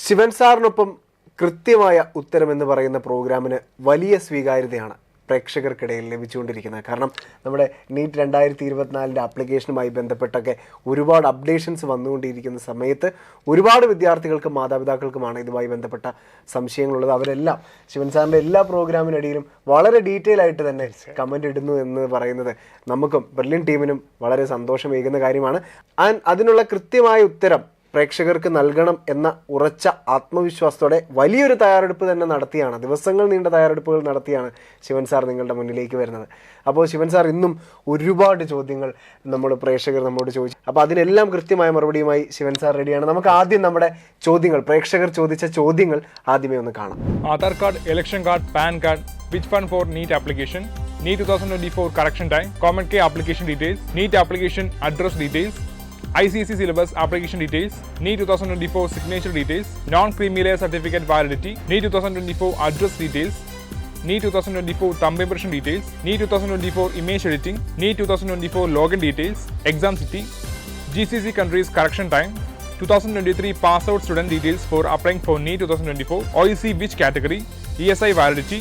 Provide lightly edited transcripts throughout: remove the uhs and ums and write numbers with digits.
ശിവൻ സാറിനൊപ്പം കൃത്യമായ ഉത്തരമെന്ന് പറയുന്ന പ്രോഗ്രാമിന് വലിയ സ്വീകാര്യതയാണ് പ്രേക്ഷകർക്കിടയിൽ ലഭിച്ചുകൊണ്ടിരിക്കുന്നത്. കാരണം നമ്മുടെ നീറ്റ് 2024 ആപ്ലിക്കേഷനുമായി ബന്ധപ്പെട്ടൊക്കെ ഒരുപാട് അപ്ഡേഷൻസ് വന്നുകൊണ്ടിരിക്കുന്ന സമയത്ത് ഒരുപാട് വിദ്യാർത്ഥികൾക്കും മാതാപിതാക്കൾക്കുമാണ് ഇതുമായി ബന്ധപ്പെട്ട സംശയങ്ങളുള്ളത്. അവരെല്ലാം ശിവൻ സാറിൻ്റെ എല്ലാ പ്രോഗ്രാമിനിടയിലും വളരെ ഡീറ്റെയിൽ ആയിട്ട് തന്നെ കമൻ്റ് ഇടുന്നു എന്ന് പറയുന്നത് നമുക്കും ബ്രില്യൻ ടീമിനും വളരെ സന്തോഷമേകുന്ന കാര്യമാണ്. അതിനുള്ള കൃത്യമായ ഉത്തരം പ്രേക്ഷകർക്ക് നൽകണം എന്ന ഉറച്ച ആത്മവിശ്വാസത്തോടെ വലിയൊരു തയ്യാറെടുപ്പ് തന്നെ നടത്തിയാണ്, ദിവസങ്ങൾ നീണ്ട തയ്യാറെടുപ്പുകൾ നടത്തിയാണ് ശിവൻ സാർ നിങ്ങളുടെ മുന്നിലേക്ക് വരുന്നത്. അപ്പോൾ ശിവൻ സാർ ഇന്നും ഒരുപാട് ചോദ്യങ്ങൾ പ്രേക്ഷകർ നമ്മോട് ചോദിച്ചു. അപ്പോൾ അതിനെല്ലാം കൃത്യമായ മറുപടിയുമായി ശിവൻ സാർ റെഡിയാണ്. നമുക്ക് ആദ്യം നമ്മുടെ ചോദ്യങ്ങൾ, പ്രേക്ഷകർ ചോദിച്ച ചോദ്യങ്ങൾ ആദ്യമേ ഒന്ന് കാണാം. Aadhaar card, election card, pan card, which fund for NEET application, NEET 2024 correction time, Common K application details, NEET application address details, ICSE syllabus application details, NEET 2024 signature details, non-creamy layer certificate validity, NEET 2024 address details, NEET 2024 thumb impression details, NEET 2024 image editing, NEET 2024 login details, exam city, GCC countries correction time, 2023 pass out student details for applying for NEET 2024, OEC which category, ESI validity,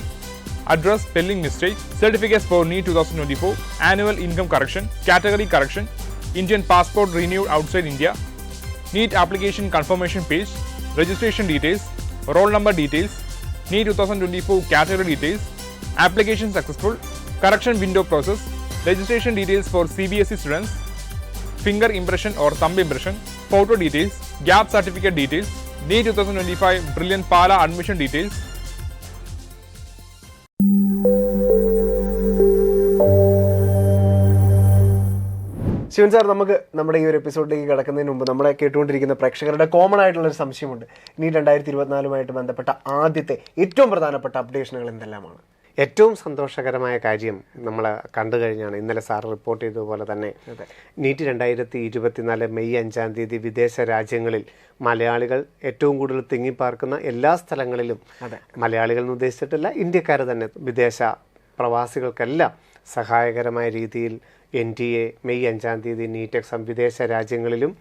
address spelling mistake, certificates for NEET 2024, annual income correction, category correction, Indian passport renewed outside India, NEET application confirmation page, registration details, roll number details, NEET 2024 category details, application successful, correction window process, registration details for CBSE students, finger impression or thumb impression, photo details, gap certificate details, NEET 2025 Brilliant Pala admission details. Shivan sir, നമുക്ക് നമ്മുടെ ഈ ഒരു എപ്പിസോഡിലേക്ക് കിടക്കുന്നതിന് മുമ്പ് നമ്മളെ കേട്ടുകൊണ്ടിരിക്കുന്ന പ്രേക്ഷകരുടെ കോമൺ ആയിട്ടുള്ളൊരു സംശയമുണ്ട്. നീറ്റ് 2024 ബന്ധപ്പെട്ട ആദ്യത്തെ ഏറ്റവും പ്രധാനപ്പെട്ട അപ്ഡേഷനുകൾ എന്തെല്ലാമാണ്? ഏറ്റവും സന്തോഷകരമായ കാര്യം നമ്മൾ കണ്ടു കഴിഞ്ഞാണ്. ഇന്നലെ സാർ റിപ്പോർട്ട് ചെയ്തതുപോലെ തന്നെ നീറ്റ് 2024 മെയ് 5 വിദേശ രാജ്യങ്ങളിൽ മലയാളികൾ ഏറ്റവും കൂടുതൽ തിങ്ങിപ്പാർക്കുന്ന എല്ലാ സ്ഥലങ്ങളിലും, മലയാളികൾ എന്ന് ഉദ്ദേശിച്ചിട്ടില്ല, ഇന്ത്യക്കാർ തന്നെ, വിദേശ പ്രവാസികൾക്കെല്ലാം സഹായകരമായ രീതിയിൽ NTA മെയ് 5 നീറ്റ് എക്സാം വിദേശ രാജ്യങ്ങളിലും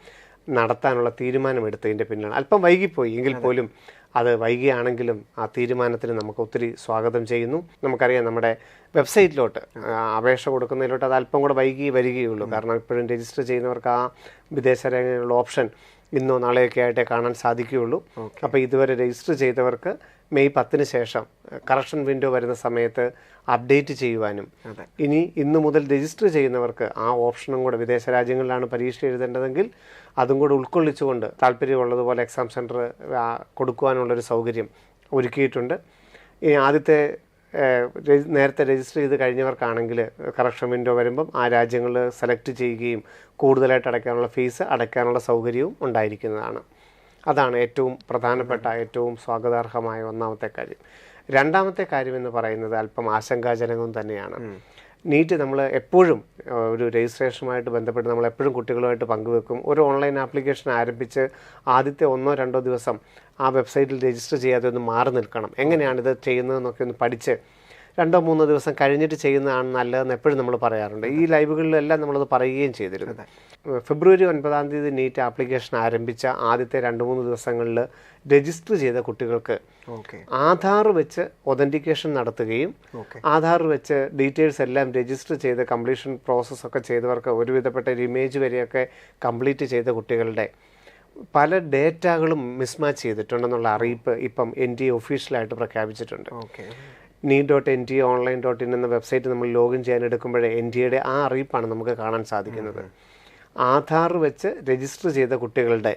നടത്താനുള്ള തീരുമാനമെടുത്തതിൻ്റെ പിന്നിലാണ്. അല്പം വൈകിപ്പോയി എങ്കിൽ പോലും അത് വൈകിയാണെങ്കിലും ആ തീരുമാനത്തിന് നമുക്ക് ഒത്തിരി സ്വാഗതം ചെയ്യുന്നു. നമുക്കറിയാം, നമ്മുടെ വെബ്സൈറ്റിലോട്ട് അപേക്ഷ കൊടുക്കുന്നതിലോട്ട് അത് അല്പം കൂടെ വൈകി വരികയുള്ളൂ. കാരണം ഇപ്പോഴും രജിസ്റ്റർ ചെയ്യുന്നവർക്ക് ആ വിദേശ രാജ്യങ്ങളിലുള്ള ഓപ്ഷൻ ഇന്നോ നാളെയൊക്കെ ആയിട്ടേ കാണാൻ സാധിക്കുകയുള്ളൂ. അപ്പോൾ ഇതുവരെ രജിസ്റ്റർ ചെയ്തവർക്ക് മെയ് 10 ശേഷം കറക്ഷൻ വിൻഡോ വരുന്ന സമയത്ത് അപ്ഡേറ്റ് ചെയ്യുവാനും, ഇന്ന് മുതൽ രജിസ്റ്റർ ചെയ്യുന്നവർക്ക് ആ ഓപ്ഷനും കൂടെ, വിദേശ രാജ്യങ്ങളിലാണ് പരീക്ഷ എഴുതേണ്ടതെങ്കിൽ അതും കൂടെ ഉൾക്കൊള്ളിച്ചുകൊണ്ട് താല്പര്യമുള്ളതുപോലെ എക്സാം സെൻറ്റർ കൊടുക്കുവാനുള്ളൊരു സൗകര്യം ഒരുക്കിയിട്ടുണ്ട്. ഈ ആദ്യത്തെ നേരത്തെ രജിസ്റ്റർ ചെയ്ത് കഴിഞ്ഞവർക്കാണെങ്കിൽ കറക്ഷൻ വിൻഡോ വരുമ്പം ആ രാജ്യങ്ങൾ സെലക്ട് ചെയ്യുകയും കൂടുതലായിട്ട് അടയ്ക്കാനുള്ള ഫീസ് അടയ്ക്കാനുള്ള സൗകര്യവും ഉണ്ടായിരിക്കുന്നതാണ്. അതാണ് ഏറ്റവും പ്രധാനപ്പെട്ട, ഏറ്റവും സ്വാഗതാർഹമായ ഒന്നാമത്തെ കാര്യം. രണ്ടാമത്തെ കാര്യം എന്ന് പറയുന്നത് അല്പം ആശങ്കാജനകം തന്നെയാണ്. നീറ്റ് നമ്മൾ എപ്പോഴും ഒരു രജിസ്ട്രേഷനുമായിട്ട് ബന്ധപ്പെട്ട് നമ്മൾ എപ്പോഴും കുട്ടികളുമായിട്ട് പങ്കുവെക്കും. ഒരു ഓൺലൈൻ ആപ്ലിക്കേഷൻ ആരംഭിച്ച് ആദ്യത്തെ 1-2 ദിവസം ആ വെബ്സൈറ്റിൽ രജിസ്റ്റർ ചെയ്യാതെ ഒന്ന് മാറി നിൽക്കണം. എങ്ങനെയാണിത് ചെയ്യുന്നതെന്നൊക്കെ ഒന്ന് പഠിച്ച് 2-3 ദിവസം കഴിഞ്ഞിട്ട് ചെയ്യുന്നതാണ് നല്ലതെന്ന് എപ്പോഴും നമ്മൾ പറയാറുണ്ട്. ഈ ലൈവുകളിലെല്ലാം നമ്മളത് പറയുകയും ചെയ്തിരുന്നു. ഫെബ്രുവരി 9 നീറ്റ് ആപ്ലിക്കേഷൻ ആരംഭിച്ച ആദ്യത്തെ 2-3 ദിവസങ്ങളിൽ രജിസ്റ്റർ ചെയ്ത കുട്ടികൾക്ക് ആധാർ വെച്ച് ഒതൻറ്റിക്കേഷൻ നടത്തുകയും ആധാർ വെച്ച് ഡീറ്റെയിൽസ് എല്ലാം രജിസ്റ്റർ ചെയ്ത് കംപ്ലീഷൻ പ്രോസസ്സൊക്കെ ചെയ്തവർക്ക് ഒരുവിധപ്പെട്ട ഒരു ഇമേജ് വരെയൊക്കെ കംപ്ലീറ്റ് ചെയ്ത കുട്ടികളുടെ പല ഡേറ്റകളും മിസ്മാച്ച് ചെയ്തിട്ടുണ്ടെന്നുള്ള അറിയിപ്പ് ഇപ്പം NTA ഒഫീഷ്യലായിട്ട് പ്രഖ്യാപിച്ചിട്ടുണ്ട്. NEET.NTA online.in എന്ന വെബ്സൈറ്റ് നമ്മൾ ലോഗിൻ ചെയ്യാൻ എടുക്കുമ്പോഴേ NTAയുടെ ആ അറിയിപ്പാണ് നമുക്ക് കാണാൻ സാധിക്കുന്നത്. ആധാർ വെച്ച് രജിസ്റ്റർ ചെയ്ത കുട്ടികളുടെ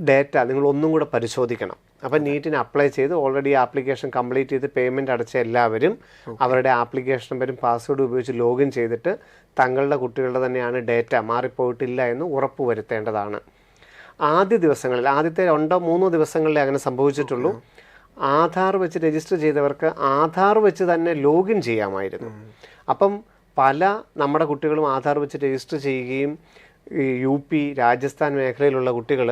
ഡേറ്റ നിങ്ങൾ ഒന്നും കൂടെ പരിശോധിക്കണം. അപ്പം നീറ്റിന് അപ്ലൈ ചെയ്ത് ഓൾറെഡി ആപ്ലിക്കേഷൻ കംപ്ലീറ്റ് ചെയ്ത് പേയ്മെൻറ്റ് അടച്ച എല്ലാവരും അവരുടെ ആപ്ലിക്കേഷൻ നമ്പരും പാസ്വേഡും ഉപയോഗിച്ച് ലോഗിൻ ചെയ്തിട്ട് തങ്ങളുടെ കുട്ടികളുടെ തന്നെയാണ് ഡേറ്റ, മാറിപ്പോയിട്ടില്ല എന്ന് ഉറപ്പ് വരുത്തേണ്ടതാണ്. ആദ്യ ദിവസങ്ങളിൽ, ആദ്യത്തെ 2-3 ദിവസങ്ങളിലേ അങ്ങനെ സംഭവിച്ചിട്ടുള്ളൂ. ആധാർ വെച്ച് രജിസ്റ്റർ ചെയ്തവർക്ക് ആധാർ വെച്ച് തന്നെ ലോഗിൻ ചെയ്യാമായിരുന്നു. അപ്പം പല നമ്മുടെ കുട്ടികളും ആധാർ വെച്ച് രജിസ്റ്റർ ചെയ്യുകയും UP, രാജസ്ഥാൻ മേഖലയിലുള്ള കുട്ടികൾ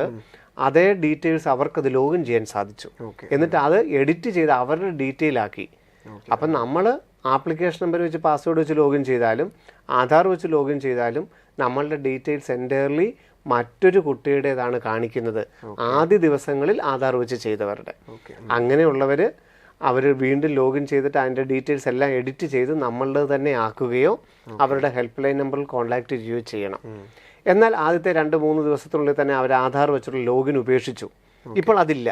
അതേ ഡീറ്റെയിൽസ് അവർക്കത് ലോഗിൻ ചെയ്യാൻ സാധിച്ചു. എന്നിട്ട് അത് എഡിറ്റ് ചെയ്ത് അവരുടെ ഡീറ്റെയിൽ ആക്കി. അപ്പം നമ്മൾ ആപ്ലിക്കേഷൻ നമ്പർ വെച്ച് പാസ്വേഡ് വെച്ച് ലോഗിൻ ചെയ്താലും ആധാർ വെച്ച് ലോഗിൻ ചെയ്താലും നമ്മളുടെ ഡീറ്റെയിൽസ് എൻറ്റയർലി മറ്റൊരു കുട്ടിയുടേതാണ് കാണിക്കുന്നത് ആദ്യ ദിവസങ്ങളിൽ ആധാർ വെച്ച് ചെയ്തവരുടെ. അങ്ങനെയുള്ളവർ അവർ വീണ്ടും ലോഗിൻ ചെയ്തിട്ട് അതിൻ്റെ ഡീറ്റെയിൽസ് എല്ലാം എഡിറ്റ് ചെയ്ത് നമ്മളുടെ തന്നെ ആക്കുകയോ അവരുടെ ഹെൽപ്പ് ലൈൻ നമ്പറിൽ കോൺടാക്ട് ചെയ്യുകയോ ചെയ്യണം. എന്നാൽ ആദ്യത്തെ 2-3 ദിവസത്തിനുള്ളിൽ തന്നെ അവർ ആധാർ വെച്ചുള്ള ലോഗിൻ ഉപേക്ഷിച്ചു. ഇപ്പോൾ അതില്ല.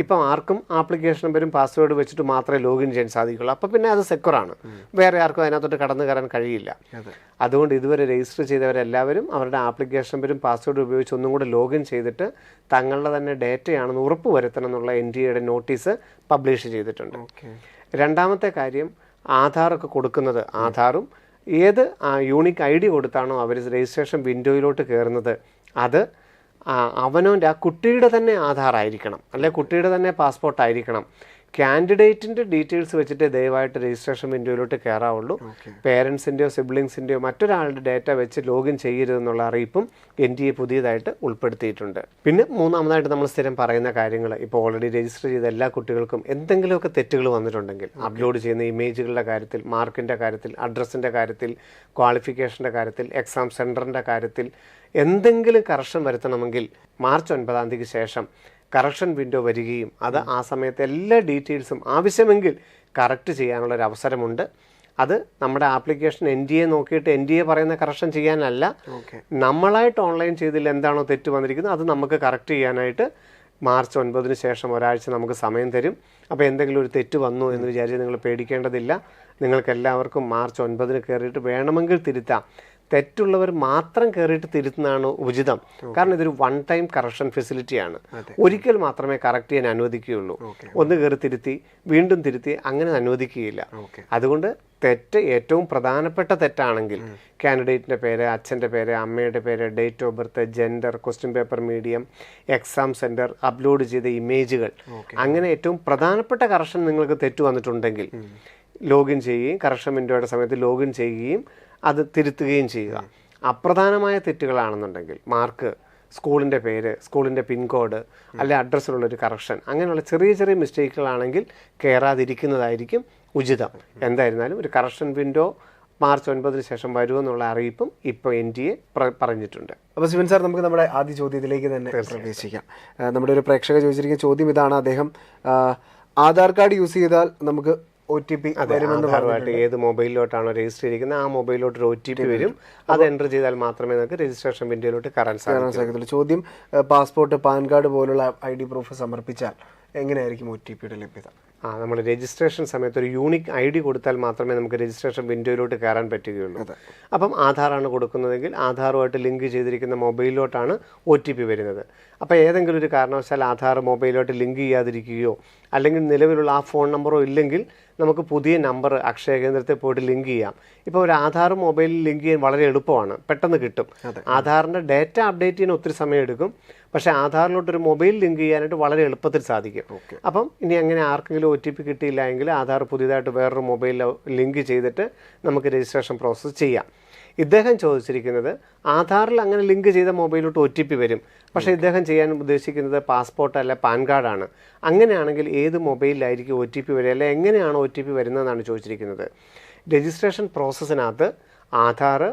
ഇപ്പം ആർക്കും ആപ്ലിക്കേഷൻ നമ്പരും പാസ്വേഡ് വെച്ചിട്ട് മാത്രമേ ലോഗിൻ ചെയ്യാൻ സാധിക്കുള്ളൂ. അപ്പം പിന്നെ അത് സെക്യൂറാണ്, വേറെ ആർക്കും അതിനകത്തോട്ട് കടന്നു കയറാൻ കഴിയില്ല. അതുകൊണ്ട് ഇതുവരെ രജിസ്റ്റർ ചെയ്തവരെല്ലാവരും അവരുടെ ആപ്ലിക്കേഷൻ നമ്പരും പാസ്വേഡും ഉപയോഗിച്ച് ഒന്നും കൂടെ ലോഗിൻ ചെയ്തിട്ട് തങ്ങളുടെ തന്നെ ഡേറ്റയാണെന്ന് ഉറപ്പ് വരുത്തണം എന്നുള്ള NTA നോട്ടീസ് പബ്ലിഷ് ചെയ്തിട്ടുണ്ട്. രണ്ടാമത്തെ കാര്യം, ആധാറൊക്കെ കൊടുക്കുന്നത്, ആധാറും ഏത് യൂണിക് ID കൊടുത്താണോ അവർ രജിസ്ട്രേഷൻ വിൻഡോയിലോട്ട് കയറുന്നത് അത് അവനവൻ്റെ ആ കുട്ടിയുടെ തന്നെ ആധാർ ആയിരിക്കണം, അല്ലെ കുട്ടിയുടെ തന്നെ പാസ്പോർട്ട് ആയിരിക്കണം. കാൻഡിഡേറ്റിൻ്റെ ഡീറ്റെയിൽസ് വെച്ചിട്ട് ദയവായിട്ട് രജിസ്ട്രേഷൻ വിൻഡോയിലോട്ട് കയറാവുള്ളൂ. പേരൻസിൻ്റെയോ സിബ്ലിങ്സിൻ്റെയോ മറ്റൊരാളുടെ ഡേറ്റ വെച്ച് ലോഗിൻ ചെയ്യരുതെന്നുള്ള അറിയിപ്പും NTA പുതിയതായിട്ട് ഉൾപ്പെടുത്തിയിട്ടുണ്ട്. പിന്നെ മൂന്നാമതായിട്ട് നമ്മൾ സ്ഥിരം പറയുന്ന കാര്യങ്ങൾ, ഇപ്പോൾ ഓൾറെഡി രജിസ്റ്റർ ചെയ്ത എല്ലാ കുട്ടികൾക്കും എന്തെങ്കിലുമൊക്കെ തെറ്റുകൾ വന്നിട്ടുണ്ടെങ്കിൽ അപ്ലോഡ് ചെയ്യുന്ന ഇമേജുകളുടെ കാര്യത്തിൽ, മാർക്കിൻ്റെ കാര്യത്തിൽ, അഡ്രസ്സിൻ്റെ കാര്യത്തിൽ, ക്വാളിഫിക്കേഷൻ്റെ കാര്യത്തിൽ, എക്സാം സെൻറ്ററിൻ്റെ കാര്യത്തിൽ എന്തെങ്കിലും കറക്ഷൻ വരുത്തണമെങ്കിൽ മാർച്ച് 9 ശേഷം കറക്ഷൻ വിൻഡോ വരികയും അത് ആ സമയത്ത് എല്ലാ ഡീറ്റെയിൽസും ആവശ്യമെങ്കിൽ കറക്റ്റ് ചെയ്യാനുള്ളൊരു അവസരമുണ്ട്. അത് നമ്മുടെ ആപ്ലിക്കേഷൻ NTA നോക്കിയിട്ട് NTA പറയുന്ന കറക്ഷൻ ചെയ്യാനല്ല, നമ്മളായിട്ട് ഓൺലൈൻ ചെയ്തിൽ എന്താണോ തെറ്റ് വന്നിരിക്കുന്നത് അത് നമുക്ക് കറക്റ്റ് ചെയ്യാനായിട്ട് മാർച്ച് 9 ശേഷം ഒരാഴ്ച നമുക്ക് സമയം തരും. അപ്പോൾ എന്തെങ്കിലും ഒരു തെറ്റ് വന്നു എന്ന് വിചാരിച്ച് നിങ്ങൾ പേടിക്കേണ്ടതില്ല. നിങ്ങൾക്കെല്ലാവർക്കും മാർച്ച് 9 കയറിയിട്ട് വേണമെങ്കിൽ തിരുത്താം. തെറ്റുള്ളവർ മാത്രം കയറിയിട്ട് തിരുത്തുന്നതാണ് ഉചിതം. കാരണം ഇതൊരു 1 ടൈം കറക്ഷൻ ഫെസിലിറ്റിയാണ്. ഒരിക്കൽ മാത്രമേ കറക്റ്റ് ചെയ്യാൻ അനുവദിക്കുകയുള്ളൂ. ഒന്ന് കയറി തിരുത്തി വീണ്ടും തിരുത്തി അങ്ങനെ അനുവദിക്കുകയില്ല. അതുകൊണ്ട് തെറ്റ് ഏറ്റവും പ്രധാനപ്പെട്ട തെറ്റാണെങ്കിൽ കാൻഡിഡേറ്റിൻ്റെ പേര്, അച്ഛൻ്റെ പേര്, അമ്മയുടെ പേര്, date of birth, gender, question paper medium, exam centre, upload ചെയ്ത ഇമേജുകൾ, അങ്ങനെ ഏറ്റവും പ്രധാനപ്പെട്ട കറക്ഷൻ നിങ്ങൾക്ക് തെറ്റ് വന്നിട്ടുണ്ടെങ്കിൽ ലോഗിൻ ചെയ്യുകയും കറക്ഷൻ വിൻഡോയുടെ സമയത്ത് ലോഗിൻ ചെയ്യുകയും അത് തിരുത്തുകയും ചെയ്യുക. അപ്രധാനമായ തെറ്റുകളാണെന്നുണ്ടെങ്കിൽ മാർക്ക്, സ്കൂളിൻ്റെ പേര്, സ്കൂളിൻ്റെ പിൻകോഡ്, അല്ലെ അഡ്രസ്സിലുള്ളൊരു കറക്ഷൻ, അങ്ങനെയുള്ള ചെറിയ ചെറിയ മിസ്റ്റേക്കുകളാണെങ്കിൽ കയറാതിരിക്കുന്നതായിരിക്കും ഉചിതം. എന്തായിരുന്നാലും ഒരു കറക്ഷൻ വിൻഡോ മാർച്ച് 9 ശേഷം വരുമെന്നുള്ള അറിയിപ്പും ഇപ്പോൾ NTA പറഞ്ഞിട്ടുണ്ട്. അപ്പോൾ സിവൻ സാർ, നമുക്ക് നമ്മുടെ ആദ്യ ചോദ്യത്തിലേക്ക് തന്നെ പ്രവേശിക്കാം. നമ്മുടെ ഒരു പ്രേക്ഷക ചോദിച്ചിരിക്കുന്ന ചോദ്യം ഇതാണ്. അദ്ദേഹം ആധാർ കാർഡ് യൂസ് ചെയ്താൽ നമുക്ക് OTP ആധാറുമായിട്ട് ഏത് മൊബൈലിലോട്ടാണോ രജിസ്റ്റർ ചെയ്തിരിക്കുന്നത് ആ മൊബൈലിലോട്ട് ഒരു OTP വരും. അത് എൻ്റർ ചെയ്താൽ മാത്രമേ നമുക്ക് രജിസ്ട്രേഷൻ വിൻഡോയിലോട്ട് കയറാൻ സാധിക്കത്തുള്ളൂ. ചോദ്യം, പാസ്പോർട്ട്, പാൻ കാർഡ് പോലുള്ള ID പ്രൂഫ് സമർപ്പിച്ചാൽ എങ്ങനെയായിരിക്കും OTPയുടെ ലഭ്യത? നമ്മൾ രജിസ്ട്രേഷൻ സമയത്ത് ഒരു യൂണിക് ID കൊടുത്താൽ മാത്രമേ നമുക്ക് രജിസ്ട്രേഷൻ വിൻഡോയിലോട്ട് കയറാൻ പറ്റുകയുള്ളൂ. അപ്പം ആധാറാണ് കൊടുക്കുന്നതെങ്കിൽ ആധാറുമായിട്ട് ലിങ്ക് ചെയ്തിരിക്കുന്ന മൊബൈലിലോട്ടാണ് OTP വരുന്നത്. അപ്പോൾ ഏതെങ്കിലും ഒരു കാരണവശാൽ ആധാർ മൊബൈലിലോട്ട് ലിങ്ക് ചെയ്യാതിരിക്കുകയോ അല്ലെങ്കിൽ നിലവിലുള്ള ആ ഫോൺ നമ്പറോ ഇല്ലെങ്കിൽ നമുക്ക് പുതിയ നമ്പർ അക്ഷയ കേന്ദ്രത്തിൽ പോയിട്ട് ലിങ്ക് ചെയ്യാം. ഇപ്പോൾ ഒരു ആധാർ മൊബൈലിൽ ലിങ്ക് ചെയ്യാൻ വളരെ എളുപ്പമാണ്, പെട്ടെന്ന് കിട്ടും. ആധാറിൻ്റെ ഡേറ്റ അപ്ഡേറ്റ് ചെയ്യാൻ ഒത്തിരി സമയം എടുക്കും, പക്ഷേ ആധാറിലോട്ടൊരു മൊബൈൽ ലിങ്ക് ചെയ്യാനായിട്ട് വളരെ എളുപ്പത്തിൽ സാധിക്കും. അപ്പം ഇനി അങ്ങനെ ആർക്കെങ്കിലും OTP കിട്ടിയില്ല എങ്കിൽ ആധാർ പുതിയതായിട്ട് വേറൊരു മൊബൈലിൽ ലിങ്ക് ചെയ്തിട്ട് നമുക്ക് രജിസ്ട്രേഷൻ പ്രോസസ്സ് ചെയ്യാം. ഇദ്ദേഹം ചോദിച്ചിരിക്കുന്നത് ആധാറിൽ അങ്ങനെ ലിങ്ക് ചെയ്ത മൊബൈലിലോട്ട് OTP വരും, പക്ഷേ ഇദ്ദേഹം ചെയ്യാൻ ഉദ്ദേശിക്കുന്നത് പാസ്പോർട്ട് അല്ല പാൻ കാർഡാണ്. അങ്ങനെയാണെങ്കിൽ ഏത് മൊബൈലിലായിരിക്കും OTP വരിക, അല്ലെ എങ്ങനെയാണ് OTP വരുന്നതെന്നാണ് ചോദിച്ചിരിക്കുന്നത്. രജിസ്ട്രേഷൻ പ്രോസസ്സിനകത്ത് ആധാർ,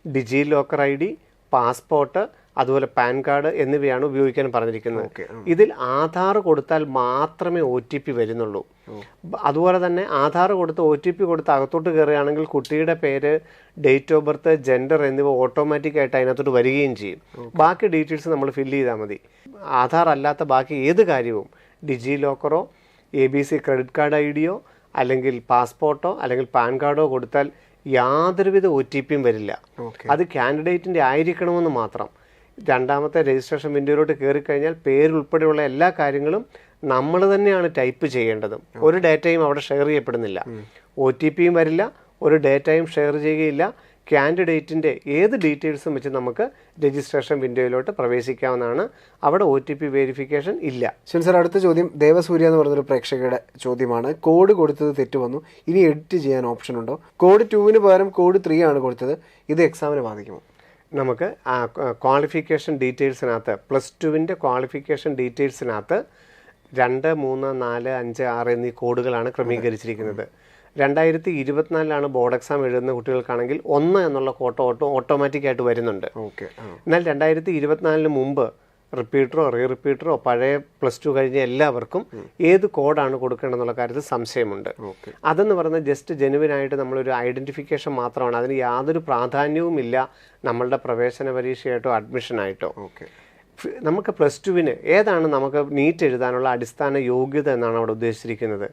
ഡിജി ലോക്കർ ID, പാസ്പോർട്ട്, അതുപോലെ പാൻ കാർഡ് എന്നിവയാണ് ഉപയോഗിക്കാൻ പറഞ്ഞിരിക്കുന്നത്. ഇതിൽ ആധാർ കൊടുത്താൽ മാത്രമേ OTP വരുന്നുള്ളൂ. അതുപോലെ തന്നെ ആധാർ കൊടുത്ത് OTP കൊടുത്ത് അകത്തോട്ട് കയറുകയാണെങ്കിൽ കുട്ടിയുടെ പേര്, ഡേറ്റ് ഓഫ് ബർത്ത്, ജെൻഡർ എന്നിവ ഓട്ടോമാറ്റിക്കായിട്ട് അതിനകത്തോട്ട് വരികയും ചെയ്യും. ബാക്കി ഡീറ്റെയിൽസ് നമ്മൾ ഫില്ല് ചെയ്താൽ മതി. ആധാർ അല്ലാത്ത ബാക്കി ഏത് കാര്യവും ഡിജി ലോക്കറോ ABC ക്രെഡിറ്റ് കാർഡ് IDയോ അല്ലെങ്കിൽ പാസ്പോർട്ടോ അല്ലെങ്കിൽ പാൻ കാർഡോ കൊടുത്താൽ യാതൊരുവിധ OTPയും വരില്ല. അത് കാൻഡിഡേറ്റിൻ്റെ ആയിരിക്കണമെന്ന് മാത്രം. രണ്ടാമത്തെ രജിസ്ട്രേഷൻ വിൻഡോയിലോട്ട് കയറിക്കഴിഞ്ഞാൽ പേരുൾപ്പെടെയുള്ള എല്ലാ കാര്യങ്ങളും നമ്മൾ തന്നെയാണ് ടൈപ്പ് ചെയ്യേണ്ടതും. ഒരു ഡേറ്റയും അവിടെ ഷെയർ ചെയ്യപ്പെടുന്നില്ല. OTPയും വരില്ല, ഒരു ഡേറ്റയും ഷെയർ ചെയ്യുകയില്ല. കാൻഡിഡേറ്റിൻ്റെ ഏത് ഡീറ്റെയിൽസും വെച്ച് നമുക്ക് രജിസ്ട്രേഷൻ വിൻഡോയിലോട്ട് പ്രവേശിക്കാവുന്നതാണ്. അവിടെ OTP വെരിഫിക്കേഷൻ ഇല്ല. ശരി സാർ, അടുത്ത ചോദ്യം ദേവസൂര്യ എന്ന് പറഞ്ഞൊരു പ്രേക്ഷകരുടെ ചോദ്യമാണ്. കോഡ് കൊടുത്തത് തെറ്റ് വന്നു, ഇനി എഡിറ്റ് ചെയ്യാൻ ഓപ്ഷൻ ഉണ്ടോ? കോഡ് 2 പകരം കോഡ് 3 ആണ് കൊടുത്തത്, ഇത് എക്സാമിന് ബാധിക്കുമോ? നമുക്ക് ക്വാളിഫിക്കേഷൻ ഡീറ്റെയിൽസിനകത്ത് +2 ക്വാളിഫിക്കേഷൻ ഡീറ്റെയിൽസിനകത്ത് 2, 3, 4, 5, 6 എന്നീ കോഡുകളാണ് ക്രമീകരിച്ചിരിക്കുന്നത്. 2024 ബോർഡ് എക്സാം എഴുതുന്ന കുട്ടികൾക്കാണെങ്കിൽ 1 എന്നുള്ള കോട്ട ഓട്ടോമാറ്റിക്കായിട്ട് വരുന്നുണ്ട്. എന്നാൽ 2024 മുമ്പ് റിപ്പീറ്ററോ റിപ്പീറ്ററോ പഴയ +2 കഴിഞ്ഞ എല്ലാവർക്കും ഏത് കോഡാണ് കൊടുക്കേണ്ടതെന്നുള്ള കാര്യത്തിൽ സംശയമുണ്ട്. അതെന്ന് പറയുന്നത് ജസ്റ്റ് ജെനുവിനായിട്ട് നമ്മളൊരു ഐഡൻറ്റിഫിക്കേഷൻ മാത്രമാണ്. അതിന് യാതൊരു പ്രാധാന്യവുമില്ല നമ്മളുടെ പ്രവേശന പരീക്ഷയായിട്ടോ അഡ്മിഷനായിട്ടോ. നമുക്ക് +2വിന് ഏതാണ് നമുക്ക് നീറ്റ് എഴുതാനുള്ള അടിസ്ഥാന യോഗ്യത എന്നാണ് അവിടെ ഉദ്ദേശിച്ചിരിക്കുന്നത്.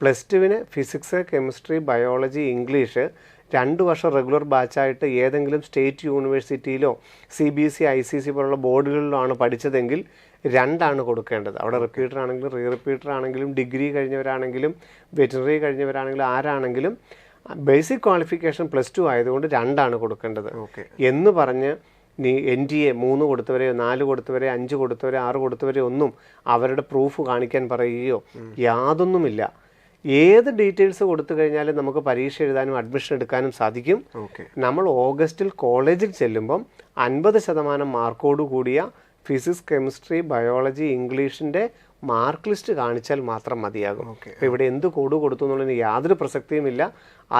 +2വിന് ഫിസിക്സ്, കെമിസ്ട്രി, ബയോളജി, ഇംഗ്ലീഷ് 2 വർഷം റെഗുലർ ബാച്ചായിട്ട് ഏതെങ്കിലും സ്റ്റേറ്റ് യൂണിവേഴ്സിറ്റിയിലോ CBSE ICC പോലുള്ള ബോർഡുകളിലോ ആണ് പഠിച്ചതെങ്കിൽ 2 കൊടുക്കേണ്ടത്. അവിടെ റിപ്പീറ്റർ ആണെങ്കിലും റിപ്പീറ്റർ ആണെങ്കിലും ഡിഗ്രി കഴിഞ്ഞവരാണെങ്കിലും വെറ്റിനറി കഴിഞ്ഞവരാണെങ്കിലും ആരാണെങ്കിലും ബേസിക് ക്വാളിഫിക്കേഷൻ +2 ആയതുകൊണ്ട് 2 കൊടുക്കേണ്ടത്. എന്ന് പറഞ്ഞ് NTA 3 കൊടുത്തവരെയോ 4 കൊടുത്തവരെയോ 5 കൊടുത്തവരെയോ 6 കൊടുത്തവരെയോ ഒന്നും അവരുടെ പ്രൂഫ് കാണിക്കാൻ പറയുകയോ യാതൊന്നുമില്ല. ഏത് ഡീറ്റെയിൽസ് കൊടുത്തു കഴിഞ്ഞാലും നമുക്ക് പരീക്ഷ എഴുതാനും അഡ്മിഷൻ എടുക്കാനും സാധിക്കും. നമ്മൾ ഓഗസ്റ്റിൽ കോളേജിൽ ചെല്ലുമ്പം 50% മാർക്കോട് കൂടിയ ഫിസിക്സ്, കെമിസ്ട്രി, ബയോളജി, ഇംഗ്ലീഷിൻ്റെ മാർക്ക് ലിസ്റ്റ് കാണിച്ചാൽ മാത്രം മതിയാകും. അപ്പോൾ ഇവിടെ എന്ത് കോഡ് കൊടുത്തു എന്നുള്ളതിന് യാതൊരു പ്രസക്തിയുമില്ല.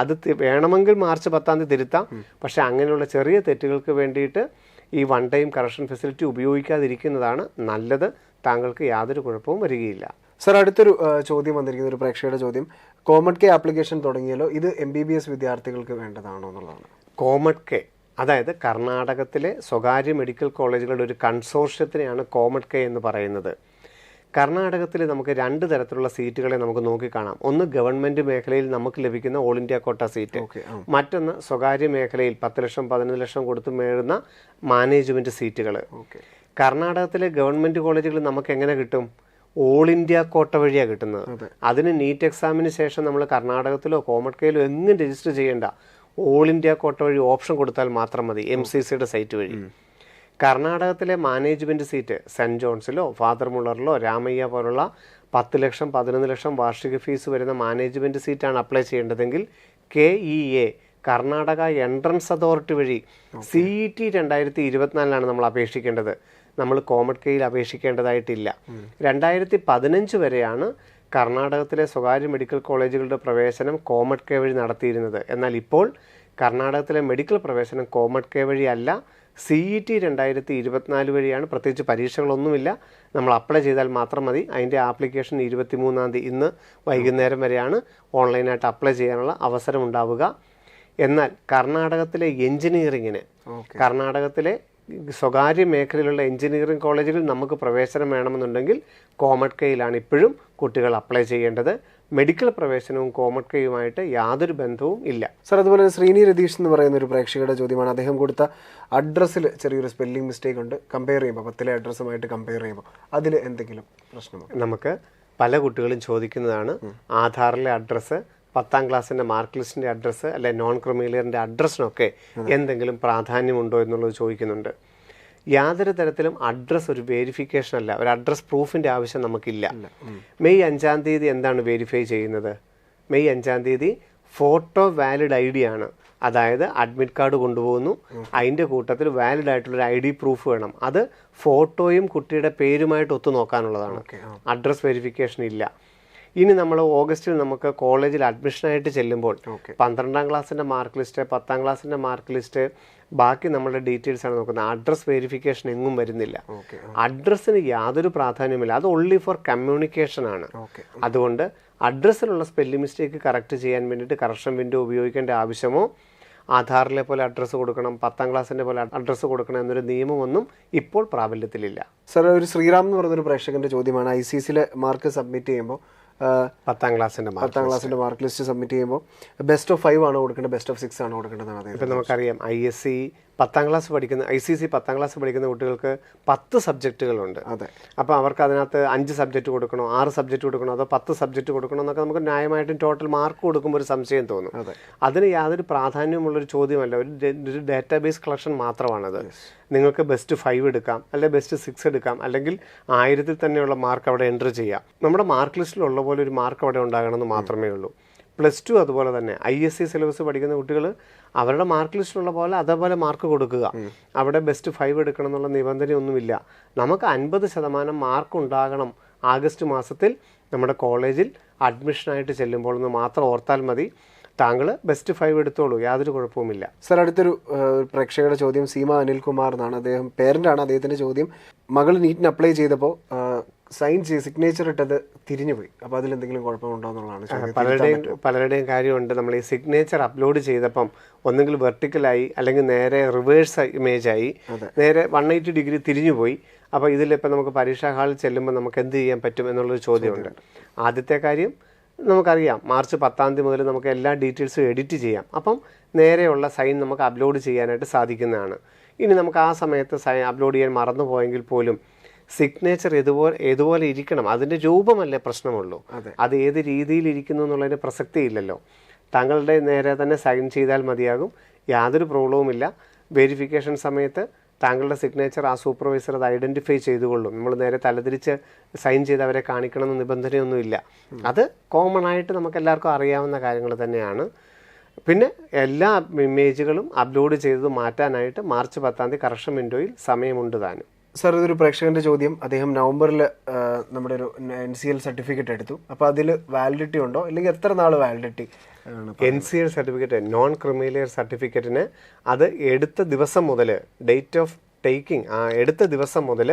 അത് വേണമെങ്കിൽ മാർച്ച് 10 തിരുത്താം. പക്ഷേ അങ്ങനെയുള്ള ചെറിയ തെറ്റുകൾക്ക് വേണ്ടിയിട്ട് ഈ വൺ ടൈം കറക്ഷൻ ഫെസിലിറ്റി ഉപയോഗിക്കാതിരിക്കുന്നതാണ് നല്ലത്. താങ്കൾക്ക് യാതൊരു കുഴപ്പവും വരികയില്ല. സർ, അടുത്തൊരു ചോദ്യം വന്നിരിക്കുന്ന ഒരു പ്രേക്ഷകരുടെ ചോദ്യം, കോമഡ് കെ ആപ്ലിക്കേഷൻ തുടങ്ങിയാലോ ഇത് MBBS വിദ്യാർത്ഥികൾക്ക് വേണ്ടതാണോ എന്നുള്ളതാണ്. കോമഡ് കെ അതായത് കർണാടകത്തിലെ സ്വകാര്യ മെഡിക്കൽ കോളേജുകളുടെ ഒരു കൺസോർഷ്യത്തിനെയാണ് കോമഡ് കെ എന്ന് പറയുന്നത്. കർണാടകത്തിൽ നമുക്ക് 2 തരത്തിലുള്ള സീറ്റുകളെ നമുക്ക് നോക്കിക്കാണാം. ഒന്ന് ഗവൺമെൻറ് മേഖലയിൽ നമുക്ക് ലഭിക്കുന്ന ഓൾ ഇന്ത്യ കോട്ട സീറ്റ്, മറ്റൊന്ന് സ്വകാര്യ മേഖലയിൽ 10 ലക്ഷം 15 ലക്ഷം കൊടുത്ത് മേഴുന്ന മാനേജ്മെൻറ്റ് സീറ്റുകൾ. കർണാടകത്തിലെ ഗവൺമെൻറ് കോളേജുകൾ നമുക്ക് എങ്ങനെ കിട്ടും? ഓൾ ഇന്ത്യ കോട്ട വഴിയാണ് കിട്ടുന്നത്. അതിന് നീറ്റ് എക്സാമിന് ശേഷം നമ്മൾ കർണാടകത്തിലോ കോമഡ് കെയിലോ എങ്ങും രജിസ്റ്റർ ചെയ്യേണ്ട. ഓൾ ഇന്ത്യ കോട്ട വഴി ഓപ്ഷൻ കൊടുത്താൽ മാത്രം മതി, MCCയുടെ സൈറ്റ് വഴി. കർണാടകത്തിലെ മാനേജ്മെൻറ്റ് സീറ്റ് സെൻറ്റ് ജോൺസിലോ ഫാദർ മുള്ളറിലോ രാമയ്യ പോലുള്ള 10 ലക്ഷം 11 ലക്ഷം വാർഷിക ഫീസ് വരുന്ന മാനേജ്മെൻറ്റ് സീറ്റാണ് അപ്ലൈ ചെയ്യേണ്ടതെങ്കിൽ KEA കർണാടക എൻട്രൻസ് അതോറിറ്റി വഴി CET 2024 നമ്മൾ അപേക്ഷിക്കേണ്ടത്. നമ്മൾ കോമഡ് കെയിൽ അപേക്ഷിക്കേണ്ടതായിട്ടില്ല. 2015 വരെയാണ് കർണാടകത്തിലെ സ്വകാര്യ മെഡിക്കൽ കോളേജുകളുടെ പ്രവേശനം കോമഡ് കെ വഴി നടത്തിയിരുന്നത്. എന്നാൽ ഇപ്പോൾ കർണാടകത്തിലെ മെഡിക്കൽ പ്രവേശനം കോമഡ് കെ വഴി അല്ല, CET 2024 വഴിയാണ്. പ്രത്യേകിച്ച് പരീക്ഷകളൊന്നുമില്ല, നമ്മൾ അപ്ലൈ ചെയ്താൽ മാത്രം മതി. അതിൻ്റെ ആപ്ലിക്കേഷൻ 23 ഇന്ന് വൈകുന്നേരം വരെയാണ് ഓൺലൈനായിട്ട് അപ്ലൈ ചെയ്യാനുള്ള അവസരം ഉണ്ടാവുക. എന്നാൽ കർണാടകത്തിലെ എഞ്ചിനീയറിങ്ങിന് കർണാടകത്തിലെ സ്വകാര്യ മേഖലയിലുള്ള എഞ്ചിനീയറിംഗ് കോളേജുകളിൽ നമുക്ക് പ്രവേശനം വേണമെന്നുണ്ടെങ്കിൽ കോമഡ് കെയിലാണ് ഇപ്പോഴും കുട്ടികൾ അപ്ലൈ ചെയ്യേണ്ടത്. മെഡിക്കൽ പ്രവേശനവും കോമഡ് കെയുമായിട്ട് യാതൊരു ബന്ധവും ഇല്ല. സർ, അതുപോലെ ശ്രീനി രതീഷ് എന്ന് പറയുന്ന ഒരു പ്രേക്ഷകരുടെ ചോദ്യമാണ്. അദ്ദേഹം കൊടുത്ത അഡ്രസ്സിൽ ചെറിയൊരു സ്പെല്ലിംഗ് മിസ്റ്റേക്ക് ഉണ്ട്. കമ്പയർ ചെയ്യുമ്പോൾ 10ലെ അഡ്രസ്സുമായിട്ട് കമ്പയർ ചെയ്യുമ്പോൾ അതിൽ എന്തെങ്കിലും പ്രശ്നമോ? നമുക്ക് പല കുട്ടികളും ചോദിക്കുന്നതാണ് ആധാറിലെ അഡ്രസ്സ്, 10ാം ക്ലാസ്സിൻ്റെ മാർക്ക് ലിസ്റ്റിൻ്റെ അഡ്രസ്സ് അല്ലെ നോൺ ക്രിമിലിയറിൻ്റെ അഡ്രസ്സിനൊക്കെ എന്തെങ്കിലും പ്രാധാന്യമുണ്ടോ എന്നുള്ളത് ചോദിക്കുന്നുണ്ട്. യാതൊരു തരത്തിലും അഡ്രസ്സ് ഒരു വേരിഫിക്കേഷൻ അല്ല, ഒരു അഡ്രസ് പ്രൂഫിൻ്റെ ആവശ്യം നമുക്കില്ല. മെയ് 5 എന്താണ് വെരിഫൈ ചെയ്യുന്നത്? മെയ് 5 ഫോട്ടോ വാലിഡ് ID ആണ്. അതായത് അഡ്മിറ്റ് കാർഡ് കൊണ്ടുപോകുന്നു, അതിൻ്റെ കൂട്ടത്തിൽ വാലിഡ് ആയിട്ടുള്ളൊരു ID പ്രൂഫ് വേണം. അത് ഫോട്ടോയും കുട്ടിയുടെ പേരുമായിട്ട് ഒത്തു നോക്കാനുള്ളതാണ്. അഡ്രസ് വെരിഫിക്കേഷൻ ഇല്ല. ഇനി നമ്മൾ ഓഗസ്റ്റിൽ നമുക്ക് കോളേജിൽ അഡ്മിഷനായിട്ട് ചെല്ലുമ്പോൾ 12ാം ക്ലാസ്സിൻ്റെ മാർക്ക് ലിസ്റ്റ്, 10ാം ക്ലാസ്സിൻ്റെ മാർക്ക് ലിസ്റ്റ്, ബാക്കി നമ്മളുടെ ഡീറ്റെയിൽസ് ആണ് നോക്കുന്നത്. അഡ്രസ് വെരിഫിക്കേഷൻ എങ്ങും വരുന്നില്ല. അഡ്രസ്സിന് യാതൊരു പ്രാധാന്യമില്ല, അത് ഓൺലി ഫോർ കമ്മ്യൂണിക്കേഷൻ ആണ്. അതുകൊണ്ട് അഡ്രസ്സിലുള്ള സ്പെല്ലിംഗ് മിസ്റ്റേക്ക് കറക്റ്റ് ചെയ്യാൻ വേണ്ടിയിട്ട് കറക്ഷൻ വിൻഡോ ഉപയോഗിക്കേണ്ട ആവശ്യമോ ആധാറിലെ പോലെ അഡ്രസ്സ് കൊടുക്കണം, 10ാം ക്ലാസ്സിൻ്റെ പോലെ അഡ്രസ്സ് കൊടുക്കണം എന്നൊരു നിയമമൊന്നും ഇപ്പോൾ പ്രാബല്യത്തിലില്ല. സർ, ഒരു ശ്രീറാം എന്ന് പറയുന്നൊരു പ്രേക്ഷകന്റെ ചോദ്യമാണ്. ICCയിലെ മാർക്ക് സബ്മിറ്റ് ചെയ്യുമ്പോൾ 10ാം ക്ലാസ്സിൻ്റെ മാർക്ക് ലിസ്റ്റ് സബ്മിറ്റ് ചെയ്യുമ്പോൾ ബെസ്റ്റ് ഓഫ് 5 ആണോ കൊടുക്കേണ്ടത്, ബെസ്റ്റ് ഓഫ് 6 ആണോ കൊടുക്കേണ്ടത്? ഇപ്പം നമുക്കറിയാം ISC 10ാം ക്ലാസ് പഠിക്കുന്ന ICC 10ാം ക്ലാസ് പഠിക്കുന്ന കുട്ടികൾക്ക് 10 സബ്ജക്റ്റുകളുണ്ട്. അപ്പോൾ അവർക്ക് അതിനകത്ത് 5 സബ്ജക്റ്റ് കൊടുക്കണോ, 6 സബ്ജക്റ്റ് കൊടുക്കണോ, അതോ 10 സബ്ജക്റ്റ് കൊടുക്കണോ എന്നൊക്കെ നമുക്ക് ന്യായമായിട്ടും ടോട്ടൽ മാർക്ക് കൊടുക്കുമ്പോൾ ഒരു സംശയം തോന്നും. അതിന് യാതൊരു പ്രാധാന്യമുള്ളൊരു ചോദ്യമല്ല, ഒരു ഡാറ്റാബേസ് കളക്ഷൻ മാത്രമാണത്. നിങ്ങൾക്ക് ബെസ്റ്റ് 5 എടുക്കാം, അല്ലെങ്കിൽ ബെസ്റ്റ് 6 എടുക്കാം, അല്ലെങ്കിൽ 1000-ൽ തന്നെയുള്ള മാർക്ക് അവിടെ എൻറ്റർ ചെയ്യാം. നമ്മുടെ മാർക്ക് ലിസ്റ്റിലുള്ള പോലെ ഒരു മാർക്ക് അവിടെ ഉണ്ടാകണമെന്ന് മാത്രമേ ഉള്ളൂ. +2 അതുപോലെ തന്നെ ISC സിലബസ് പഠിക്കുന്ന കുട്ടികൾ അവരുടെ മാർക്ക് ലിസ്റ്റിലുള്ള പോലെ അതേപോലെ മാർക്ക് കൊടുക്കുക. അവിടെ ബെസ്റ്റ് 5 എടുക്കണം എന്നുള്ള നിബന്ധനയൊന്നുമില്ല. നമുക്ക് 50% മാർക്ക് ഉണ്ടാകണം ആഗസ്റ്റ് മാസത്തിൽ നമ്മുടെ കോളേജിൽ അഡ്മിഷനായിട്ട് ചെല്ലുമ്പോൾ എന്ന് മാത്രം ഓർത്താൽ മതി. താങ്കൾ ബെസ്റ്റ് 5 എടുത്തോളൂ, യാതൊരു കുഴപ്പവുമില്ല. സർ, അടുത്തൊരു പ്രേക്ഷകരുടെ ചോദ്യം സീമ അനിൽകുമാർ എന്നാണ്. അദ്ദേഹം പേരൻ്റാണ്. അദ്ദേഹത്തിൻ്റെ ചോദ്യം, മകൾ നീറ്റിന് അപ്ലൈ ചെയ്തപ്പോൾ സൈൻ ചെയ്ത് സിഗ്നേച്ചർ ഇട്ടത് തിരിഞ്ഞുപോയി, അപ്പോൾ അതിലെന്തെങ്കിലും കുഴപ്പമുണ്ടോ എന്നുള്ളതാണ്. പലരുടെയും കാര്യമുണ്ട്. നമ്മൾ ഈ സിഗ്നേച്ചർ അപ്ലോഡ് ചെയ്തപ്പം ഒന്നെങ്കിൽ വെർട്ടിക്കലായി അല്ലെങ്കിൽ നേരെ റിവേഴ്സ് ഇമേജായി, നേരെ 180 ഡിഗ്രി തിരിഞ്ഞുപോയി. അപ്പോൾ ഇതിലിപ്പോൾ നമുക്ക് പരീക്ഷാ ഹാളിൽ ചെല്ലുമ്പോൾ നമുക്ക് എന്ത് ചെയ്യാൻ പറ്റും എന്നുള്ളൊരു ചോദ്യമുണ്ട്. ആദ്യത്തെ കാര്യം നമുക്കറിയാം, മാർച്ച് 10 മുതൽ നമുക്ക് എല്ലാ ഡീറ്റെയിൽസും എഡിറ്റ് ചെയ്യാം. അപ്പം നേരെയുള്ള സൈൻ നമുക്ക് അപ്ലോഡ് ചെയ്യാനായിട്ട് സാധിക്കുന്നതാണ്. ഇനി നമുക്ക് ആ സമയത്ത് സൈൻ അപ്ലോഡ് ചെയ്യാൻ മറന്നു പോയെങ്കിൽ പോലും സിഗ്നേച്ചർ ഏതുപോലെ ഇരിക്കണം, അതിൻ്റെ രൂപമല്ലേ പ്രശ്നമുള്ളൂ. അത് ഏത് രീതിയിൽ ഇരിക്കുന്നു എന്നുള്ളതിന് പ്രസക്തിയില്ലല്ലോ. താങ്കളുടെ നേരെ തന്നെ സൈൻ ചെയ്താൽ മതിയാകും, യാതൊരു പ്രോബ്ലവുമില്ല. വെരിഫിക്കേഷൻ സമയത്ത് താങ്കളുടെ സിഗ്നേച്ചർ ആ സൂപ്പർവൈസർ അത് ഐഡൻറ്റിഫൈ ചെയ്തുകൊള്ളും. നമ്മൾ നേരെ തലതിരിച്ച് സൈൻ ചെയ്ത് അവരെ കാണിക്കണമെന്ന് നിബന്ധനയൊന്നുമില്ല. അത് കോമൺ ആയിട്ട് നമുക്ക് എല്ലാവർക്കും അറിയാവുന്ന കാര്യങ്ങൾ തന്നെയാണ്. പിന്നെ എല്ലാ ഇമേജുകളും അപ്ലോഡ് ചെയ്തത് മാറ്റാനായിട്ട് മാർച്ച് 10 കറക്ഷൻ വിൻഡോയിൽ സമയമുണ്ട് താനും. സർ, ഇതൊരു പ്രേക്ഷകന്റെ ചോദ്യം. അദ്ദേഹം നവംബറിൽ നമ്മുടെ ഒരു NCL സർട്ടിഫിക്കറ്റ് എടുത്തു. അപ്പോൾ അതിൽ വാലിഡിറ്റി ഉണ്ടോ, അല്ലെങ്കിൽ എത്ര നാൾ validity? NCL certificate, non criminal സർട്ടിഫിക്കറ്റിന് അത് എടുത്ത ദിവസം മുതൽ, ഡേറ്റ് ഓഫ് ടേക്കിംഗ് എടുത്ത ദിവസം മുതൽ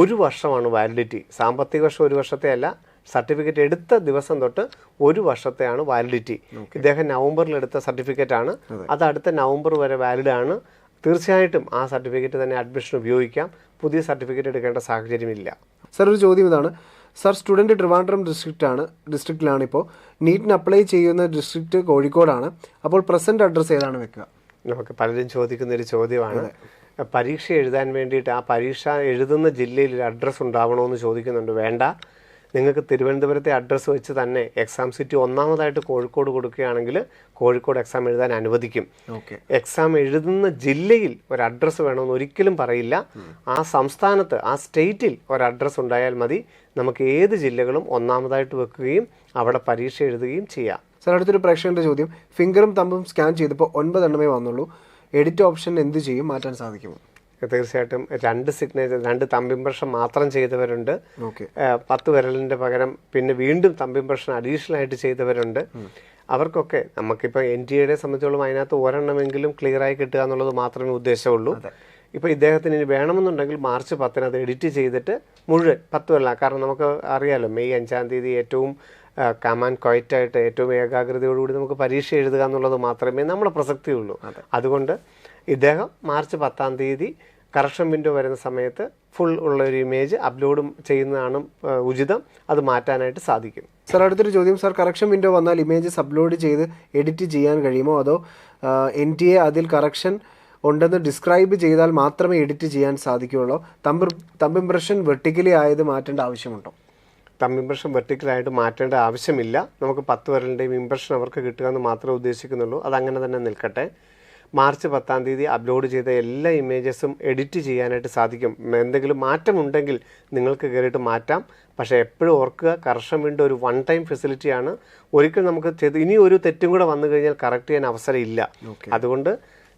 1 വർഷമാണ് വാലിഡിറ്റി. സാമ്പത്തിക വർഷം 1 വർഷത്തെ അല്ല, സർട്ടിഫിക്കറ്റ് എടുത്ത ദിവസം തൊട്ട് 1 വർഷത്തെയാണ് വാലിഡിറ്റി. ഇദ്ദേഹം നവംബറിൽ എടുത്ത സർട്ടിഫിക്കറ്റ് ആണ്, അത് അടുത്ത നവംബർ വരെ വാലിഡ് ആണ്. തീർച്ചയായിട്ടും ആ സർട്ടിഫിക്കറ്റ് തന്നെ അഡ്മിഷൻ ഉപയോഗിക്കാം. പുതിയ സർട്ടിഫിക്കറ്റ് എടുക്കേണ്ട സാഹചര്യമില്ല. സർ, ഒരു ചോദ്യം ഇതാണ്. സർ, സ്റ്റുഡൻറ്റ് ട്രിവാൻഡ്രം ഡിസ്ട്രിക്റ്റിലാണ്. ഇപ്പോൾ നീറ്റിന് അപ്ലൈ ചെയ്യുന്ന ഡിസ്ട്രിക്റ്റ് കോഴിക്കോടാണ്. അപ്പോൾ പ്രസൻറ്റ് അഡ്രസ്സ് ഏതാണ് വെക്കുക? നമുക്ക് പലരും ചോദിക്കുന്നൊരു ചോദ്യമാണ്. പരീക്ഷ എഴുതാൻ വേണ്ടിയിട്ട് ആ പരീക്ഷ എഴുതുന്ന ജില്ലയിൽ ഒരു അഡ്രസ്സ് ഉണ്ടാവണമെന്ന് ചോദിക്കുന്നുണ്ട്. വേണ്ട, നിങ്ങൾക്ക് തിരുവനന്തപുരത്തെ അഡ്രസ്സ് വെച്ച് തന്നെ എക്സാം സിറ്റി ഒന്നാമതായിട്ട് കോഴിക്കോട് കൊടുക്കുകയാണെങ്കിൽ കോഴിക്കോട് എക്സാം എഴുതാൻ അനുവദിക്കും. എക്സാം എഴുതുന്ന ജില്ലയിൽ ഒരു അഡ്രസ്സ് വേണമെന്ന് ഒരിക്കലും പറയില്ല. ആ സംസ്ഥാനത്ത്, ആ സ്റ്റേറ്റിൽ ഒരു അഡ്രസ്സ് ഉണ്ടായാൽ മതി. നമുക്ക് ഏത് ജില്ലകളും ഒന്നാമതായിട്ട് വെക്കുകയും അവിടെ പരീക്ഷ എഴുതുകയും ചെയ്യാം. സർ, അടുത്തൊരു പ്രേക്ഷകന്റെ ചോദ്യം, ഫിംഗറും തമ്പും സ്കാൻ ചെയ്തപ്പോൾ 9 എണ്ണമേ വന്നുള്ളൂ. എഡിറ്റ് ഓപ്ഷൻ എന്ത് ചെയ്യും, മാറ്റാൻ സാധിക്കുമോ? തീർച്ചയായിട്ടും 2 സിഗ്നേച്ചർ, 2 തമ്പ് ഇംപ്രഷൻ മാത്രം ചെയ്തവരുണ്ട്. 10 വിരലിൻ്റെ പകരം പിന്നെ വീണ്ടും തമ്പ് ഇംപ്രഷൻ അഡീഷണൽ ആയിട്ട് ചെയ്തവരുണ്ട്. അവർക്കൊക്കെ നമുക്കിപ്പോൾ NTA സംബന്ധിച്ചോളം അതിനകത്ത് ഒരെണ്ണമെങ്കിലും ക്ലിയറായി കിട്ടുക എന്നുള്ളത് മാത്രമേ ഉദ്ദേശമുള്ളൂ. ഇപ്പോൾ ഇദ്ദേഹത്തിന് ഇനി വേണമെന്നുണ്ടെങ്കിൽ മാർച്ച് 10 അത് എഡിറ്റ് ചെയ്തിട്ട് മുഴുവൻ 10 അല്ല, കാരണം നമുക്ക് അറിയാമല്ലോ മെയ് 5 ഏറ്റവും കമാൻ ക്വയറ്റായിട്ട് ഏറ്റവും ഏകാഗ്രതയോടുകൂടി നമുക്ക് പരീക്ഷ എഴുതുക എന്നുള്ളത് മാത്രമേ നമ്മുടെ പ്രസക്തിയുള്ളൂ. അതുകൊണ്ട് ഇദ്ദേഹം മാർച്ച് 10 കറക്ഷൻ വിൻഡോ വരുന്ന സമയത്ത് ഫുൾ ഉള്ളൊരു ഇമേജ് അപ്ലോഡ് ചെയ്യുന്നതാണ് ഉചിതം. അത് മാറ്റാനായിട്ട് സാധിക്കും. സർ, അടുത്തൊരു ചോദ്യം. സർ, കറക്ഷൻ വിൻഡോ വന്നാൽ ഇമേജസ് അപ്ലോഡ് ചെയ്ത് എഡിറ്റ് ചെയ്യാൻ കഴിയുമോ, അതോ NTA അതിൽ കറക്ഷൻ ഉണ്ടെന്ന് ഡിസ്ക്രൈബ് ചെയ്താൽ മാത്രമേ എഡിറ്റ് ചെയ്യാൻ സാധിക്കുകയുള്ളൂ? തമ്പ് ഇംപ്രഷൻ വെർട്ടിക്കലി ആയത് മാറ്റേണ്ട ആവശ്യമുണ്ടോ? തമ്പ് ഇംപ്രഷൻ വെർട്ടിക്കലായിട്ട് മാറ്റേണ്ട ആവശ്യമില്ല. നമുക്ക് 10 വിരലിൻ്റെയും ഇംപ്രഷൻ അവർക്ക് കിട്ടുക എന്ന് മാത്രമേ ഉദ്ദേശിക്കുന്നുള്ളൂ. അതങ്ങനെ തന്നെ നിൽക്കട്ടെ. മാർച്ച് 10 അപ്ലോഡ് ചെയ്ത എല്ലാ ഇമേജസും എഡിറ്റ് ചെയ്യാനായിട്ട് സാധിക്കും. എന്തെങ്കിലും മാറ്റമുണ്ടെങ്കിൽ നിങ്ങൾക്ക് കയറിയിട്ട് മാറ്റാം. പക്ഷേ എപ്പോഴും ഓർക്കുക, കറക്ഷൻ വിൻഡോ ഒരു 1 ടൈം ഫെസിലിറ്റിയാണ്. ഒരിക്കലും നമുക്ക് ഇനി ഒരു തെറ്റും കൂടെ വന്നു കഴിഞ്ഞാൽ കറക്റ്റ് ചെയ്യാൻ അവസരം ഇല്ല. അതുകൊണ്ട്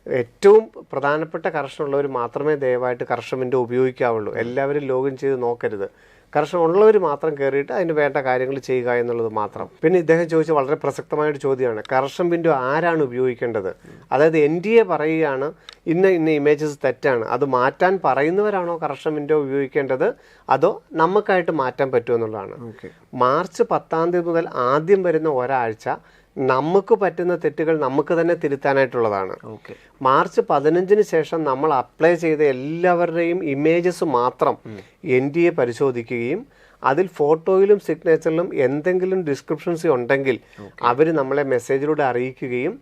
ഏറ്റവും പ്രധാനപ്പെട്ട കറക്ഷൻ ഉള്ളവർ മാത്രമേ ദയവായിട്ട് കറക്ഷൻ വിൻഡോ ഉപയോഗിക്കാവുള്ളൂ. എല്ലാവരും ലോഗിൻ ചെയ്ത് നോക്കരുത്. കറക്ഷൻ ഉള്ളവർ മാത്രം കയറിയിട്ട് അതിന് വേണ്ട കാര്യങ്ങൾ ചെയ്യുക എന്നുള്ളത് മാത്രം. പിന്നെ ഇദ്ദേഹം ചോദിച്ച വളരെ പ്രസക്തമായൊരു ചോദ്യമാണ്, കറക്ഷൻ വിൻഡോ ആരാണ് ഉപയോഗിക്കേണ്ടത്? അതായത് NTA പറയുകയാണ് ഇന്ന ഇമേജസ് തെറ്റാണ്, അത് മാറ്റാൻ പറയുന്നവരാണോ കറക്ഷൻ വിൻഡോ ഉപയോഗിക്കേണ്ടത്, അതോ നമുക്കായിട്ട് മാറ്റാൻ പറ്റുമെന്നുള്ളതാണ്. മാർച്ച് 10 മുതൽ ആദ്യം വരുന്ന ഒരാഴ്ച നമുക്ക് പറ്റുന്ന തെറ്റുകൾ നമുക്ക് തന്നെ തിരുത്താനായിട്ടുള്ളതാണ്. മാർച്ച് 15 ശേഷം നമ്മൾ അപ്ലൈ ചെയ്ത എല്ലാവരുടെയും ഇമേജസ് മാത്രം NTA പരിശോധിക്കുകയും അതിൽ ഫോട്ടോയിലും സിഗ്നേച്ചറിലും എന്തെങ്കിലും ഡിസ്ക്രിപ്ഷൻസ് ഉണ്ടെങ്കിൽ അവർ നമ്മളെ മെസ്സേജിലൂടെ അറിയിക്കുകയും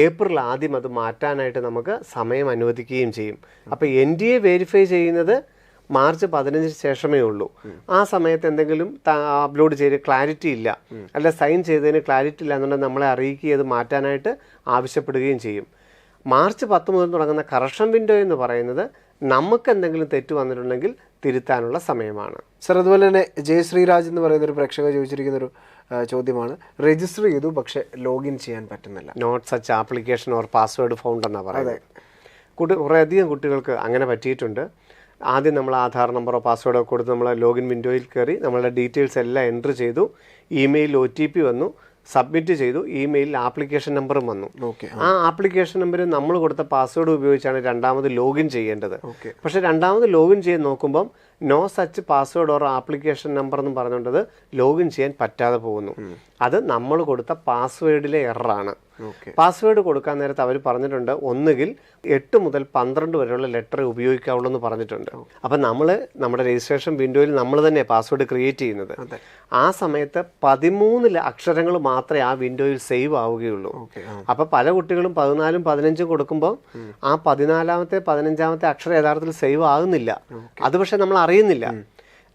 ഏപ്രിൽ ആദ്യം അത് മാറ്റാനായിട്ട് നമുക്ക് സമയം അനുവദിക്കുകയും ചെയ്യും. അപ്പോൾ NTA വെരിഫൈ ചെയ്യുന്നത് മാർച്ച് 15 ശേഷമേ ഉള്ളൂ. ആ സമയത്ത് എന്തെങ്കിലും അപ്ലോഡ് ചെയ്ത് ക്ലാരിറ്റി ഇല്ല, അല്ല സൈൻ ചെയ്തതിന് ക്ലാരിറ്റി ഇല്ല എന്നുണ്ടെങ്കിൽ നമ്മളെ അറിയിക്കുകയും അത് മാറ്റാനായിട്ട് ആവശ്യപ്പെടുകയും ചെയ്യും. മാർച്ച് 10 മുതൽ തുടങ്ങുന്ന കറക്ഷൻ വിൻഡോ എന്ന് പറയുന്നത് നമുക്ക് എന്തെങ്കിലും തെറ്റ് വന്നിട്ടുണ്ടെങ്കിൽ തിരുത്താനുള്ള സമയമാണ്. സർ, അതുപോലെ തന്നെ ജയശ്രീരാജ് എന്ന് പറയുന്ന ഒരു പ്രേക്ഷക ചോദിച്ചിരിക്കുന്നൊരു ചോദ്യമാണ്, രജിസ്റ്റർ ചെയ്തു പക്ഷേ ലോഗിൻ ചെയ്യാൻ പറ്റുന്നില്ല. Not such application or password found എന്നാണ് പറയുന്നത്. കുറേയധികം കുട്ടികൾക്ക് അങ്ങനെ പറ്റിയിട്ടുണ്ട്. ആദ്യം നമ്മൾ ആധാർ നമ്പറോ പാസ്വേഡോ കൊടുത്ത് നമ്മൾ ലോഗിൻ വിൻഡോയിൽ കയറി നമ്മളുടെ ഡീറ്റെയിൽസ് എല്ലാം എൻ്റർ ചെയ്തു, ഇമെയിൽ OTP വന്നു, സബ്മിറ്റ് ചെയ്തു, ഇമെയിലിൽ ആപ്ലിക്കേഷൻ നമ്പറും വന്നു. ആ ആപ്ലിക്കേഷൻ നമ്പർ നമ്മൾ കൊടുത്ത പാസ്വേഡ് ഉപയോഗിച്ചാണ് രണ്ടാമത് ലോഗിൻ ചെയ്യേണ്ടത്. പക്ഷെ രണ്ടാമത് ലോഗിൻ ചെയ്യാൻ നോക്കുമ്പം no such password or application number എന്ന് പറഞ്ഞുകൊണ്ടത് ലോഗിൻ ചെയ്യാൻ പറ്റാതെ പോകുന്നു. അത് നമ്മൾ കൊടുത്ത പാസ്വേഡിലെ എററാണ്. പാസ്വേഡ് കൊടുക്കാൻ നേരത്ത് അവർ പറഞ്ഞിട്ടുണ്ട് ഒന്നുകിൽ 8 മുതൽ 12 വരെയുള്ള ലെറ്റർ ഉപയോഗിക്കാവുള്ളൂ എന്ന് പറഞ്ഞിട്ടുണ്ട്. അപ്പം നമ്മൾ നമ്മുടെ രജിസ്ട്രേഷൻ വിൻഡോയിൽ നമ്മൾ തന്നെ പാസ്വേഡ് ക്രിയേറ്റ് ചെയ്യുന്നത്. ആ സമയത്ത് 13 അക്ഷരങ്ങൾ മാത്രമേ ആ വിൻഡോയിൽ സേവ് ആവുകയുള്ളൂ. അപ്പം പല കുട്ടികളും 14ഉം 15ഉം കൊടുക്കുമ്പോൾ ആ 14ാമത്തെ 15ാമത്തെ അക്ഷരം യഥാർത്ഥത്തിൽ സേവ് ആകുന്നില്ല. അത് പക്ഷെ നമ്മൾ അറിയുന്നില്ല.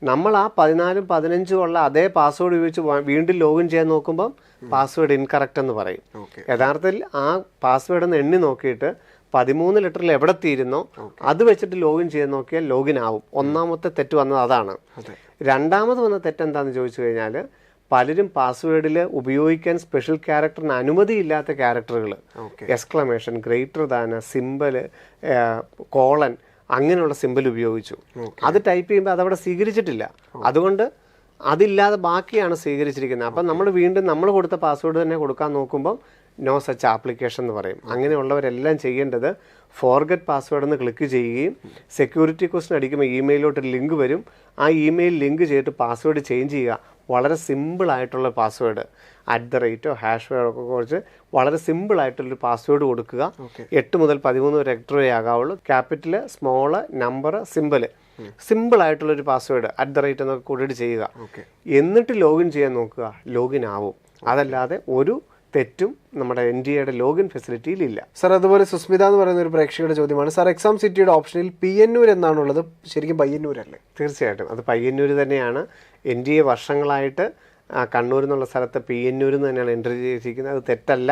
നമ്മൾ ആ 14ഉം 15ഉം ഉള്ള അതേ പാസ്വേഡ് ഉപയോഗിച്ച് വീണ്ടും ലോഗിൻ ചെയ്യാൻ നോക്കുമ്പോൾ പാസ്വേഡ് ഇൻകറക്റ്റ് എന്ന് പറയും. യഥാർത്ഥത്തിൽ ആ പാസ്വേഡ് ഒന്ന് എണ്ണി നോക്കിയിട്ട് 13 ലെറ്ററിൽ എവിടെ തീരുന്നോ അത് വെച്ചിട്ട് ലോഗിൻ ചെയ്ത് നോക്കിയാൽ ലോഗിൻ ആവും. ഒന്നാമത്തെ തെറ്റ് വന്നത് അതാണ്. രണ്ടാമത് വന്ന തെറ്റ് എന്താണെന്ന് ചോദിച്ചു കഴിഞ്ഞാൽ പലരും പാസ്വേഡിൽ ഉപയോഗിക്കാൻ സ്പെഷ്യൽ ക്യാരക്ടറിന് അനുമതിയില്ലാത്ത ക്യാരക്ടറുകൾ, exclamation, greater than, symbol, colon, അങ്ങനെയുള്ള സിമ്പൽ ഉപയോഗിച്ചു. അത് ടൈപ്പ് ചെയ്യുമ്പോൾ അതവിടെ സ്വീകരിച്ചിട്ടില്ല. അതുകൊണ്ട് അതില്ലാതെ ബാക്കിയാണ് സ്വീകരിച്ചിരിക്കുന്നത്. അപ്പം നമ്മൾ വീണ്ടും നമ്മൾ കൊടുത്ത പാസ്വേഡ് തന്നെ കൊടുക്കാൻ നോക്കുമ്പം നോ സച്ച് ആപ്ലിക്കേഷൻ എന്ന് പറയും. അങ്ങനെയുള്ളവരെല്ലാം ചെയ്യേണ്ടത് ഫോർഗെറ്റ് പാസ്വേഡ് എന്ന് ക്ലിക്ക് ചെയ്യുകയും സെക്യൂരിറ്റി ക്വസ്റ്റൻ അടിക്കുമ്പോൾ ഇമെയിലോട്ട് ലിങ്ക് വരും. ആ ഇമെയിൽ ലിങ്ക് ചെയ്തിട്ട് പാസ്വേഡ് ചേഞ്ച് ചെയ്യുക. വളരെ സിമ്പിളായിട്ടുള്ള പാസ്വേഡ് @ #ഒക്കെ കുറിച്ച് വളരെ സിമ്പിളായിട്ടുള്ളൊരു പാസ്വേഡ് കൊടുക്കുക. 8 മുതൽ 13 വരെ ലെറ്ററേ ആകാവുള്ളൂ. ക്യാപിറ്റൽ, സ്മോള്, നമ്പർ, സിമ്പിള്, സിമ്പിളായിട്ടുള്ളൊരു പാസ്വേഡ് @ എന്നൊക്കെ കൂടിയിട്ട് ചെയ്യുക. എന്നിട്ട് ലോഗിൻ ചെയ്യാൻ നോക്കുക. ലോഗിൻ ആവും. അതല്ലാതെ ഒരു തെറ്റും നമ്മുടെ NTA ലോഗിൻ ഫെസിലിറ്റിയിൽ ഇല്ല. സാർ, അതുപോലെ സുസ്മിത എന്ന് പറയുന്ന ഒരു പ്രേക്ഷകരുടെ ചോദ്യമാണ്. സാർ, എക്സാം സിറ്റിയുടെ ഓപ്ഷനിൽ പയ്യന്നൂർ എന്നാണുള്ളത്, ശരിക്കും പയ്യന്നൂരല്ലേ? തീർച്ചയായിട്ടും അത് പയ്യന്നൂർ തന്നെയാണ്. NTA വർഷങ്ങളായിട്ട് കണ്ണൂർ എന്നുള്ള സ്ഥലത്ത് പയ്യന്നൂർ എന്ന് തന്നെയാണ് എൻട്രി ചെയ്തിരിക്കുന്നത്. അത് തെറ്റല്ല.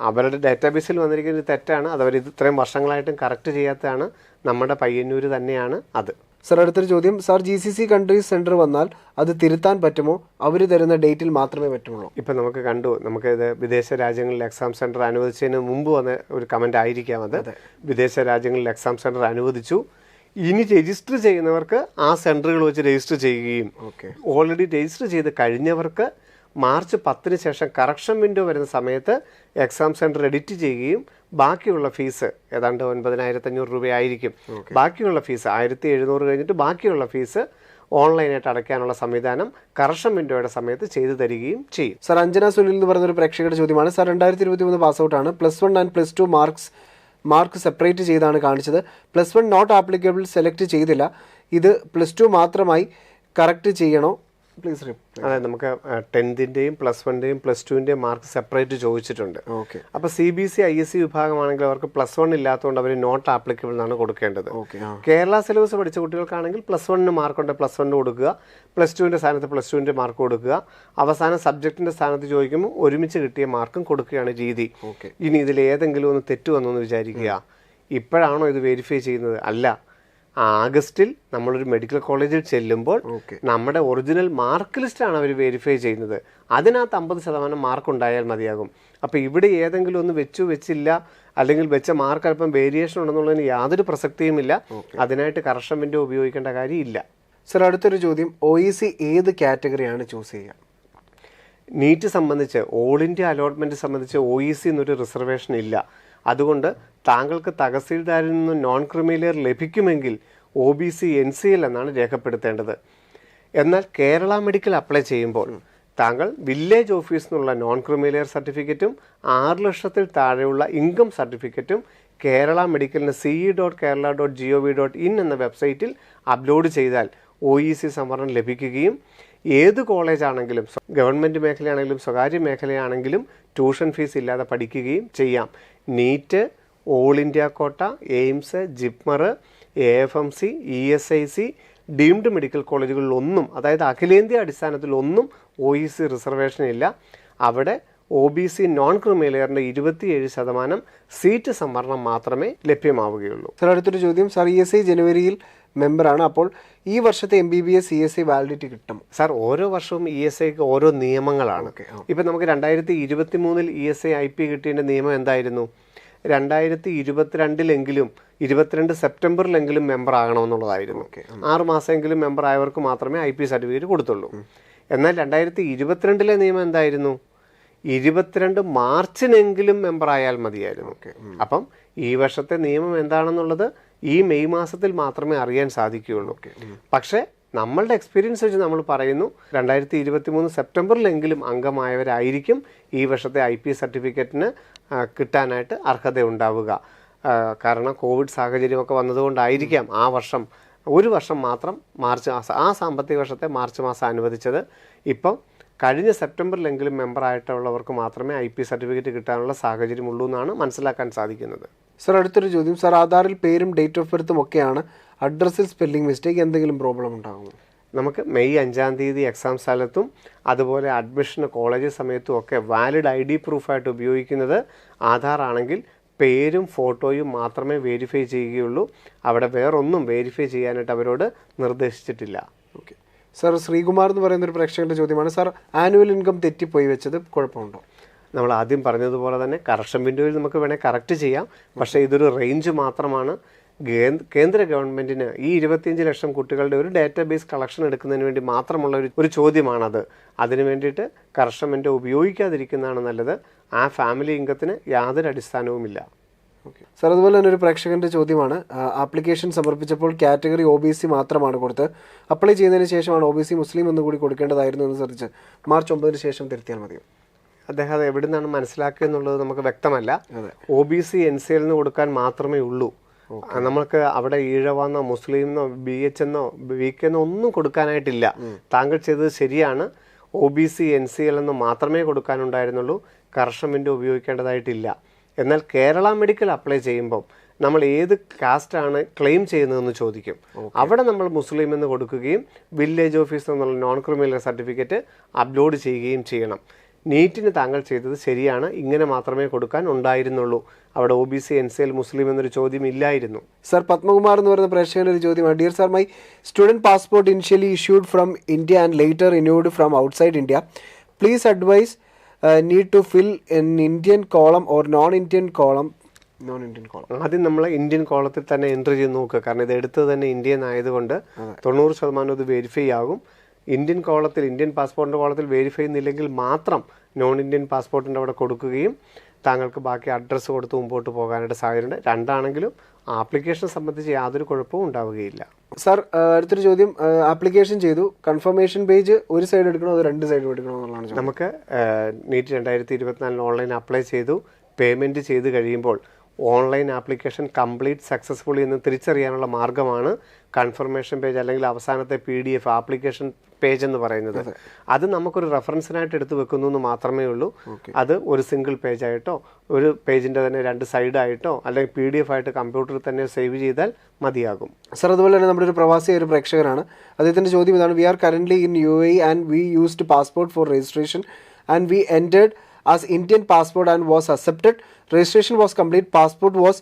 അവരുടെ ഡാറ്റാബേസിൽ വന്നിരിക്കുന്ന ഒരു തെറ്റാണ്. അത് അവർ ഇത്രയും വർഷങ്ങളായിട്ടും കറക്റ്റ് ചെയ്യാത്തതാണ്. നമ്മുടെ പയ്യന്നൂർ തന്നെയാണ് അത്. സാർ, അടുത്തൊരു ചോദ്യം. സാർ, GCC കൺട്രീസ് സെൻറ്റർ വന്നാൽ അത് തിരുത്താൻ പറ്റുമോ? അവർ തരുന്ന ഡേറ്റിൽ മാത്രമേ പറ്റുള്ളൂ? ഇപ്പം നമുക്ക് കണ്ടു, നമുക്കിത് വിദേശ രാജ്യങ്ങളിൽ എക്സാം സെൻറ്റർ അനുവദിച്ചതിന് മുമ്പ് വന്ന ഒരു കമൻറ്റ് ആയിരിക്കാം അത്. വിദേശ രാജ്യങ്ങളിൽ എക്സാം സെൻറ്റർ അനുവദിച്ചു. ഇനി രജിസ്റ്റർ ചെയ്യുന്നവർക്ക് ആ സെൻറ്ററുകൾ വെച്ച് രജിസ്റ്റർ ചെയ്യുകയും ഓൾറെഡി രജിസ്റ്റർ ചെയ്ത് കഴിഞ്ഞവർക്ക് മാർച്ച് 10 ശേഷം കറക്ഷൻ വിൻഡോ വരുന്ന സമയത്ത് എക്സാം സെൻറ്റർ എഡിറ്റ് ചെയ്യുകയും ബാക്കിയുള്ള ഫീസ് ഏതാണ്ട് 9,500 രൂപയായിരിക്കും. ബാക്കിയുള്ള ഫീസ് 1,700 കഴിഞ്ഞിട്ട് ബാക്കിയുള്ള ഫീസ് ഓൺലൈനായിട്ട് അടയ്ക്കാനുള്ള സംവിധാനം കറക്ഷൻ വിൻഡോയുടെ സമയത്ത് ചെയ്തു തരികയും ചെയ്യും. സാർ, അഞ്ജന സുനിൽ എന്ന് പറയുന്നൊരു പ്രേക്ഷകരുടെ ചോദ്യമാണ്. സാർ, 2023 പാസ്ഔട്ടാണ്. +1 ആൻഡ് +2 മാർക്ക് സെപ്പറേറ്റ് ചെയ്താണ് കാണിച്ചത്. +1 നോട്ട് ആപ്ലിക്കബിൾ സെലക്ട് ചെയ്തില്ല. ഇത് +2 മാത്രമായി കറക്റ്റ് ചെയ്യണോ? Please reply. അതായത് നമുക്ക് 10ന്റെയും +1ന്റെയും +2ന്റെയും മാർക്ക് സെപ്പറേറ്റ് ചോദിച്ചിട്ടുണ്ട്. അപ്പോൾ CBC ISC വിഭാഗമാണെങ്കിൽ അവർക്ക് +1 ഇല്ലാത്തതുകൊണ്ട് അവർ നോട്ട് ആപ്ലിക്കബിൾ എന്നാണ് കൊടുക്കേണ്ടത്. കേരള സിലബസ് പഠിച്ച കുട്ടികൾക്കാണെങ്കിൽ +1 മാർക്കുണ്ട്, +1 കൊടുക്കുക. +2ന്റെ സ്ഥാനത്ത് +2ന്റെ മാർക്ക് കൊടുക്കുക. അവസാനം സബ്ജക്റ്റിന്റെ സ്ഥാനത്ത് ചോദിക്കുമ്പോൾ ഒരുമിച്ച് കിട്ടിയ മാർക്കും കൊടുക്കുകയാണ് രീതി. ഇനി ഇതിൽ ഏതെങ്കിലും ഒന്ന് തെറ്റ് വന്നു എന്ന് വിചാരിക്കുക. ഇപ്പോഴാണോ ഇത് വെരിഫൈ ചെയ്യുന്നത്? അല്ല. ആഗസ്റ്റിൽ നമ്മളൊരു മെഡിക്കൽ കോളേജിൽ ചെല്ലുമ്പോൾ നമ്മുടെ ഒറിജിനൽ മാർക്ക് ലിസ്റ്റാണ് അവർ വെരിഫൈ ചെയ്യുന്നത്. അതിനകത്ത് 50% മാർക്ക് ഉണ്ടായാൽ മതിയാകും. അപ്പോൾ ഇവിടെ ഏതെങ്കിലും ഒന്ന് വെച്ചില്ല, അല്ലെങ്കിൽ വെച്ച മാർക്ക് അല്പം വേരിയേഷൻ ഉണ്ടെന്നുള്ളതിന് യാതൊരു പ്രസക്തിയുമില്ല. അതിനായിട്ട് കറക്ഷൻ വിൻഡോ ഉപയോഗിക്കേണ്ട കാര്യമില്ല. സർ, അടുത്തൊരു ചോദ്യം. OEC ഏത് കാറ്റഗറിയാണ് ചൂസ് ചെയ്യുക? നീറ്റ് സംബന്ധിച്ച് ഓൾ ഇന്ത്യ അലോട്ട്മെൻറ്റ് സംബന്ധിച്ച് OEC എന്നൊരു റിസർവേഷൻ ഇല്ല. അതുകൊണ്ട് താങ്കൾക്ക് തഹസീൽദാരിൽ നിന്ന് നോൺ ക്രിമിലെയർ ലഭിക്കുമെങ്കിൽ OBC NCL എന്നാണ് രേഖപ്പെടുത്തേണ്ടത്. എന്നാൽ കേരള മെഡിക്കൽ അപ്ലൈ ചെയ്യുമ്പോൾ താങ്കൾ വില്ലേജ് ഓഫീസിൽ നിന്നുള്ള നോൺ ക്രിമിലെയർ സർട്ടിഫിക്കറ്റും 6 ലക്ഷത്തിൽ താഴെയുള്ള ഇൻകം സർട്ടിഫിക്കറ്റും കേരള മെഡിക്കലിന് ce.kerala.gov.in എന്ന വെബ്സൈറ്റിൽ അപ്ലോഡ് ചെയ്താൽ OEC സംവരണം ലഭിക്കുകയും ഏത് കോളേജാണെങ്കിലും ഗവൺമെൻറ് മേഖലയാണെങ്കിലും സ്വകാര്യ മേഖലയാണെങ്കിലും ട്യൂഷൻ ഫീസ് ഇല്ലാതെ പഠിക്കുകയും ചെയ്യാം. NEET, all India quota, AIIMS, JIPMER, AFMC, ESIC, deemed medical കോളേജുകളിലൊന്നും, അതായത് അഖിലേന്ത്യാ അടിസ്ഥാനത്തിലൊന്നും OEC റിസർവേഷൻ ഇല്ല. അവിടെ OBC നോൺ ക്രിമിലെയറിൻ്റെ 27% സീറ്റ് സംവരണം മാത്രമേ ലഭ്യമാവുകയുള്ളൂ. സാർ, അടുത്തൊരു ചോദ്യം. സാർ, ESI ജനുവരിയിൽ മെമ്പറാണ്. അപ്പോൾ ഈ വർഷത്തെ MBBS ESI വാലിഡിറ്റി കിട്ടും? സാർ, ഓരോ വർഷവും ESIക്ക് ഓരോ നിയമങ്ങളാണ്. ഇപ്പം നമുക്ക് 2023 ESI IP കിട്ടിയതിൻ്റെ നിയമം എന്തായിരുന്നു? 2022 സെപ്റ്റംബറിലെങ്കിലും മെമ്പർ ആകണമെന്നുള്ളതായിരുന്നു. 6 മാസമെങ്കിലും മെമ്പർ ആയവർക്ക് മാത്രമേ IP സർട്ടിഫിക്കറ്റ് കൊടുത്തുള്ളൂ. എന്നാൽ 2022 നിയമം എന്തായിരുന്നു? 22 മാർച്ചിനെങ്കിലും മെമ്പർ ആയാൽ മതിയായിരുന്നു. അപ്പം ഈ വർഷത്തെ നിയമം എന്താണെന്നുള്ളത് ഈ മെയ് മാസത്തിൽ മാത്രമേ അറിയാൻ സാധിക്കുകയുള്ളൂ. പക്ഷേ നമ്മളുടെ എക്സ്പീരിയൻസ് വെച്ച് നമ്മൾ പറയുന്നു 2023 സെപ്റ്റംബറിലെങ്കിലും അംഗമായവരായിരിക്കും ഈ വർഷത്തെ IP സർട്ടിഫിക്കറ്റിന് കിട്ടാനായിട്ട് അർഹതയുണ്ടാവുക. കാരണം കോവിഡ് സാഹചര്യമൊക്കെ വന്നതുകൊണ്ടായിരിക്കാം ഒരു വർഷം മാത്രം ആ സാമ്പത്തിക വർഷത്തെ മാർച്ച് മാസം അനുവദിച്ചത്. ഇപ്പം കഴിഞ്ഞ സെപ്റ്റംബറിലെങ്കിലും മെമ്പറായിട്ടുള്ളവർക്ക് മാത്രമേ IP സർട്ടിഫിക്കറ്റ് കിട്ടാനുള്ള സാഹചര്യമുള്ളൂ എന്നാണ് മനസ്സിലാക്കാൻ സാധിക്കുന്നത്. സർ, അടുത്തൊരു ചോദ്യം. സർ, ആധാറിൽ പേരും ഡേറ്റ് ഓഫ് ബർത്തും ഒക്കെയാണ്, അഡ്രസ്സിൽ സ്പെല്ലിംഗ് മിസ്റ്റേക്ക്, എന്തെങ്കിലും പ്രോബ്ലം ഉണ്ടാകുമോ? നമുക്ക് മെയ് 5 എക്സാം സ്ഥലത്തും അതുപോലെ അഡ്മിഷന് കോളേജ് സമയത്തും ഒക്കെ വാലിഡ് ID പ്രൂഫായിട്ട് ഉപയോഗിക്കുന്നത് ആധാർ ആണെങ്കിൽ പേരും ഫോട്ടോയും മാത്രമേ വെരിഫൈ ചെയ്യുകയുള്ളൂ. അവിടെ വേറൊന്നും വെരിഫൈ ചെയ്യാനായിട്ട് അവരോട് നിർദ്ദേശിച്ചിട്ടില്ല. ഓക്കെ സർ, ശ്രീകുമാർ എന്ന് പറയുന്ന ഒരു പ്രേക്ഷകന്റെ ചോദ്യമാണ്. സർ, ആനുവൽ ഇൻകം തെറ്റിപ്പോയി വെച്ചത് കുഴപ്പമുണ്ടോ? നമ്മൾ ആദ്യം പറഞ്ഞതുപോലെ തന്നെ കറക്ഷൻ വിൻഡോയിൽ നമുക്ക് വേണേൽ കറക്റ്റ് ചെയ്യാം. പക്ഷേ ഇതൊരു റേഞ്ച് മാത്രമാണ്. കേന്ദ്ര ഗവൺമെൻറ്റിന് ഈ 25 ലക്ഷം കുട്ടികളുടെ ഒരു ഡാറ്റാബേസ് കളക്ഷൻ എടുക്കുന്നതിന് വേണ്ടി മാത്രമുള്ള ഒരു ചോദ്യമാണത്. അതിനു വേണ്ടിയിട്ട് കറക്ഷൻ വിൻഡോ ഉപയോഗിക്കാതിരിക്കുന്നതാണ് നല്ലത്. ആ ഫാമിലി ഇൻകത്തിന് യാതൊരു അടിസ്ഥാനവുമില്ല. സർ, അതുപോലെ തന്നെ ഒരു പ്രേക്ഷകന്റെ ചോദ്യമാണ്. ആപ്ലിക്കേഷൻ സമർപ്പിച്ചപ്പോൾ കാറ്റഗറി OBC മാത്രമാണ് കൊടുത്തത്. അപ്ലൈ ചെയ്തതിന് ശേഷമാണ് OBC മുസ്ലിം എന്ന് കൂടി കൊടുക്കേണ്ടതായിരുന്നു എന്ന് ശ്രദ്ധിച്ച് മാർച്ച് 9 ശേഷം തിരുത്തിയാൽ മതിയോ? അദ്ദേഹം അത് എവിടെ നിന്നാണ് മനസ്സിലാക്കിയെന്നുള്ളത് നമുക്ക് വ്യക്തമല്ല. OBC NCL കൊടുക്കാൻ മാത്രമേ ഉള്ളൂ. നമ്മൾക്ക് അവിടെ ഈഴവെന്നോ മുസ്ലിമെന്നോ BH എന്നോ VK എന്നോ ഒന്നും കൊടുക്കാനായിട്ടില്ല. താങ്കൾ ചെയ്തത് ശരിയാണ്. OBC NCL എന്ന് മാത്രമേ കൊടുക്കാനുണ്ടായിരുന്നുള്ളൂ. Correction window ഉപയോഗിക്കേണ്ടതായിട്ടില്ല. എന്നാൽ കേരള മെഡിക്കൽ അപ്ലൈ ചെയ്യുമ്പോൾ നമ്മൾ ഏത് കാസ്റ്റാണ് ക്ലെയിം ചെയ്യുന്നതെന്ന് ചോദിക്കും. അവിടെ നമ്മൾ മുസ്ലിം എന്ന് കൊടുക്കുകയും വില്ലേജ് ഓഫീസിൽ നിന്നുള്ള നോൺ ക്രിമിനൽ സർട്ടിഫിക്കറ്റ് അപ്ലോഡ് ചെയ്യുകയും ചെയ്യണം. നീറ്റിന് താങ്കൾ ചെയ്തത് ശരിയാണ്. ഇങ്ങനെ മാത്രമേ കൊടുക്കാൻ ഉണ്ടായിരുന്നുള്ളൂ. അവിടെ OBC NCL മുസ്ലിം എന്നൊരു ചോദ്യം ഇല്ലായിരുന്നു. സർ, പത്മകുമാർ എന്ന് പറയുന്ന പ്രേക്ഷകന്റെ ഒരു ചോദ്യമാണ്. Dear sir, my student passport initially issued from India and later renewed from outside India. Please advise need to fill an Indian column or non-Indian column? ആദ്യം നമ്മൾ ഇന്ത്യൻ കോളത്തിൽ തന്നെ എൻട്രി ചെയ്ത് നോക്കുക. കാരണം ഇത് എടുത്തത് തന്നെ ഇന്ത്യൻ ആയതുകൊണ്ട് 90% ഇത് വെരിഫൈ ആകും. ഇന്ത്യൻ കോളത്തിൽ, ഇന്ത്യൻ പാസ്പോർട്ടിൻ്റെ കോളത്തിൽ വെരിഫൈ ചെയ്യുന്നില്ലെങ്കിൽ മാത്രം നോൺ ഇന്ത്യൻ പാസ്പോർട്ടിൻ്റെ അവിടെ കൊടുക്കുകയും താങ്കൾക്ക് ബാക്കി അഡ്രസ്സ് കൊടുത്ത് മുമ്പോട്ട് പോകാനായിട്ട് സാധ്യതയുണ്ട്. രണ്ടാണെങ്കിലും ആപ്ലിക്കേഷൻ സംബന്ധിച്ച് യാതൊരു കുഴപ്പവും ഉണ്ടാവുകയില്ല. സർ, അടുത്തൊരു ചോദ്യം. ആപ്ലിക്കേഷൻ ചെയ്തു, കൺഫർമേഷൻ പേജ് ഒരു സൈഡ് എടുക്കണോ അതോ 2 സൈഡ് എടുക്കണോ എന്നുള്ളതാണ്. നമുക്ക് നീറ്റ് 2024 ഓൺലൈൻ അപ്ലൈ ചെയ്തു, പേയ്മെൻറ്റ് ചെയ്ത് കഴിയുമ്പോൾ ഓൺലൈൻ ആപ്ലിക്കേഷൻ കംപ്ലീറ്റ് സക്സസ്ഫുള്ളി എന്ന് തിരിച്ചറിയാനുള്ള മാർഗ്ഗമാണ് കൺഫർമേഷൻ പേജ് അല്ലെങ്കിൽ അവസാനത്തെ PDF ആപ്ലിക്കേഷൻ പേജ് എന്ന് പറയുന്നത്. അത് നമുക്കൊരു റെഫറൻസിനായിട്ട് എടുത്ത് വെക്കുന്നു എന്ന് മാത്രമേ ഉള്ളൂ. അത് ഒരു സിംഗിൾ പേജായിട്ടോ ഒരു പേജിൻ്റെ തന്നെ 2 സൈഡായിട്ടോ അല്ലെങ്കിൽ PDF ആയിട്ട് കമ്പ്യൂട്ടറിൽ തന്നെ സേവ് ചെയ്താൽ മതിയാകും. സർ, അതുപോലെ തന്നെ നമ്മുടെ ഒരു പ്രവാസി ഒരു പ്രേക്ഷകനാണ്. അദ്ദേഹത്തിൻ്റെ ചോദ്യം ഇതാണ്. We are currently in UAE and we used passport for registration and we entered as Indian passport and was accepted. Registration was complete. Passport was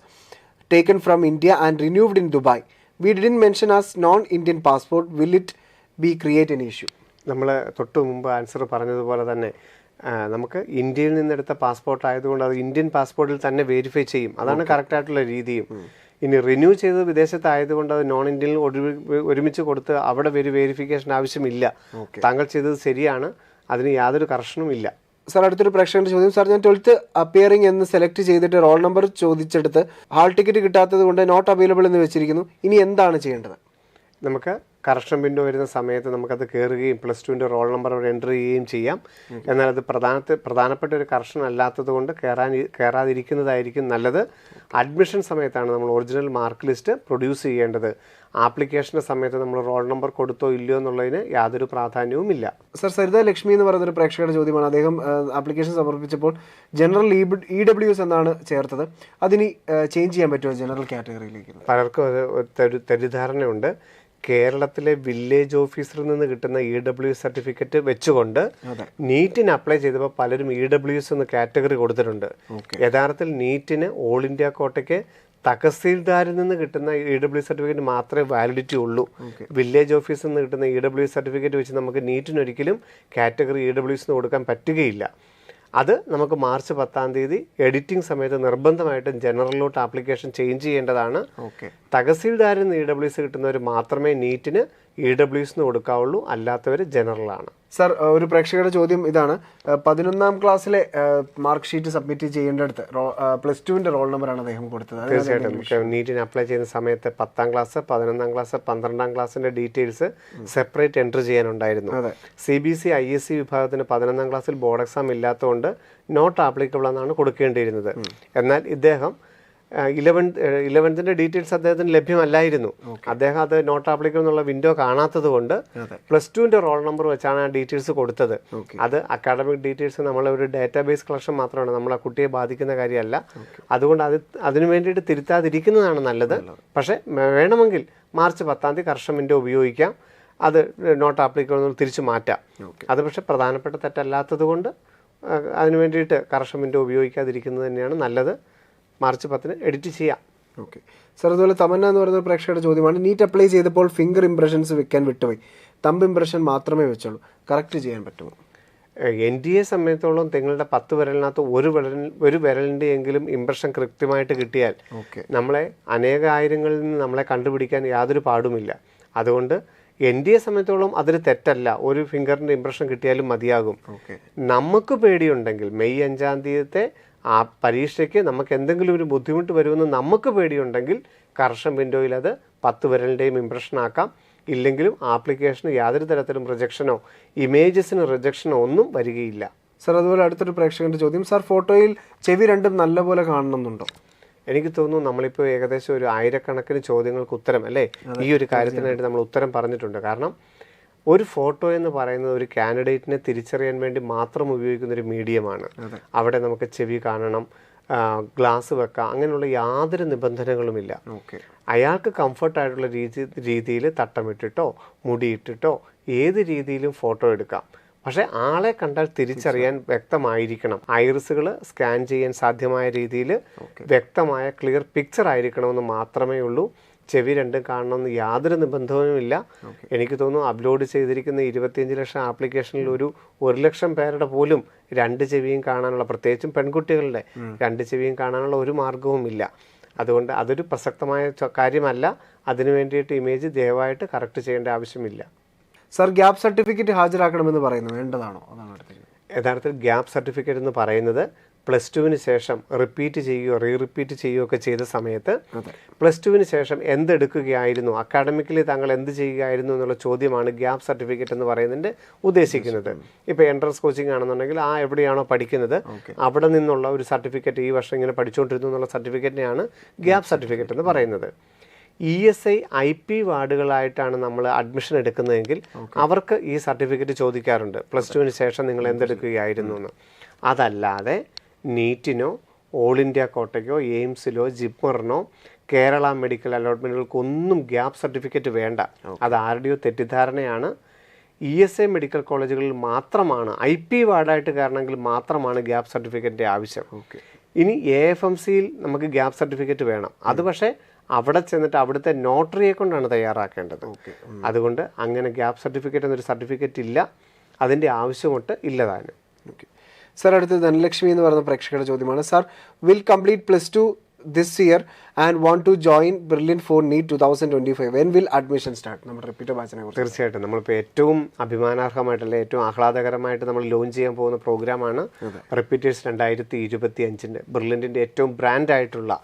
taken from India and renewed in Dubai. We didn't mention as non-Indian passport. Will it be create an issue? നമ്മൾ തൊട്ട് മുമ്പ് answer പറഞ്ഞതുപോലെ തന്നെ നമുക്ക് ഇന്ത്യയിൽ നിന്നെടുത്ത passport ആയതുകൊണ്ട് അത് ഇന്ത്യൻ പാസ്പോർട്ടിൽ തന്നെ വെരിഫൈ ചെയ്യും. അതാണ് കറക്റ്റായിട്ടുള്ള രീതിയും. ഇനി റിന്യൂ ചെയ്ത് വിദേശത്തായതുകൊണ്ട് അത് നോൺ ഇന്ത്യയിൽ ഒരുമിച്ച് കൊടുത്ത് അവിടെ വെരിഫിക്കേഷൻ ആവശ്യമില്ല. താങ്കൾ ചെയ്തത് ശരിയാണ്. അതിന് യാതൊരു കറക്ഷനും ഇല്ല. സർ, അടുത്തൊരു പ്രേക്ഷകന്റെ ചോദ്യം. സാർ, ഞാൻ 12th അപ്പിയറിംഗ് എന്ന് സെലക്ട് ചെയ്തിട്ട് റോൾ നമ്പർ ചോദിച്ചെടുത്ത് ഹാൾ ടിക്കറ്റ് കിട്ടാത്തത് കൊണ്ട് നോട്ട് അവൈലബിൾ എന്ന് വെച്ചിരിക്കുന്നു. ഇനി എന്താണ് ചെയ്യേണ്ടത്? നമുക്ക് കറക്ഷൻ വിൻഡോ വരുന്ന സമയത്ത് നമുക്കത് കയറുകയും +2ൻ്റെ റോൾ നമ്പർ അവിടെ എൻ്റർ ചെയ്യുകയും ചെയ്യാം. എന്നാൽ അത് പ്രധാനപ്പെട്ട ഒരു കറക്ഷൻ അല്ലാത്തത് കൊണ്ട് കയറാതിരിക്കുന്നതായിരിക്കും നല്ലത്. അഡ്മിഷൻ സമയത്താണ് നമ്മൾ ഒറിജിനൽ മാർക്ക് ലിസ്റ്റ് പ്രൊഡ്യൂസ് ചെയ്യേണ്ടത്. ആപ്ലിക്കേഷൻ്റെ സമയത്ത് നമ്മൾ റോൾ നമ്പർ കൊടുത്തോ ഇല്ലയോ എന്നുള്ളതിന് യാതൊരു പ്രാധാന്യവുമില്ല. സർ, സരിത ലക്ഷ്മി എന്ന് പറയുന്നൊരു പ്രേക്ഷകരുടെ ചോദ്യമാണ്. അദ്ദേഹം ആപ്ലിക്കേഷൻ സമർപ്പിച്ചപ്പോൾ ജനറൽ EWS എന്നാണ് ചേർത്തത്. അതിന് ചേഞ്ച് ചെയ്യാൻ പറ്റുമോ ജനറൽ കാറ്റഗറിയിലേക്ക്? പലർക്കും ഒരു തെറ്റിദ്ധാരണയുണ്ട്. കേരളത്തിലെ വില്ലേജ് ഓഫീസറിൽ നിന്ന് കിട്ടുന്ന EWS സർട്ടിഫിക്കറ്റ് വെച്ചുകൊണ്ട് നീറ്റിന് അപ്ലൈ ചെയ്തപ്പോൾ പലരും EWS എന്ന് കാറ്റഗറി കൊടുത്തിട്ടുണ്ട്. യഥാർത്ഥത്തിൽ നീറ്റിന് ഓൾ ഇന്ത്യ കോട്ടയ്ക്ക് തഹസീൽദാരിൽ നിന്ന് കിട്ടുന്ന EWS സർട്ടിഫിക്കറ്റ് മാത്രമേ വാലിഡിറ്റി ഉള്ളൂ. വില്ലേജ് ഓഫീസിൽ നിന്ന് കിട്ടുന്ന EWS സർട്ടിഫിക്കറ്റ് വെച്ച് നമുക്ക് നീറ്റിനൊരിക്കലും കാറ്റഗറി EWS കൊടുക്കാൻ പറ്റുകയില്ല. അത് നമുക്ക് മാർച്ച് 10-ാം തീയതി എഡിറ്റിംഗ് സമയത്ത് നിർബന്ധമായിട്ടും ജനറലിലോട്ട് ആപ്ലിക്കേഷൻ ചേഞ്ച് ചെയ്യേണ്ടതാണ്. തഹസീൽദാരിൽ നിന്ന് EWS കിട്ടുന്നവർ മാത്രമേ നീറ്റിന് EWS കൊടുക്കാവുള്ളൂ, അല്ലാത്തവർ ജനറലാണ്. സർ, ഒരു പ്രേക്ഷകരുടെ ചോദ്യം ഇതാണ്. 11ാം ക്ലാസ്സിലെ മാർക്ക് ഷീറ്റ് സബ്മിറ്റ് ചെയ്യേണ്ടടുത്ത് +2 റോൾ നമ്പറാണ് അദ്ദേഹം കൊടുത്തത്. തീർച്ചയായിട്ടും നീറ്റിന് അപ്ലൈ ചെയ്യുന്ന സമയത്ത് 10ാം ക്ലാസ്, 11ാം ക്ലാസ്, 12ാം ക്ലാസ്സിന്റെ ഡീറ്റെയിൽസ് സെപ്പറേറ്റ് എൻട്രി ചെയ്യാനുണ്ടായിരുന്നു. CBSE ISC വിഭാഗത്തിന് 11ാം ക്ലാസ്സിൽ ബോർഡ് എക്സാം ഇല്ലാത്തതുകൊണ്ട് നോട്ട് ആപ്ലിക്കബിൾ എന്നാണ് കൊടുക്കേണ്ടിയിരുന്നത്. എന്നാൽ ഇദ്ദേഹം 11th ഡീറ്റെയിൽസ് അദ്ദേഹത്തിന് ലഭ്യമല്ലായിരുന്നു. അദ്ദേഹം അത് നോട്ട് ആപ്ലിക്കബിൾ എന്നുള്ള വിൻഡോ കാണാത്തത് കൊണ്ട് +2 റോൾ നമ്പർ വെച്ചാണ് ആ ഡീറ്റെയിൽസ് കൊടുത്തത്. അത് അക്കാഡമിക് ഡീറ്റെയിൽസ് നമ്മളെ ഒരു ഡാറ്റാബേസ് കളക്ഷൻ മാത്രമാണ്, നമ്മളെ കുട്ടിയെ ബാധിക്കുന്ന കാര്യമല്ല. അതുകൊണ്ട് അതിനു വേണ്ടിയിട്ട് തിരുത്താതിരിക്കുന്നതാണ് നല്ലത്. പക്ഷേ വേണമെങ്കിൽ മാർച്ച് 10-ാം തീയതി കറക്ഷൻ വിൻഡോ ഉപയോഗിക്കാം, അത് നോട്ട് ആപ്ലിക്കബിൾ തിരിച്ചു മാറ്റാം. അത് പക്ഷേ പ്രധാനപ്പെട്ട തെറ്റല്ലാത്തത് കൊണ്ട് അതിനു വേണ്ടിയിട്ട് കറക്ഷൻ വിൻഡോ ഉപയോഗിക്കാതിരിക്കുന്നത് തന്നെയാണ് നല്ലത്. മാർച്ച് 10-ന് എഡിറ്റ് ചെയ്യാം. ഓക്കെ സർ, അതുപോലെ തമന്ന എന്ന് പറയുന്ന പ്രേക്ഷകരുടെ ചോദ്യമാണ്. നീറ്റ് അപ്ലൈ ചെയ്തപ്പോൾ ഫിംഗർ ഇംപ്രഷൻസ് വെക്കാൻ വിട്ടുപോയി, തമ്പ് ഇംപ്രഷൻ മാത്രമേ വെച്ചുള്ളൂ, കറക്റ്റ് ചെയ്യാൻ പറ്റുമോ? NDA സമയത്തോളം നിങ്ങളുടെ 10 വിരലിനകത്ത് ഒരു വിരലിൻ്റെ എങ്കിലും ഇംപ്രഷൻ കൃത്യമായിട്ട് കിട്ടിയാൽ നമ്മളെ അനേകായിരങ്ങളിൽ നിന്ന് നമ്മളെ കണ്ടുപിടിക്കാൻ യാതൊരു പാടുമില്ല. അതുകൊണ്ട് NDA സമയത്തോളം അതൊരു തെറ്റല്ല, ഒരു ഫിംഗറിൻ്റെ ഇംപ്രഷൻ കിട്ടിയാലും മതിയാകും. നമുക്ക് പേടിയുണ്ടെങ്കിൽ മെയ് 5-ാം തീയതിത്തെ ആ പരീക്ഷയ്ക്ക് നമുക്ക് എന്തെങ്കിലും ഒരു ബുദ്ധിമുട്ട് വരുമെന്ന് നമുക്ക് പേടിയുണ്ടെങ്കിൽ കറക്ഷൻ വിൻഡോയിൽ അത് 10 വിരലിൻ്റെയും ഇംപ്രഷൻ ആക്കാം. ഇല്ലെങ്കിലും ആപ്ലിക്കേഷന് യാതൊരു തരത്തിലും റിജക്ഷനോ ഇമേജസിന് റിജക്ഷനോ ഒന്നും വരികയില്ല. സർ, അതുപോലെ അടുത്തൊരു പ്രേക്ഷകന്റെ ചോദ്യം, സാർ ഫോട്ടോയിൽ ചെവി രണ്ടും നല്ലപോലെ കാണണമെന്നുണ്ടോ? എനിക്ക് തോന്നുന്നു നമ്മളിപ്പോൾ ഏകദേശം ഒരു 1000കണക്കിന് ചോദ്യങ്ങൾക്ക് ഉത്തരം അല്ലേ ഈ ഒരു കാര്യത്തിനായിട്ട് നമ്മൾ ഉത്തരം പറഞ്ഞിട്ടുണ്ട്. കാരണം ഒരു ഫോട്ടോ എന്ന് പറയുന്നത് ഒരു കാൻഡിഡേറ്റിനെ തിരിച്ചറിയാൻ വേണ്ടി മാത്രം ഉപയോഗിക്കുന്ന ഒരു മീഡിയമാണ്. അവിടെ നമുക്ക് ചെവി കാണണം, ഗ്ലാസ് വെക്കാം, അങ്ങനെയുള്ള യാതൊരു നിബന്ധനകളുമില്ല. അയാൾക്ക് കംഫർട്ടായിട്ടുള്ള രീതിയിൽ തട്ടമിട്ടിട്ടോ മുടിയിട്ടിട്ടോ ഏത് രീതിയിലും ഫോട്ടോ എടുക്കാം. പക്ഷേ ആളെ കണ്ടാൽ തിരിച്ചറിയാൻ വ്യക്തമായിരിക്കണം. ഐറിസുകൾ സ്കാൻ ചെയ്യാൻ സാധ്യമായ രീതിയിൽ വ്യക്തമായ ക്ലിയർ പിക്ചർ ആയിരിക്കണമെന്ന് മാത്രമേ ഉള്ളൂ. ചെവി രണ്ടും കാണണമെന്ന് യാതൊരു നിബന്ധനവുമില്ല. എനിക്ക് തോന്നുന്നു അപ്ലോഡ് ചെയ്തിരിക്കുന്ന 25 ലക്ഷം ആപ്ലിക്കേഷനിൽ 1 ലക്ഷം പേരുടെ പോലും 2 ചെവിയും കാണാനുള്ള, പ്രത്യേകിച്ചും പെൺകുട്ടികളുടെ 2 ചെവിയും കാണാനുള്ള ഒരു മാർഗവുമില്ല. അതുകൊണ്ട് അതൊരു പ്രസക്തമായ കാര്യമല്ല. അതിനു വേണ്ടിയിട്ട് ഇമേജ് ദയവായിട്ട് കറക്റ്റ് ചെയ്യേണ്ട ആവശ്യമില്ല. സർ, ഗ്യാപ്പ് സർട്ടിഫിക്കറ്റ് ഹാജരാക്കണമെന്ന് പറയുന്നു, വേണ്ടതാണോ? അതാണ് അടുത്തത്. യഥാർത്ഥത്തിൽ ഗ്യാപ്പ് സർട്ടിഫിക്കറ്റ് എന്ന് പറയുന്നത് +2-ന് ശേഷം റിപ്പീറ്റ് ചെയ്യുകയോ റിപ്പീറ്റ് ചെയ്യുകയോ ഒക്കെ ചെയ്ത സമയത്ത് +2-ന് ശേഷം എന്തെടുക്കുകയായിരുന്നു, അക്കാഡമിക്കലി താങ്കൾ എന്ത് ചെയ്യുകയായിരുന്നു എന്നുള്ള ചോദ്യമാണ് ഗ്യാപ്പ് സർട്ടിഫിക്കറ്റ് എന്ന് പറയുന്നതിൻ്റെ ഉദ്ദേശിക്കുന്നത്. ഇപ്പോൾ എൻട്രൻസ് കോച്ചിങ് ആണെന്നുണ്ടെങ്കിൽ എവിടെയാണോ പഠിക്കുന്നത് അവിടെ നിന്നുള്ള ഒരു സർട്ടിഫിക്കറ്റ്, ഈ വർഷം ഇങ്ങനെ പഠിച്ചുകൊണ്ടിരുന്നു എന്നുള്ള സർട്ടിഫിക്കറ്റിനെയാണ് ഗ്യാപ്പ് സർട്ടിഫിക്കറ്റ് എന്ന് പറയുന്നത്. ESI IP വാർഡുകളായിട്ടാണ് നമ്മൾ അഡ്മിഷൻ എടുക്കുന്നതെങ്കിൽ അവർക്ക് ഈ സർട്ടിഫിക്കറ്റ് ചോദിക്കാറുണ്ട്, +2-ന് ശേഷം നിങ്ങൾ എന്തെടുക്കുകയായിരുന്നു എന്ന്. അതല്ലാതെ നീറ്റിനോ ഓൾ ഇന്ത്യ കോട്ടയ്ക്കോ എയിംസിലോ ജിപ്മറിനോ കേരള മെഡിക്കൽ അലോട്ട്മെൻറ്റുകൾക്കൊന്നും ഗ്യാപ്പ് സർട്ടിഫിക്കറ്റ് വേണ്ട. അത് ആരുടെയോ തെറ്റിദ്ധാരണയാണ്. ESI മെഡിക്കൽ കോളേജുകളിൽ മാത്രമാണ്, IP വാർഡായിട്ട് കയറണമെങ്കിൽ മാത്രമാണ് ഗ്യാപ്പ് സർട്ടിഫിക്കറ്റിൻ്റെ ആവശ്യം. ഇനി AFMCയിൽ നമുക്ക് ഗ്യാപ്പ് സർട്ടിഫിക്കറ്റ് വേണം. അത് പക്ഷേ അവിടെ ചെന്നിട്ട് അവിടുത്തെ നോട്ടറിയെ കൊണ്ടാണ് തയ്യാറാക്കേണ്ടത്. അതുകൊണ്ട് അങ്ങനെ ഗ്യാപ്പ് സർട്ടിഫിക്കറ്റ് എന്നൊരു സർട്ടിഫിക്കറ്റ് ഇല്ല, അതിൻ്റെ ആവശ്യമൊട്ട് ഇല്ലതാനും. സർ, അടുത്തത് ധനലക്ഷ്മി എന്ന് പറയുന്ന പ്രേക്ഷകരുടെ ചോദ്യമാണ്. Sir, will complete +2 this year and want to join Brilliant for NEET 2025. When will admission start? നമ്മുടെ റിപ്പീറ്റർ ബാച്ചിനെ കുറിച്ച്. തീർച്ചയായിട്ടും നമ്മളിപ്പോൾ ഏറ്റവും അഭിമാനാർഹമായിട്ടുള്ള ഏറ്റവും ആഹ്ലാദകരമായിട്ട് നമ്മൾ ലോഞ്ച് ചെയ്യാൻ പോകുന്ന പ്രോഗ്രാമാണ് റിപ്പീറ്റേഴ്സ് 2025. ബ്രില്യൻറ്റിൻ്റെ ഏറ്റവും ബ്രാൻഡായിട്ടുള്ള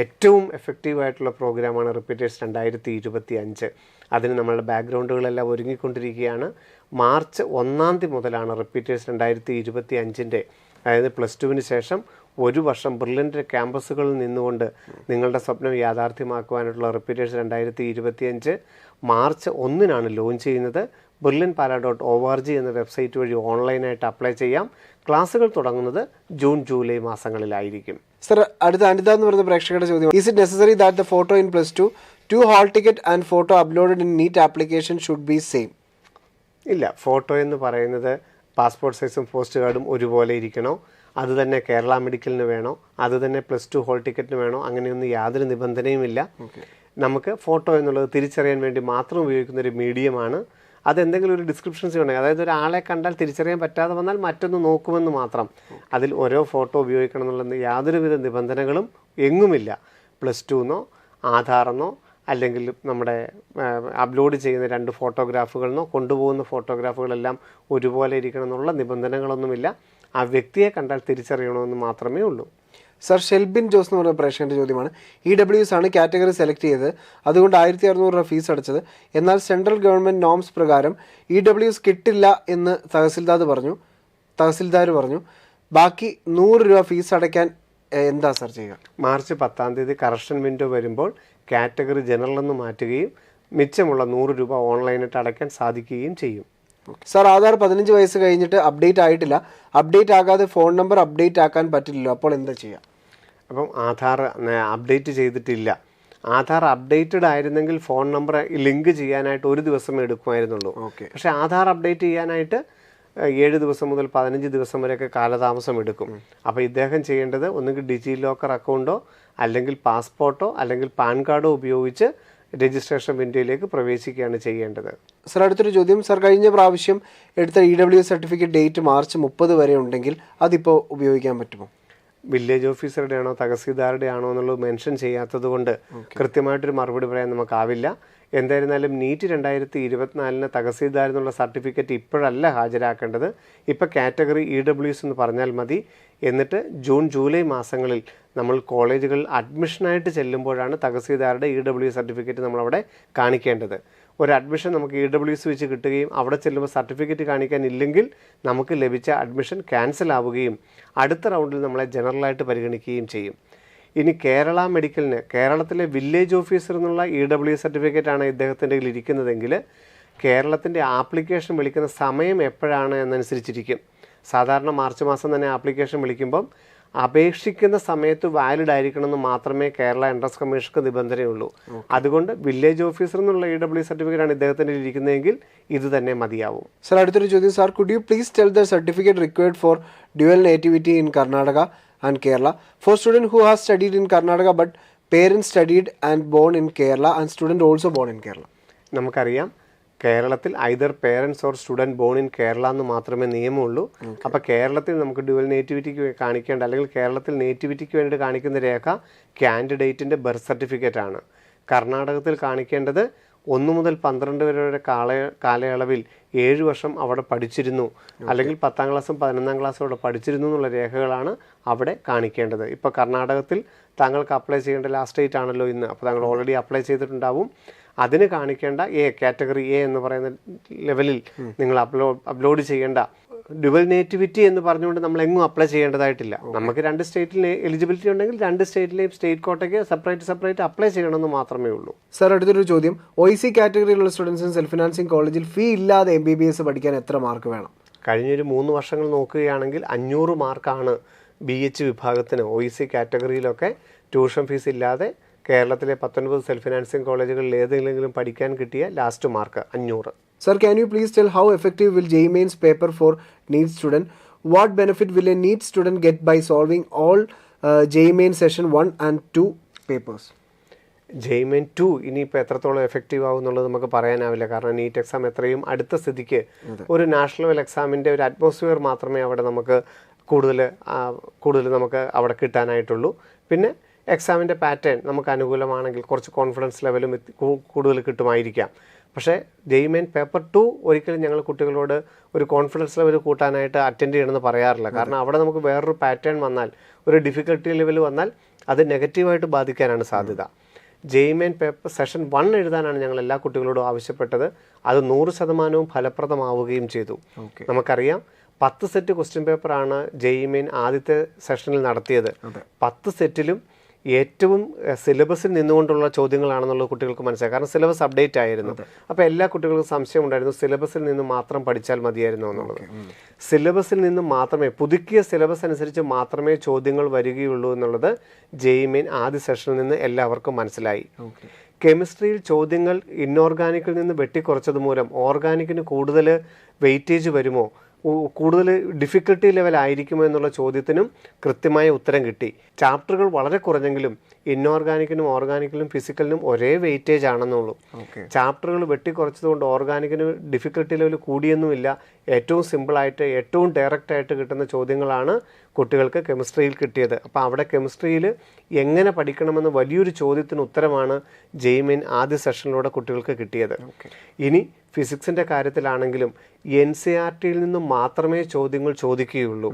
ഏറ്റവും എഫക്റ്റീവ് ആയിട്ടുള്ള പ്രോഗ്രാമാണ് റിപ്പീറ്റേഴ്സ് 2025. അതിന് നമ്മളുടെ ബാക്ക്ഗ്രൗണ്ടുകളെല്ലാം ഒരുങ്ങിക്കൊണ്ടിരിക്കുകയാണ്. മാർച്ച് 1-ാം തീയതി മുതലാണ് റിപ്പീറ്റേഴ്സ് 2025, അതായത് +2-ന് ശേഷം 1 വർഷം ബ്രില്യൻ്റ് ക്യാമ്പസുകളിൽ നിന്നുകൊണ്ട് നിങ്ങളുടെ സ്വപ്നം യാഥാർത്ഥ്യമാക്കുവാനുള്ള റിപ്പീറ്റേഴ്സ് 2025 മാർച്ച് 1-നാണ് ലോഞ്ച് ചെയ്യുന്നത്. brilliantpara.org എന്ന വെബ്സൈറ്റ് വഴി ഓൺലൈനായിട്ട് അപ്ലൈ ചെയ്യാം. ക്ലാസ്സുകൾ തുടങ്ങുന്നത് ജൂൺ ജൂലൈ മാസങ്ങളിലായിരിക്കും. സർ, അടുത്ത അനിത എന്ന് പറയുന്ന പ്രേക്ഷകരുടെ ചോദ്യം, is it necessary that the photo in +2 hall ticket and photo uploaded in NEET application should be same? ഇല്ല, ഫോട്ടോ എന്ന് പറയുന്നത് പാസ്പോർട്ട് സൈസും പോസ്റ്റ് കാർഡും ഒരുപോലെ ഇരിക്കണോ, അത് തന്നെ കേരള മെഡിക്കലിന് വേണോ, അത് തന്നെ +2 ഹാൾ ടിക്കറ്റിന് വേണോ, അങ്ങനെയൊന്നും യാതൊരു നിബന്ധനയുമില്ല. നമുക്ക് ഫോട്ടോ എന്നുള്ളത് തിരിച്ചറിയാൻ വേണ്ടി മാത്രം ഉപയോഗിക്കുന്ന ഒരു മീഡിയമാണ്. അതെന്തെങ്കിലും ഒരു ഡിസ്ക്രിപ്ഷൻസ് ഉണ്ടെങ്കിൽ, അതായത് ഒരാളെ കണ്ടാൽ തിരിച്ചറിയാൻ പറ്റാതെ വന്നാൽ മറ്റൊന്ന് നോക്കുമെന്ന് മാത്രം. അതിൽ ഓരോ ഫോട്ടോ ഉപയോഗിക്കണം എന്നുള്ള യാതൊരുവിധ നിബന്ധനകളും എങ്ങുമില്ല. +2 ആധാറെന്നോ അല്ലെങ്കിൽ നമ്മുടെ അപ്ലോഡ് ചെയ്യുന്ന 2 ഫോട്ടോഗ്രാഫുകളെന്നോ കൊണ്ടുപോകുന്ന ഫോട്ടോഗ്രാഫുകളെല്ലാം ഒരുപോലെ ഇരിക്കണം എന്നുള്ള നിബന്ധനകളൊന്നുമില്ല. ആ വ്യക്തിയെ കണ്ടാൽ തിരിച്ചറിയണമെന്ന് മാത്രമേ ഉള്ളൂ. സർ, ഷെൽബിൻ ജോസ് എന്ന് പറഞ്ഞ പ്രേക്ഷകന്റെ ചോദ്യമാണ്. EWS ആണ് കാറ്റഗറി സെലക്ട് ചെയ്തത്, അതുകൊണ്ട് 1600 രൂപ ഫീസ് അടച്ചത്. എന്നാൽ സെൻട്രൽ ഗവൺമെന്റ് നോംസ് പ്രകാരം EWS കിട്ടില്ല എന്ന് തഹസിൽദാർ പറഞ്ഞു. ബാക്കി 100 രൂപ ഫീസ് അടയ്ക്കാൻ എന്താ സർ ചെയ്യുക? മാർച്ച് 10 കറക്ഷൻ വിൻഡോ വരുമ്പോൾ കാറ്റഗറി ജനറൽ എന്ന് മാറ്റുകയും മിച്ചമുള്ള 100 രൂപ ഓൺലൈനായിട്ട് അടയ്ക്കാൻ സാധിക്കുകയും ചെയ്യും. സർ, ആധാർ 15 വയസ്സ് കഴിഞ്ഞിട്ട് അപ്ഡേറ്റ് ആയിട്ടില്ല. അപ്ഡേറ്റ് ആകാതെ ഫോൺ നമ്പർ അപ്ഡേറ്റ് ആക്കാൻ പറ്റില്ലല്ലോ, അപ്പോൾ എന്താ ചെയ്യുക? അപ്പം ആധാർ അപ്ഡേറ്റ് ചെയ്തിട്ടില്ല. ആധാർ അപ്ഡേറ്റഡ് ആയിരുന്നെങ്കിൽ ഫോൺ നമ്പർ ലിങ്ക് ചെയ്യാനായിട്ട് 1 ദിവസം എടുക്കുമായിരുന്നുള്ളൂ. പക്ഷേ ആധാർ അപ്ഡേറ്റ് ചെയ്യാനായിട്ട് 7 ദിവസം മുതൽ 15 ദിവസം വരെയൊക്കെ കാലതാമസം എടുക്കും. അപ്പോൾ ഇദ്ദേഹം ചെയ്യേണ്ടത് ഒന്നുകിൽ ഡിജി ലോക്കർ അക്കൗണ്ടോ അല്ലെങ്കിൽ പാസ്പോർട്ടോ അല്ലെങ്കിൽ പാൻ കാർഡോ ഉപയോഗിച്ച് രജിസ്ട്രേഷൻ വിൻഡോയിലേക്ക് പ്രവേശിക്കുകയാണ് ചെയ്യേണ്ടത്. സർ, അടുത്തൊരു ചോദ്യം. സർ, കഴിഞ്ഞ പ്രാവശ്യം എടുത്ത EWS സർട്ടിഫിക്കറ്റ് ഡേറ്റ് മാർച്ച് 30 വരെ ഉണ്ടെങ്കിൽ അതിപ്പോൾ ഉപയോഗിക്കാൻ പറ്റുമോ? വില്ലേജ് ഓഫീസറുടെ ആണോ തഹസീൽദാരുടെ ആണോ എന്നുള്ളത് മെൻഷൻ ചെയ്യാത്തത് കൊണ്ട് കൃത്യമായിട്ടൊരു മറുപടി പറയാൻ നമുക്കാവില്ല. എന്തായിരുന്നാലും നീറ്റ് 2024 തഹസീൽദാർ എന്നുള്ള സർട്ടിഫിക്കറ്റ് ഇപ്പോഴല്ല ഹാജരാക്കേണ്ടത്. ഇപ്പോൾ കാറ്റഗറി EWS എന്ന് പറഞ്ഞാൽ മതി. എന്നിട്ട് ജൂൺ ജൂലൈ മാസങ്ങളിൽ നമ്മൾ കോളേജുകളിൽ അഡ്മിഷനായിട്ട് ചെല്ലുമ്പോഴാണ് തഹസീൽദാരുടെ EWS സർട്ടിഫിക്കറ്റ് നമ്മളവിടെ കാണിക്കേണ്ടത്. ഒരു അഡ്മിഷൻ നമുക്ക് EWS വെച്ച് കിട്ടുകയും അവിടെ ചെല്ലുമ്പോൾ സർട്ടിഫിക്കറ്റ് കാണിക്കാനില്ലെങ്കിൽ നമുക്ക് ലഭിച്ച അഡ്മിഷൻ ക്യാൻസൽ ആവുകയും അടുത്ത റൗണ്ടിൽ നമ്മളെ ജനറലായിട്ട് പരിഗണിക്കുകയും ചെയ്യും. ഇനി കേരള മെഡിക്കലിന് കേരളത്തിലെ വില്ലേജ് ഓഫീസർ എന്നുള്ള EWS സർട്ടിഫിക്കറ്റാണ് ഇദ്ദേഹത്തിൻ്റെ കയ്യിൽ ഇരിക്കുന്നതെങ്കിൽ കേരളത്തിൻ്റെ ആപ്ലിക്കേഷൻ വിളിക്കുന്ന സമയം എപ്പോഴാണ് എന്നനുസരിച്ചിരിക്കും. സാധാരണ മാർച്ച് മാസം തന്നെ ആപ്ലിക്കേഷൻ വിളിക്കുമ്പം അപേക്ഷിക്കുന്ന സമയത്ത് വാലിഡ് ആയിരിക്കണമെന്ന് മാത്രമേ കേരള എൻട്രൻസ് കമ്മീഷർക്ക് നിബന്ധനയുള്ളൂ. അതുകൊണ്ട് വില്ലേജ് ഓഫീസർ എന്നുള്ള EWS സർട്ടിഫിക്കറ്റാണ് ഇദ്ദേഹത്തിൻ്റെ ഇരിക്കുന്നതെങ്കിൽ ഇത് തന്നെ മതിയാവും. സർ, അടുത്തൊരു ചോദ്യം. Sir, could you please tell the certificate required for dual nativity in Karnataka and Kerala for student who has studied in Karnataka but parents studied and born in Kerala and student also born in Kerala? നമുക്കറിയാം കേരളത്തിൽ either parents or student born in Kerala എന്ന് മാത്രമേ നിയമമുള്ളൂ. അപ്പോൾ കേരളത്തിൽ നമുക്ക് dual നേറ്റിവിറ്റിക്ക് കാണിക്കേണ്ട അല്ലെങ്കിൽ കേരളത്തിൽ നേറ്റിവിറ്റിക്ക് വേണ്ടി കാണിക്കുന്ന രേഖ കാൻഡിഡേറ്റിൻ്റെ ബർത്ത് സർട്ടിഫിക്കറ്റ് ആണ്. കർണാടകത്തിൽ കാണിക്കേണ്ടത് 1 മുതൽ 12 വരെ കാലയളവിൽ 7 വർഷം അവിടെ പഠിച്ചിരുന്നു അല്ലെങ്കിൽ 10ാം ക്ലാസ്സും 11ാം ക്ലാസ്സും അവിടെ പഠിച്ചിരുന്നു എന്നുള്ള രേഖകളാണ് അവിടെ കാണിക്കേണ്ടത്. ഇപ്പോൾ കർണാടകത്തിൽ താങ്കൾക്ക് അപ്ലൈ ചെയ്യേണ്ട ലാസ്റ്റ് ഡേറ്റ് ആണല്ലോ ഇന്ന്. അപ്പോൾ താങ്കൾ ഓൾറെഡി അപ്ലൈ ചെയ്തിട്ടുണ്ടാവും. അതിന് കാണിക്കേണ്ട കാറ്റഗറി എ എന്ന് പറയുന്ന ലെവലിൽ നിങ്ങൾ അപ്ലോഡ് ചെയ്യേണ്ട ഡ്യുവൽ നേറ്റിവിറ്റി എന്ന് പറഞ്ഞുകൊണ്ട് നമ്മൾ എങ്ങും അപ്ലൈ ചെയ്യേണ്ടതായിട്ടില്ല. നമുക്ക് 2 സ്റ്റേറ്റിൽ എലിജിബിലിറ്റി ഉണ്ടെങ്കിൽ 2 സ്റ്റേറ്റിലെയും സ്റ്റേറ്റ് കോട്ടയ്ക്ക് സെപ്പറേറ്റ് അപ്ലൈ ചെയ്യണമെന്ന് മാത്രമേ ഉള്ളൂ. സാർ, അടുത്തൊരു ചോദ്യം. OEC കാറ്റഗറിയിലുള്ള സ്റ്റുഡൻസിന് സെൽഫ് ഫിനാൻസിങ് കോളേജിൽ ഫീ ഇല്ലാതെ MBBS പഠിക്കാൻ എത്ര മാർക്ക് വേണം? കഴിഞ്ഞൊരു 3 വർഷങ്ങൾ നോക്കുകയാണെങ്കിൽ 500 മാർക്കാണ് BH വിഭാഗത്തിന് OEC കാറ്റഗറിയിലൊക്കെ ട്യൂഷൻ ഫീസ് ഇല്ലാതെ കേരളത്തിലെ 19 സെൽഫ് ഫിനാൻസിങ് കോളേജുകളിൽ ഏതെങ്കിലും പഠിക്കാൻ കിട്ടിയ last mark 500. Sir, can you please tell how effective will JEE Mains paper for NEET student? What benefit will a NEET student get by solving all JEE Mains session 1 and 2 papers? JEE Main 2 ഇനിയിപ്പോൾ എത്രത്തോളം effective ആവും എന്നുള്ളത് നമുക്ക് പറയാനാവില്ല. കാരണം NEET exam എത്രയും അടുത്ത സ്ഥിതിക്ക് ഒരു നാഷണൽ ലെവൽ എക്സാമിൻ്റെ ഒരു അറ്റ്മോസ്ഫിയർ മാത്രമേ അവിടെ നമുക്ക് കൂടുതൽ നമുക്ക് അവിടെ കിട്ടാനായിട്ടുള്ളൂ. പിന്നെ എക്സാമിൻ്റെ പാറ്റേൺ നമുക്ക് അനുകൂലമാണെങ്കിൽ കുറച്ച് കോൺഫിഡൻസ് ലെവലും കൂടുതൽ കിട്ടുമായിരിക്കാം. പക്ഷേ JEE Main പേപ്പർ 2 ഒരിക്കലും ഞങ്ങൾ കുട്ടികളോട് ഒരു കോൺഫിഡൻസ് ലെവൽ കൂട്ടാനായിട്ട് അറ്റൻഡ് ചെയ്യണമെന്ന് പറയാറില്ല. കാരണം അവിടെ നമുക്ക് വേറൊരു പാറ്റേൺ വന്നാൽ, ഒരു ഡിഫിക്കൽട്ടി ലെവൽ വന്നാൽ അത് നെഗറ്റീവായിട്ട് ബാധിക്കാനാണ് സാധ്യത. JEE Main പേപ്പർ സെഷൻ 1 എഴുതാനാണ് ഞങ്ങൾ എല്ലാ കുട്ടികളോടും ആവശ്യപ്പെട്ടത്. അത് 100% ഫലപ്രദമാവുകയും ചെയ്തു. നമുക്കറിയാം 10 സെറ്റ് ക്വസ്റ്റ്യൻ പേപ്പറാണ് JEE Main ആദ്യത്തെ സെഷനിൽ നടത്തിയത്. 10 സെറ്റിലും ഏറ്റവും സിലബസിൽ നിന്നുകൊണ്ടുള്ള ചോദ്യങ്ങളാണെന്നുള്ളത് കുട്ടികൾക്ക് മനസ്സിലായി. കാരണം സിലബസ് അപ്ഡേറ്റ് ആയിരുന്നു. അപ്പോൾ എല്ലാ കുട്ടികൾക്കും സംശയം ഉണ്ടായിരുന്നു സിലബസിൽ നിന്ന് മാത്രം പഠിച്ചാൽ മതിയായിരുന്നു എന്നുള്ളത്. സിലബസിൽ നിന്ന് മാത്രമേ, പുതുക്കിയ സിലബസ് അനുസരിച്ച് മാത്രമേ ചോദ്യങ്ങൾ വരികയുള്ളൂ എന്നുള്ളത് JEE Main ആദ്യ സെഷനിൽ നിന്ന് എല്ലാവർക്കും മനസ്സിലായി. കെമിസ്ട്രിയിൽ ചോദ്യങ്ങൾ ഇൻഓർഗാനിക്കിൽ നിന്ന് വെട്ടിക്കുറച്ചത് മൂലം ഓർഗാനിക്കിന് കൂടുതൽ വെയിറ്റേജ് വരുമോ, കൂടുതൽ ഡിഫിക്കൽട്ടി ലെവൽ ആയിരിക്കുമോ എന്നുള്ള ചോദ്യത്തിനും കൃത്യമായ ഉത്തരം കിട്ടി. ചാപ്റ്ററുകൾ വളരെ കുറഞ്ഞെങ്കിലും ഇൻഓർഗാനിക്കിനും ഓർഗാനിക്കിലും ഫിസിക്കലിനും ഒരേ വെയിറ്റേജ് ആണെന്നുള്ളൂ. ചാപ്റ്ററുകൾ വെട്ടിക്കുറച്ചതുകൊണ്ട് ഓർഗാനിക്കിന് ഡിഫിക്കൽട്ടി ലെവൽ കൂടിയൊന്നുമില്ല. ഏറ്റവും സിമ്പിളായിട്ട് ഏറ്റവും ഡയറക്റ്റായിട്ട് കിട്ടുന്ന ചോദ്യങ്ങളാണ് കുട്ടികൾക്ക് കെമിസ്ട്രിയിൽ കിട്ടിയത്. അപ്പോൾ അവിടെ കെമിസ്ട്രിയിൽ എങ്ങനെ പഠിക്കണമെന്ന് വലിയൊരു ചോദ്യത്തിന് ഉത്തരമാണ് ജെയ്മെയിൻ ആദ്യ സെഷനിലൂടെ കുട്ടികൾക്ക് കിട്ടിയത്. ഇനി ഫിസിക്സിൻ്റെ കാര്യത്തിലാണെങ്കിലും NCERTയിൽ നിന്നും മാത്രമേ ചോദ്യങ്ങൾ ചോദിക്കുകയുള്ളൂ.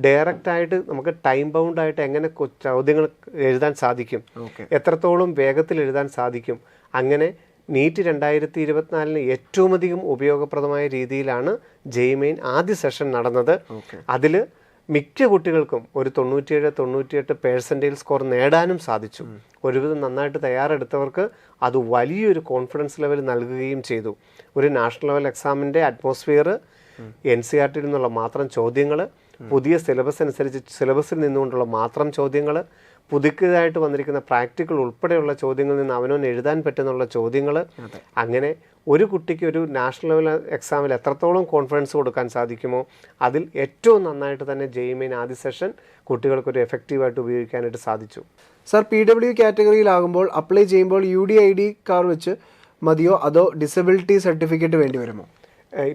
ഡയറക്റ്റായിട്ട് നമുക്ക് ടൈം ബൗണ്ടായിട്ട് എങ്ങനെ ചോദ്യങ്ങൾ എഴുതാൻ സാധിക്കും, എത്രത്തോളം വേഗത്തിൽ എഴുതാൻ സാധിക്കും, അങ്ങനെ നീറ്റ് 2024 ഏറ്റവും അധികം ഉപയോഗപ്രദമായ രീതിയിലാണ് ജെയ്മെയിൻ ആദ്യ സെഷൻ നടന്നത്. അതിൽ മിക്ക കുട്ടികൾക്കും ഒരു 97-98% സ്കോർ നേടാനും സാധിച്ചു. ഒരുവിധം നന്നായിട്ട് തയ്യാറെടുത്തവർക്ക് അത് വലിയൊരു കോൺഫിഡൻസ് ലെവൽ നൽകുകയും ചെയ്തു. ഒരു നാഷണൽ ലെവൽ എക്സാമിൻ്റെ അറ്റ്മോസ്ഫിയർ, NCERTയിൽ നിന്നുള്ള മാത്രം ചോദ്യങ്ങൾ, പുതിയ സിലബസ് അനുസരിച്ച് സിലബസിൽ നിന്നുകൊണ്ടുള്ള മാത്രം ചോദ്യങ്ങൾ, പുതുക്കിയതായിട്ട് വന്നിരിക്കുന്ന പ്രാക്ടിക്കൽ ഉൾപ്പെടെയുള്ള ചോദ്യങ്ങളിൽ നിന്ന് അവനവന് എഴുതാൻ പറ്റുന്നുള്ള ചോദ്യങ്ങൾ, അങ്ങനെ ഒരു കുട്ടിക്ക് ഒരു നാഷണൽ ലെവൽ എക്സാമിൽ എത്രത്തോളം കോൺഫിഡൻസ് കൊടുക്കാൻ സാധിക്കുമോ അതിൽ ഏറ്റവും നന്നായിട്ട് തന്നെ ജെയ്മെയിൻ ആദ്യ സെഷൻ കുട്ടികൾക്കൊരു എഫക്റ്റീവായിട്ട് ഉപയോഗിക്കാനായിട്ട് സാധിച്ചു. സർ, PW കാറ്റഗറിയിലാകുമ്പോൾ അപ്ലൈ ചെയ്യുമ്പോൾ UDID കാർഡ് വെച്ച് മതിയോ അതോ ഡിസബിലിറ്റി സർട്ടിഫിക്കറ്റ് വേണ്ടി വരുമോ?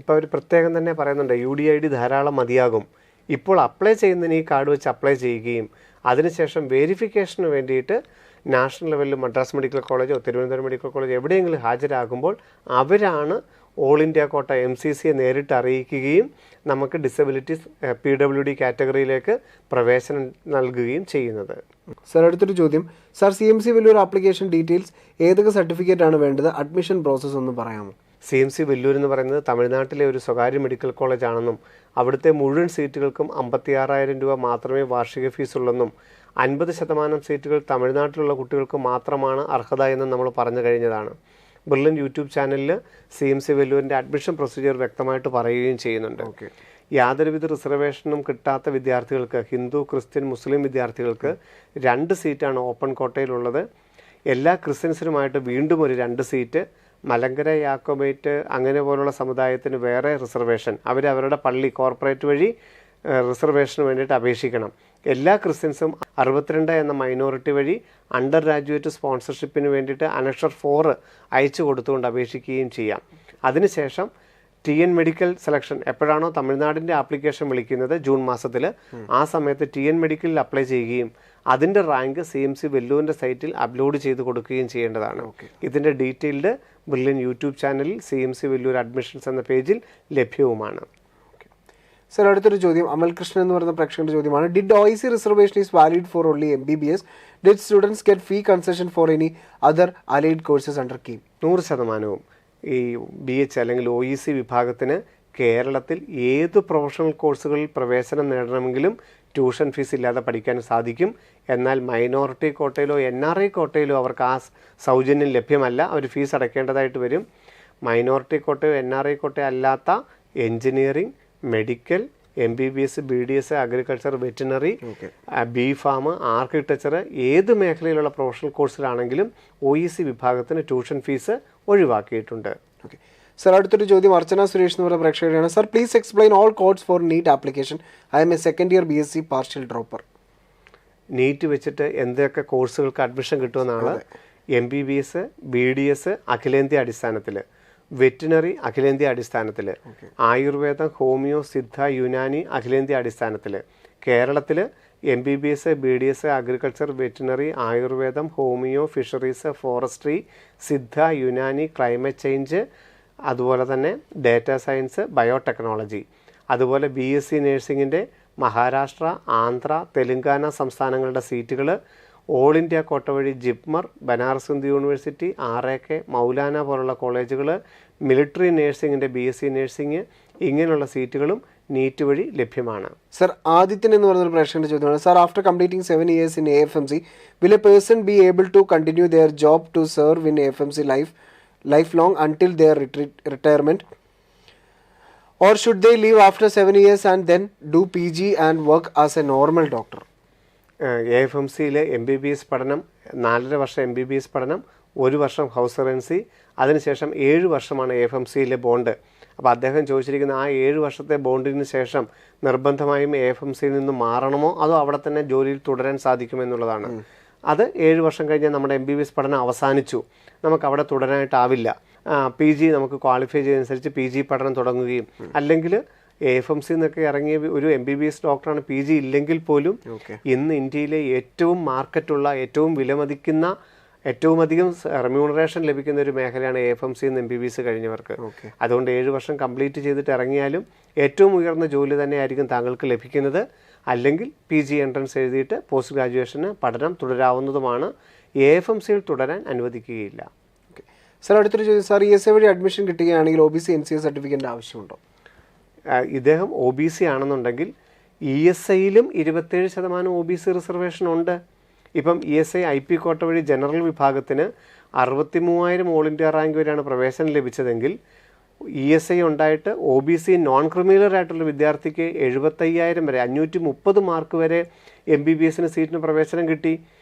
ഇപ്പോൾ ഒരു പ്രത്യേകം തന്നെ പറയുന്നുണ്ട്, UDID ധാരാളം മതിയാകും. ഇപ്പോൾ അപ്ലൈ ചെയ്യുന്നതിന് ഈ കാർഡ് വെച്ച് അപ്ലൈ ചെയ്യുകയും അതിനുശേഷം വെരിഫിക്കേഷന് വേണ്ടിയിട്ട് നാഷണൽ ലെവലിൽ മദ്രാസ് മെഡിക്കൽ കോളേജോ തിരുവനന്തപുരം മെഡിക്കൽ കോളേജോ എവിടെയെങ്കിലും ഹാജരാകുമ്പോൾ അവരാണ് ഓൾ ഇന്ത്യ കോട്ട MCCയെ നേരിട്ട് അറിയിക്കുകയും നമുക്ക് ഡിസബിലിറ്റീസ് PWD കാറ്റഗറിയിലേക്ക് പ്രവേശനം നൽകുകയും ചെയ്യുന്നത്. സർ, അടുത്തൊരു ചോദ്യം. Sir, CMC Vellore application details ഏതൊക്കെ സർട്ടിഫിക്കറ്റ് ആണ് വേണ്ടത്? അഡ്മിഷൻ പ്രോസസ്സ് ഒന്ന് പറയാമോ? CMC വെല്ലൂർ എന്ന് പറയുന്നത് തമിഴ്നാട്ടിലെ ഒരു സ്വകാര്യ മെഡിക്കൽ കോളേജ് ആണെന്നും അവിടുത്തെ മുഴുവൻ സീറ്റുകൾക്കും 56,000 രൂപ മാത്രമേ വാർഷിക ഫീസ് ഉള്ളെന്നും 50% സീറ്റുകൾ തമിഴ്നാട്ടിലുള്ള കുട്ടികൾക്ക് മാത്രമാണ് അർഹത എന്നും നമ്മൾ പറഞ്ഞു കഴിഞ്ഞതാണ്. ബിർലൻ യൂട്യൂബ് ചാനലിൽ CMC വെല്ലൂരിൻ്റെ അഡ്മിഷൻ പ്രൊസീജിയർ വ്യക്തമായിട്ട് പറയുകയും ചെയ്യുന്നുണ്ട്. യാതൊരുവിധ റിസർവേഷനും കിട്ടാത്ത വിദ്യാർത്ഥികൾക്ക്, ഹിന്ദു, ക്രിസ്ത്യൻ, മുസ്ലിം വിദ്യാർത്ഥികൾക്ക് 2 സീറ്റാണ് ഓപ്പൺ കോട്ടയിലുള്ളത്. എല്ലാ ക്രിസ്ത്യൻസിനുമായിട്ട് വീണ്ടും ഒരു 2 സീറ്റ്, മലങ്കര, യാക്കോബൈറ്റ് അങ്ങനെ പോലുള്ള സമുദായത്തിന് വേറെ റിസർവേഷൻ, അവരവരുടെ പള്ളി കോർപ്പറേറ്റ് വഴി റിസർവേഷന് വേണ്ടിയിട്ട് അപേക്ഷിക്കണം. എല്ലാ ക്രിസ്ത്യൻസും 62 എന്ന മൈനോറിറ്റി വഴി അണ്ടർ ഗ്രാജുവേറ്റ് സ്പോൺസർഷിപ്പിന് വേണ്ടിയിട്ട് അനക്ഷർ 4 അയച്ചു കൊടുത്തുകൊണ്ട് അപേക്ഷിക്കുകയും ചെയ്യാം. അതിനുശേഷം TN മെഡിക്കൽ സെലക്ഷൻ എപ്പോഴാണോ തമിഴ്നാടിൻ്റെ ആപ്ലിക്കേഷൻ വിളിക്കുന്നത് ജൂൺ മാസത്തിൽ, ആ സമയത്ത് TN മെഡിക്കലിൽ അപ്ലൈ ചെയ്യുകയും അതിൻ്റെ റാങ്ക് CMC വെല്ലൂരിൻ്റെ സൈറ്റിൽ അപ്ലോഡ് ചെയ്ത് കൊടുക്കുകയും ചെയ്യേണ്ടതാണ്. ഇതിൻ്റെ ഡീറ്റെയിൽഡ് ബിർലൻ യൂട്യൂബ് ചാനലിൽ CMC വെല്ലൂർ അഡ്മിഷൻസ് എന്ന പേജിൽ ലഭ്യവുമാണ്. സർ, അടുത്തൊരു ചോദ്യം അമൽ കൃഷ്ണൻ എന്ന് പറയുന്ന പ്രേക്ഷകന്റെ ചോദ്യമാണ്. Did OIC reservation is valid four only MBBS? Did students get fee concession for any other allied courses under KEAM? 100% ഈ BH അല്ലെങ്കിൽ OEC വിഭാഗത്തിന് കേരളത്തിൽ ഏത് പ്രൊഫഷണൽ കോഴ്സുകളിൽ പ്രവേശനം നേടണമെങ്കിലും ട്യൂഷൻ ഫീസ് ഇല്ലാതെ പഠിക്കാൻ സാധിക്കും. എന്നാൽ മൈനോറിറ്റി കോട്ടയിലോ NRI കോട്ടയിലോ അവർക്ക് ആ സൗജന്യം ലഭ്യമല്ല, അവർ ഫീസ് അടയ്ക്കേണ്ടതായിട്ട് വരും. മൈനോറിറ്റി കോട്ടയോ NRI കോട്ടയോ അല്ലാത്ത engineering, medical, MBBS, BDS, agriculture, veterinary, B.Pharm, architecture, ഏത് മേഖലയിലുള്ള പ്രൊഫഷണൽ കോഴ്സിലാണെങ്കിലും OEC വിഭാഗത്തിന് ട്യൂഷൻ ഫീസ് ഒഴിവാക്കിയിട്ടുണ്ട്. സർ, അടുത്തൊരു ചോദ്യം അർച്ചന സുരേഷ് എന്ന് പറയുന്ന പ്രേക്ഷകരാണ്. Sir, please explain all codes for NEET application. I am a second year BSc partial dropper. NEET വെച്ചിട്ട് എന്തൊക്കെ കോഴ്സുകൾക്ക് അഡ്മിഷൻ കിട്ടുമെന്നാണ്. MBBS, BDS അഖിലേന്ത്യാ അടിസ്ഥാനത്തിൽ, വെറ്റിനറി അഖിലേന്ത്യാ അടിസ്ഥാനത്തിൽ, ആയുർവേദം, ഹോമിയോ, സിദ്ധ, യുനാനി അഖിലേന്ത്യാ അടിസ്ഥാനത്തിൽ. കേരളത്തിൽ MBBS, BDS, അഗ്രികൾച്ചർ, വെറ്റിനറി, ആയുർവേദം, homeo, fisheries, forestry, Siddha, Unani, climate change, അതുപോലെ തന്നെ ഡേറ്റാ സയൻസ്, ബയോടെക്നോളജി. അതുപോലെ BSc നഴ്സിംഗിൻ്റെ മഹാരാഷ്ട്ര, ആന്ധ്ര, തെലുങ്കാന സംസ്ഥാനങ്ങളുടെ സീറ്റുകൾ, ഓൾ ഇന്ത്യ കോട്ട വഴി ജിപ്മർ, ബനാറസ് ഹിന്ദു യൂണിവേഴ്സിറ്റി, RAK, മൗലാന പോലുള്ള കോളേജുകൾ, മിലിറ്ററി നഴ്സിംഗിൻ്റെ BSc നഴ്സിംഗ്, ഇങ്ങനെയുള്ള സീറ്റുകളും നീറ്റ് വഴി ലഭ്യമാണ്. സർ, ആദിത്യൻ എന്ന് പറയുന്ന പ്രേക്ഷകന്റെ ചോദ്യമാണ്. Sir, after completing 7 years in AFMC, will a person be able to continue their job to serve in AFMC lifelong until their retirement? Or should they leave after 7 years and then do PG and work as a normal doctor? AFMCയിലെ MBBS പഠനം 4.5 വർഷം MBBS പഠനം, 1 വർഷം house സർവൻസി, അതിനുശേഷം 7 വർഷമാണ് AFMCയിലെ bond. അപ്പോൾ അദ്ദേഹം ചോദിച്ചിരിക്കുന്ന ആ 7 വർഷത്തെ ബോണ്ടിന് ശേഷം നിർബന്ധമായും AFMCയിൽ നിന്ന് മാറണമോ അതോ അവിടെ തന്നെ ജോലിയിൽ തുടരാൻ സാധിക്കുമെന്നുള്ളതാണ്. അത് 7 വർഷം കഴിഞ്ഞാൽ നമ്മുടെ MBBS പഠനം അവസാനിച്ചു, നമുക്ക് അവിടെ തുടരാനായിട്ടാവില്ല. PG നമുക്ക് ക്വാളിഫൈ ചെയ്തതനുസരിച്ച് PG പഠനം തുടങ്ങുകയും, അല്ലെങ്കിൽ AFMC എന്നൊക്കെ ഇറങ്ങിയ ഒരു MBBS ഡോക്ടറാണ് PG ഇല്ലെങ്കിൽ പോലും ഇന്ന് ഇന്ത്യയിലെ ഏറ്റവും മാർക്കറ്റുള്ള, ഏറ്റവും വിലമതിക്കുന്ന, ഏറ്റവും അധികം റെമ്യൂണറേഷൻ ലഭിക്കുന്ന ഒരു മേഖലയാണ് AFMC എന്ന് MBBS കഴിഞ്ഞവർക്ക്. അതുകൊണ്ട് 7 വർഷം കംപ്ലീറ്റ് ചെയ്തിട്ട് ഇറങ്ങിയാലും ഏറ്റവും ഉയർന്ന ജോലി തന്നെയായിരിക്കും താങ്കൾക്ക് ലഭിക്കുന്നത്. അല്ലെങ്കിൽ PG എൻട്രൻസ് എഴുതിയിട്ട് പോസ്റ്റ് ഗ്രാജുവേഷന് പഠനം തുടരാവുന്നതുമാണ്. AFMCയിൽ തുടരാൻ അനുവദിക്കുകയില്ല. സാർ, അടുത്തൊരു ചോദ്യം. സാർ, ESI വഴി അഡ്മിഷൻ കിട്ടുകയാണെങ്കിൽ OBC NCA സർട്ടിഫിക്കറ്റിൻ്റെ ആവശ്യമുണ്ടോ? ഇദ്ദേഹം OBC ആണെന്നുണ്ടെങ്കിൽ ESIയിലും 27% OBC റിസർവേഷൻ ഉണ്ട്. ഇപ്പം ESI IP കോട്ട വഴി ജനറൽ വിഭാഗത്തിന് 63,000 ഓൾ ഇന്ത്യ റാങ്ക് വരെയാണ് പ്രവേശനം ലഭിച്ചതെങ്കിൽ ESI ഉണ്ടായിട്ട് OBC നോൺ ക്രിമിനൽ ആയിട്ടുള്ള വിദ്യാർത്ഥിക്ക് 75,000 വരെ 530 മാർക്ക് വരെ MBBSന് സീറ്റിന് പ്രവേശനം കിട്ടി.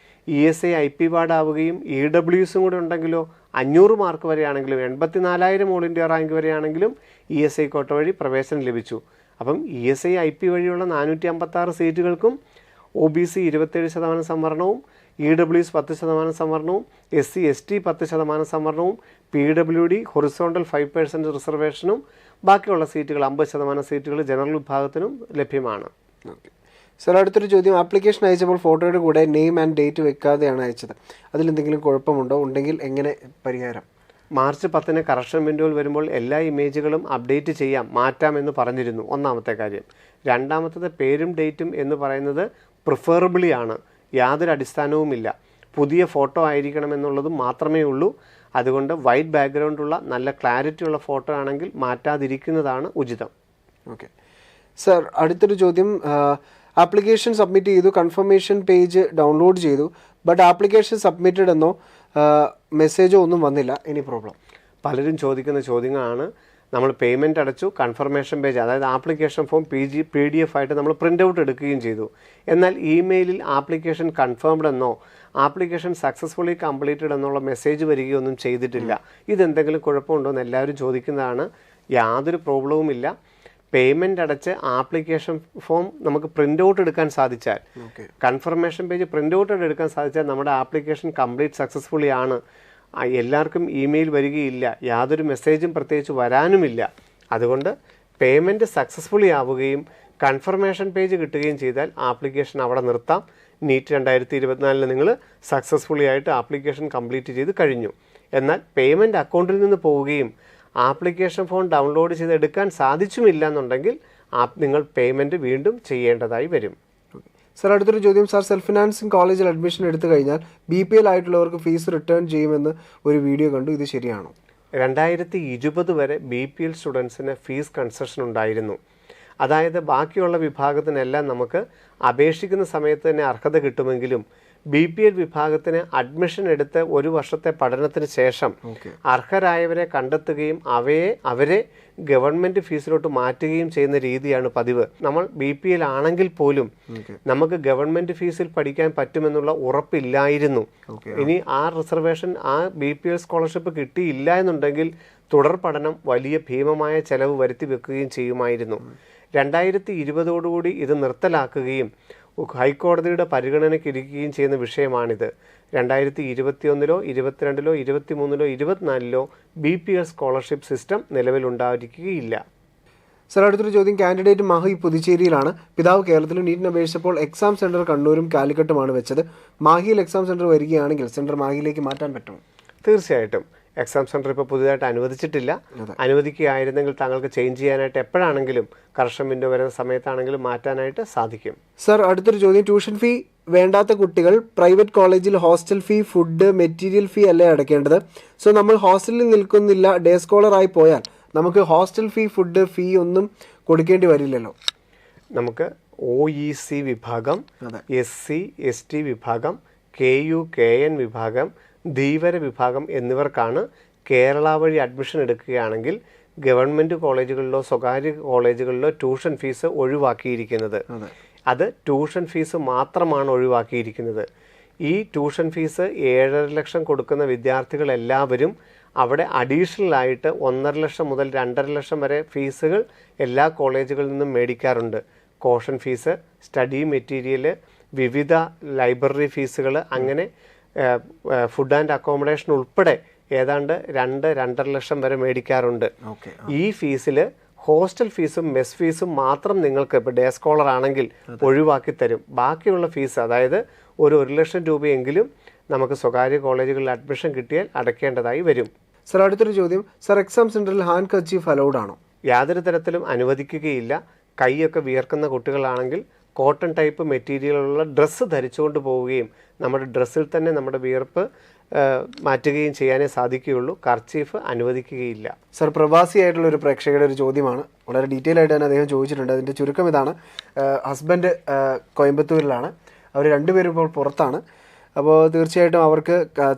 ESI IP വാർഡാവുകയും EWSും കൂടെ ഉണ്ടെങ്കിലോ 500 മാർക്ക് വരെയാണെങ്കിലും 84,000 ഓൾ ഇന്ത്യ റാങ്ക് വരെയാണെങ്കിലും ESI കോട്ട വഴി പ്രവേശനം ലഭിച്ചു. അപ്പം ESI IP വഴിയുള്ള 456 സീറ്റുകൾക്കും OBC 27% സംവരണവും, EWS 10% സംവരണവും, SC ST 10% സംവരണവും, PWD horizontal 5% റിസർവേഷനും, ബാക്കിയുള്ള സീറ്റുകൾ 50% സീറ്റുകൾ ജനറൽ വിഭാഗത്തിനും ലഭ്യമാണ്. സാർ, അടുത്തൊരു ചോദ്യം. ആപ്ലിക്കേഷൻ അയച്ചപ്പോൾ ഫോട്ടോയുടെ കൂടെ നെയിം ആൻഡ് ഡേറ്റ് വെക്കാതെയാണ് അയച്ചത്. അതിലെന്തെങ്കിലും കുഴപ്പമുണ്ടോ? ഉണ്ടെങ്കിൽ എങ്ങനെ പരിഹാരം? മാർച്ച് 10 കറക്ഷൻ വിൻഡോയിൽ വരുമ്പോൾ എല്ലാ ഇമേജുകളും അപ്ഡേറ്റ് ചെയ്യാം, മാറ്റാം എന്ന് പറഞ്ഞിരുന്നു. ഒന്നാമത്തെ കാര്യം. രണ്ടാമത്തത് പേരും ഡേറ്റും എന്ന് പറയുന്നത് പ്രിഫറബിളി ആണ്, യാതൊരു അടിസ്ഥാനവുമില്ല. പുതിയ ഫോട്ടോ ആയിരിക്കണം എന്നുള്ളതും മാത്രമേ ഉള്ളൂ. അതുകൊണ്ട് വൈറ്റ് ബാക്ക്ഗ്രൗണ്ടുള്ള നല്ല ക്ലാരിറ്റിയുള്ള ഫോട്ടോ ആണെങ്കിൽ മാറ്റാതിരിക്കുന്നതാണ് ഉചിതം. ഓക്കെ സാർ, അടുത്തൊരു ചോദ്യം. ആപ്ലിക്കേഷൻ സബ്മിറ്റ് ചെയ്തു, കൺഫർമേഷൻ പേജ് ഡൗൺലോഡ് ചെയ്തു, ബട്ട് ആപ്ലിക്കേഷൻ സബ്മിറ്റഡ് എന്നോ മെസ്സേജോ ഒന്നും വന്നില്ല. Any problem? പലരും ചോദിക്കുന്ന ചോദ്യങ്ങളാണ്. നമ്മൾ പേയ്മെൻറ്റ് അടച്ചു, കൺഫർമേഷൻ പേജ്, അതായത് ആപ്ലിക്കേഷൻ ഫോം PDF ആയിട്ട് നമ്മൾ പ്രിൻ്റ് ഔട്ട് എടുക്കുകയും ചെയ്തു. എന്നാൽ ഇമെയിലിൽ ആപ്ലിക്കേഷൻ കൺഫേംഡ് എന്നോ ആപ്ലിക്കേഷൻ സക്സസ്ഫുള്ളി കംപ്ലീറ്റഡ് എന്നുള്ള മെസ്സേജ് വരികയൊന്നും ചെയ്തിട്ടില്ല. ഇതെന്തെങ്കിലും കുഴപ്പമുണ്ടോ എന്ന് എല്ലാവരും ചോദിക്കുന്നതാണ്. യാതൊരു പ്രോബ്ലവുമില്ല. പേയ്മെൻറ്റ് അടച്ച് ആപ്ലിക്കേഷൻ ഫോം നമുക്ക് പ്രിൻ്റ് ഔട്ട് എടുക്കാൻ സാധിച്ചാൽ, കൺഫർമേഷൻ പേജ് പ്രിൻ്റ് ഔട്ട് എടുക്കാൻ സാധിച്ചാൽ നമ്മുടെ ആപ്ലിക്കേഷൻ കംപ്ലീറ്റ് സക്സസ്ഫുള്ളി ആണ്. എല്ലാവർക്കും ഇമെയിൽ വരികയില്ല, യാതൊരു മെസ്സേജും പ്രത്യേകിച്ച് വരാനുമില്ല. അതുകൊണ്ട് പേയ്മെൻറ്റ് സക്സസ്ഫുള്ളി ആവുകയും കൺഫർമേഷൻ പേജ് കിട്ടുകയും ചെയ്താൽ ആപ്ലിക്കേഷൻ അവിടെ നിർത്താം. NEET 2024 നിങ്ങൾ സക്സസ്ഫുള്ളി ആയിട്ട് ആപ്ലിക്കേഷൻ കംപ്ലീറ്റ് ചെയ്ത് കഴിഞ്ഞു. എന്നാൽ പേയ്മെൻറ്റ് അക്കൗണ്ടിൽ നിന്ന് പോവുകയും ആപ്ലിക്കേഷൻ ഫോം ഡൗൺലോഡ് ചെയ്ത് എടുക്കാൻ സാധിച്ചുമില്ല എന്നുണ്ടെങ്കിൽ നിങ്ങൾ പേയ്മെൻറ്റ് വീണ്ടും ചെയ്യേണ്ടതായി വരും. സാർ, അടുത്തൊരു ചോദ്യം. സാർ, സെൽഫ് ഫിനാൻസിങ് കോളേജിൽ അഡ്മിഷൻ എടുത്തു കഴിഞ്ഞാൽ BPL ആയിട്ടുള്ളവർക്ക് ഫീസ് റിട്ടേൺ ചെയ്യുമെന്ന് ഒരു വീഡിയോ കണ്ടു. ഇത് ശരിയാണോ? 2020 വരെ BPL സ്റ്റുഡൻസിന് ഫീസ് കൺസെഷൻ ഉണ്ടായിരുന്നു. അതായത് ബാക്കിയുള്ള വിഭാഗത്തിനെല്ലാം നമുക്ക് അപേക്ഷിക്കുന്ന സമയത്ത് തന്നെ അർഹത കിട്ടുമെങ്കിലും BPL വിഭാഗത്തിന് അഡ്മിഷൻ എടുത്ത് 1 വർഷത്തെ പഠനത്തിന് ശേഷം അർഹരായവരെ കണ്ടെത്തുകയും അവരെ ഗവൺമെൻറ് ഫീസിലോട്ട് മാറ്റുകയും ചെയ്യുന്ന രീതിയാണ് പതിവ്. നമ്മൾ BPL ആണെങ്കിൽ പോലും നമുക്ക് ഗവൺമെൻറ് ഫീസിൽ പഠിക്കാൻ പറ്റുമെന്നുള്ള ഉറപ്പില്ലായിരുന്നു. ഇനി ആ റിസർവേഷൻ, ആ BPL സ്കോളർഷിപ്പ് കിട്ടിയില്ല എന്നുണ്ടെങ്കിൽ തുടർ പഠനം വലിയ ഭീമമായ ചെലവ് വരുത്തി വെക്കുകയും ചെയ്യുമായിരുന്നു. 2020 ഇത് നിർത്തലാക്കുകയും ഹൈക്കോടതിയുടെ പരിഗണനയ്ക്കിരിക്കുകയും ചെയ്യുന്ന വിഷയമാണിത്. 2021, 22, 23, 24 BPL സ്കോളർഷിപ്പ് സിസ്റ്റം നിലവിലുണ്ടായിരിക്കുകയില്ല. സാർ, അടുത്തൊരു ചോദ്യം. കാൻഡിഡേറ്റ് മാഹി പുതുച്ചേരിയിലാണ്, പിതാവ് കേരളത്തിലും. നീറ്റിന് അപേക്ഷിച്ചപ്പോൾ എക്സാം സെൻറ്റർ കണ്ണൂരും കാലിക്കട്ടുമാണ് വെച്ചത്. മാഹിയിൽ എക്സാം സെൻറ്റർ വരികയാണെങ്കിൽ സെൻറ്റർ മാഹിയിലേക്ക് മാറ്റാൻ പറ്റുമോ? തീർച്ചയായിട്ടും. എക്സാം സെൻറ്റർ ഇപ്പോൾ പുതിയതായിട്ട് അനുവദിച്ചിട്ടില്ല. അനുവദിക്കുകയായിരുന്നെങ്കിൽ താങ്കൾക്ക് ചേഞ്ച് ചെയ്യാനായിട്ട് എപ്പോഴാണെങ്കിലും കറക്ഷൻ വിൻഡോ വരുന്ന സമയത്താണെങ്കിലും മാറ്റാനായിട്ട് സാധിക്കും. സാർ, അടുത്തൊരു ചോദ്യം. ട്യൂഷൻ ഫീ വേണ്ടാത്ത കുട്ടികൾ പ്രൈവറ്റ് കോളേജിൽ ഹോസ്റ്റൽ ഫീ, ഫുഡ്, മെറ്റീരിയൽ ഫീ അല്ലേ അടയ്ക്കേണ്ടത്? സോ നമ്മൾ ഹോസ്റ്റലിൽ നിൽക്കുന്നില്ല, ഡേ സ്കോളറായി പോയാൽ നമുക്ക് ഹോസ്റ്റൽ ഫീ, ഫുഡ് ഫീ ഒന്നും കൊടുക്കേണ്ടി വരില്ലല്ലോ. നമുക്ക് OEC വിഭാഗം, SC ST വിഭാഗം, KU KN വിഭാഗം, ധീവര വിഭാഗം എന്നിവർക്കാണ് കേരള വഴി അഡ്മിഷൻ എടുക്കുകയാണെങ്കിൽ ഗവൺമെൻറ് കോളേജുകളിലോ സ്വകാര്യ കോളേജുകളിലോ ട്യൂഷൻ ഫീസ് ഒഴിവാക്കിയിരിക്കുന്നത്. അത് ട്യൂഷൻ ഫീസ് മാത്രമാണ് ഒഴിവാക്കിയിരിക്കുന്നത്. ഈ ട്യൂഷൻ ഫീസ് 7.5 ലക്ഷം കൊടുക്കുന്ന വിദ്യാർത്ഥികളെല്ലാവരും അവിടെ അഡീഷണലായിട്ട് 1.5 ലക്ഷം മുതൽ 2.5 ലക്ഷം വരെ ഫീസുകൾ എല്ലാ കോളേജുകളിൽ നിന്നും മേടിക്കാറുണ്ട്. കോഷൻ ഫീസ്, സ്റ്റഡി മെറ്റീരിയൽ, വിവിധ ലൈബ്രറി ഫീസുകൾ, അങ്ങനെ ഫുഡ് ആൻഡ് അക്കോമഡേഷൻ ഉൾപ്പെടെ ഏതാണ്ട് 2-2.5 ലക്ഷം വരെ മേടിക്കാറുണ്ട്. ഈ ഫീസിൽ ഹോസ്റ്റൽ ഫീസും മെസ് ഫീസും മാത്രം നിങ്ങൾക്ക് ഇപ്പോൾ ഡേ സ്കോളർ ആണെങ്കിൽ ഒഴിവാക്കി തരും. ബാക്കിയുള്ള ഫീസ്, അതായത് ഒരു 1 ലക്ഷം രൂപയെങ്കിലും നമുക്ക് സ്വകാര്യ കോളേജുകളിൽ അഡ്മിഷൻ കിട്ടിയാൽ അടയ്ക്കേണ്ടതായി വരും. സർ, അടുത്തൊരു ചോദ്യം. സർ, എക്സാം സെന്ററിൽ ഹാൻഡ് കർച്ചീഫ് അലൗഡ് ആണോ? യാതൊരു തരത്തിലും അനുവദിക്കുകയില്ല. കൈയൊക്കെ വിയർക്കുന്ന കുട്ടികളാണെങ്കിൽ കോട്ടൺ ടൈപ്പ് മെറ്റീരിയലുള്ള ഡ്രസ്സ് ധരിച്ചുകൊണ്ട് പോവുകയും നമ്മുടെ ഡ്രസ്സിൽ തന്നെ നമ്മുടെ വിയർപ്പ് മാറ്റുകയും ചെയ്യാനേ സാധിക്കുകയുള്ളൂ. കർച്ചീഫ് അനുവദിക്കുകയില്ല. സർ, പ്രവാസിയായിട്ടുള്ള ഒരു പ്രേക്ഷകരുടെ ഒരു ചോദ്യമാണ്. വളരെ ഡീറ്റെയിൽ ആയിട്ട് തന്നെ അദ്ദേഹം ചോദിച്ചിട്ടുണ്ട്. അതിൻ്റെ ചുരുക്കം ഇതാണ്. ഹസ്ബൻഡ് കോയമ്പത്തൂരിലാണ്, അവർ രണ്ടുപേരും ഇപ്പോൾ പുറത്താണ്. അപ്പോൾ തീർച്ചയായിട്ടും അവർക്ക്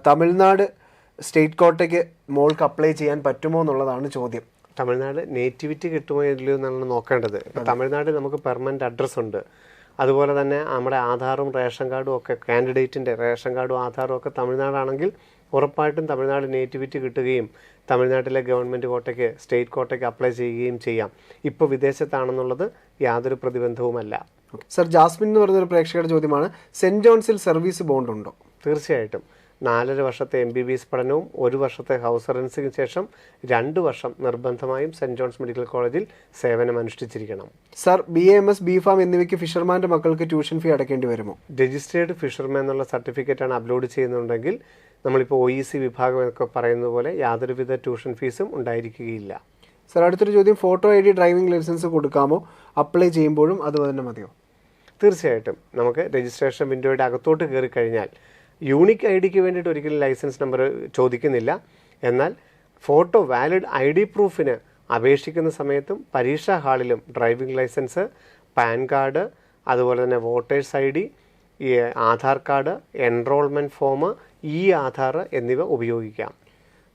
തമിഴ്നാട് സ്റ്റേറ്റ് കോട്ടയ്ക്ക് മോൾക്ക് അപ്ലൈ ചെയ്യാൻ പറ്റുമോ എന്നുള്ളതാണ് ചോദ്യം. തമിഴ്നാട് നേറ്റിവിറ്റി കിട്ടുമോ ഇല്ലയോ എന്നാണ് നോക്കേണ്ടത്. തമിഴ്നാട് നമുക്ക് പെർമനൻറ്റ് അഡ്രസ്സ് ഉണ്ട്. അതുപോലെ തന്നെ നമ്മുടെ ആധാറും റേഷൻ കാർഡും ഒക്കെ, കാൻഡിഡേറ്റിൻ്റെ റേഷൻ കാർഡും ആധാറും ഒക്കെ തമിഴ്നാടാണെങ്കിൽ ഉറപ്പായിട്ടും തമിഴ്നാട് നേറ്റിവിറ്റി കിട്ടുകയും തമിഴ്നാട്ടിലെ ഗവൺമെൻറ് കോട്ടയ്ക്ക്, സ്റ്റേറ്റ് കോട്ടയ്ക്ക് അപ്ലൈ ചെയ്യുകയും ചെയ്യാം. ഇപ്പോൾ വിദേശത്താണെന്നുള്ളത് യാതൊരു പ്രതിബന്ധവുമല്ല. സർ, ജാസ്മിൻ എന്ന് പറയുന്നൊരു പ്രേക്ഷകരുടെ ചോദ്യമാണ്. സെൻറ് ജോൺസിൽ സർവീസ് ബോണ്ട് ഉണ്ടോ? തീർച്ചയായിട്ടും 4.5 വർഷത്തെ MBBS പഠനവും 1 വർഷത്തെ ഹൗസ് സർവൻസിന് ശേഷം 2 വർഷം നിർബന്ധമായും സെൻറ് ജോൺസ് മെഡിക്കൽ കോളേജിൽ സേവനം അനുഷ്ഠിച്ചിരിക്കണം. സർ, BAMS, BFAM എന്നിവയ്ക്ക് ഫിഷർമാൻ്റെ മക്കൾക്ക് ട്യൂഷൻ ഫീ അടയ്ക്കേണ്ടി വരുമോ? രജിസ്ട്രേഡ് ഫിഷർമാൻ എന്നുള്ള സർട്ടിഫിക്കറ്റാണ് അപ്ലോഡ് ചെയ്യുന്നുണ്ടെങ്കിൽ നമ്മളിപ്പോൾ OEC വിഭാഗം എന്നൊക്കെ പറയുന്നത് പോലെ യാതൊരുവിധ ട്യൂഷൻ ഫീസും ഉണ്ടായിരിക്കുകയില്ല. സർ, അടുത്തൊരു ചോദ്യം. ഫോട്ടോ ID ഡ്രൈവിംഗ് ലൈസൻസ് കൊടുക്കാമോ? അപ്ലൈ ചെയ്യുമ്പോഴും അത് തന്നെ മതിയോ? തീർച്ചയായിട്ടും നമുക്ക് രജിസ്ട്രേഷൻ വിൻഡോയുടെ അകത്തോട്ട് കയറി കഴിഞ്ഞാൽ യൂണിക് IDക്ക് വേണ്ടിയിട്ട് ഒരിക്കലും ലൈസൻസ് നമ്പർ ചോദിക്കുന്നില്ല. എന്നാൽ ഫോട്ടോ വാലിഡ് ID പ്രൂഫിന് അപേക്ഷിക്കുന്ന സമയത്തും പരീക്ഷാ ഹാളിലും ഡ്രൈവിംഗ് ലൈസൻസ്, പാൻ കാർഡ്, അതുപോലെ തന്നെ voters ID, Aadhaar card, enrolment form, Aadhaar എന്നിവ ഉപയോഗിക്കാം.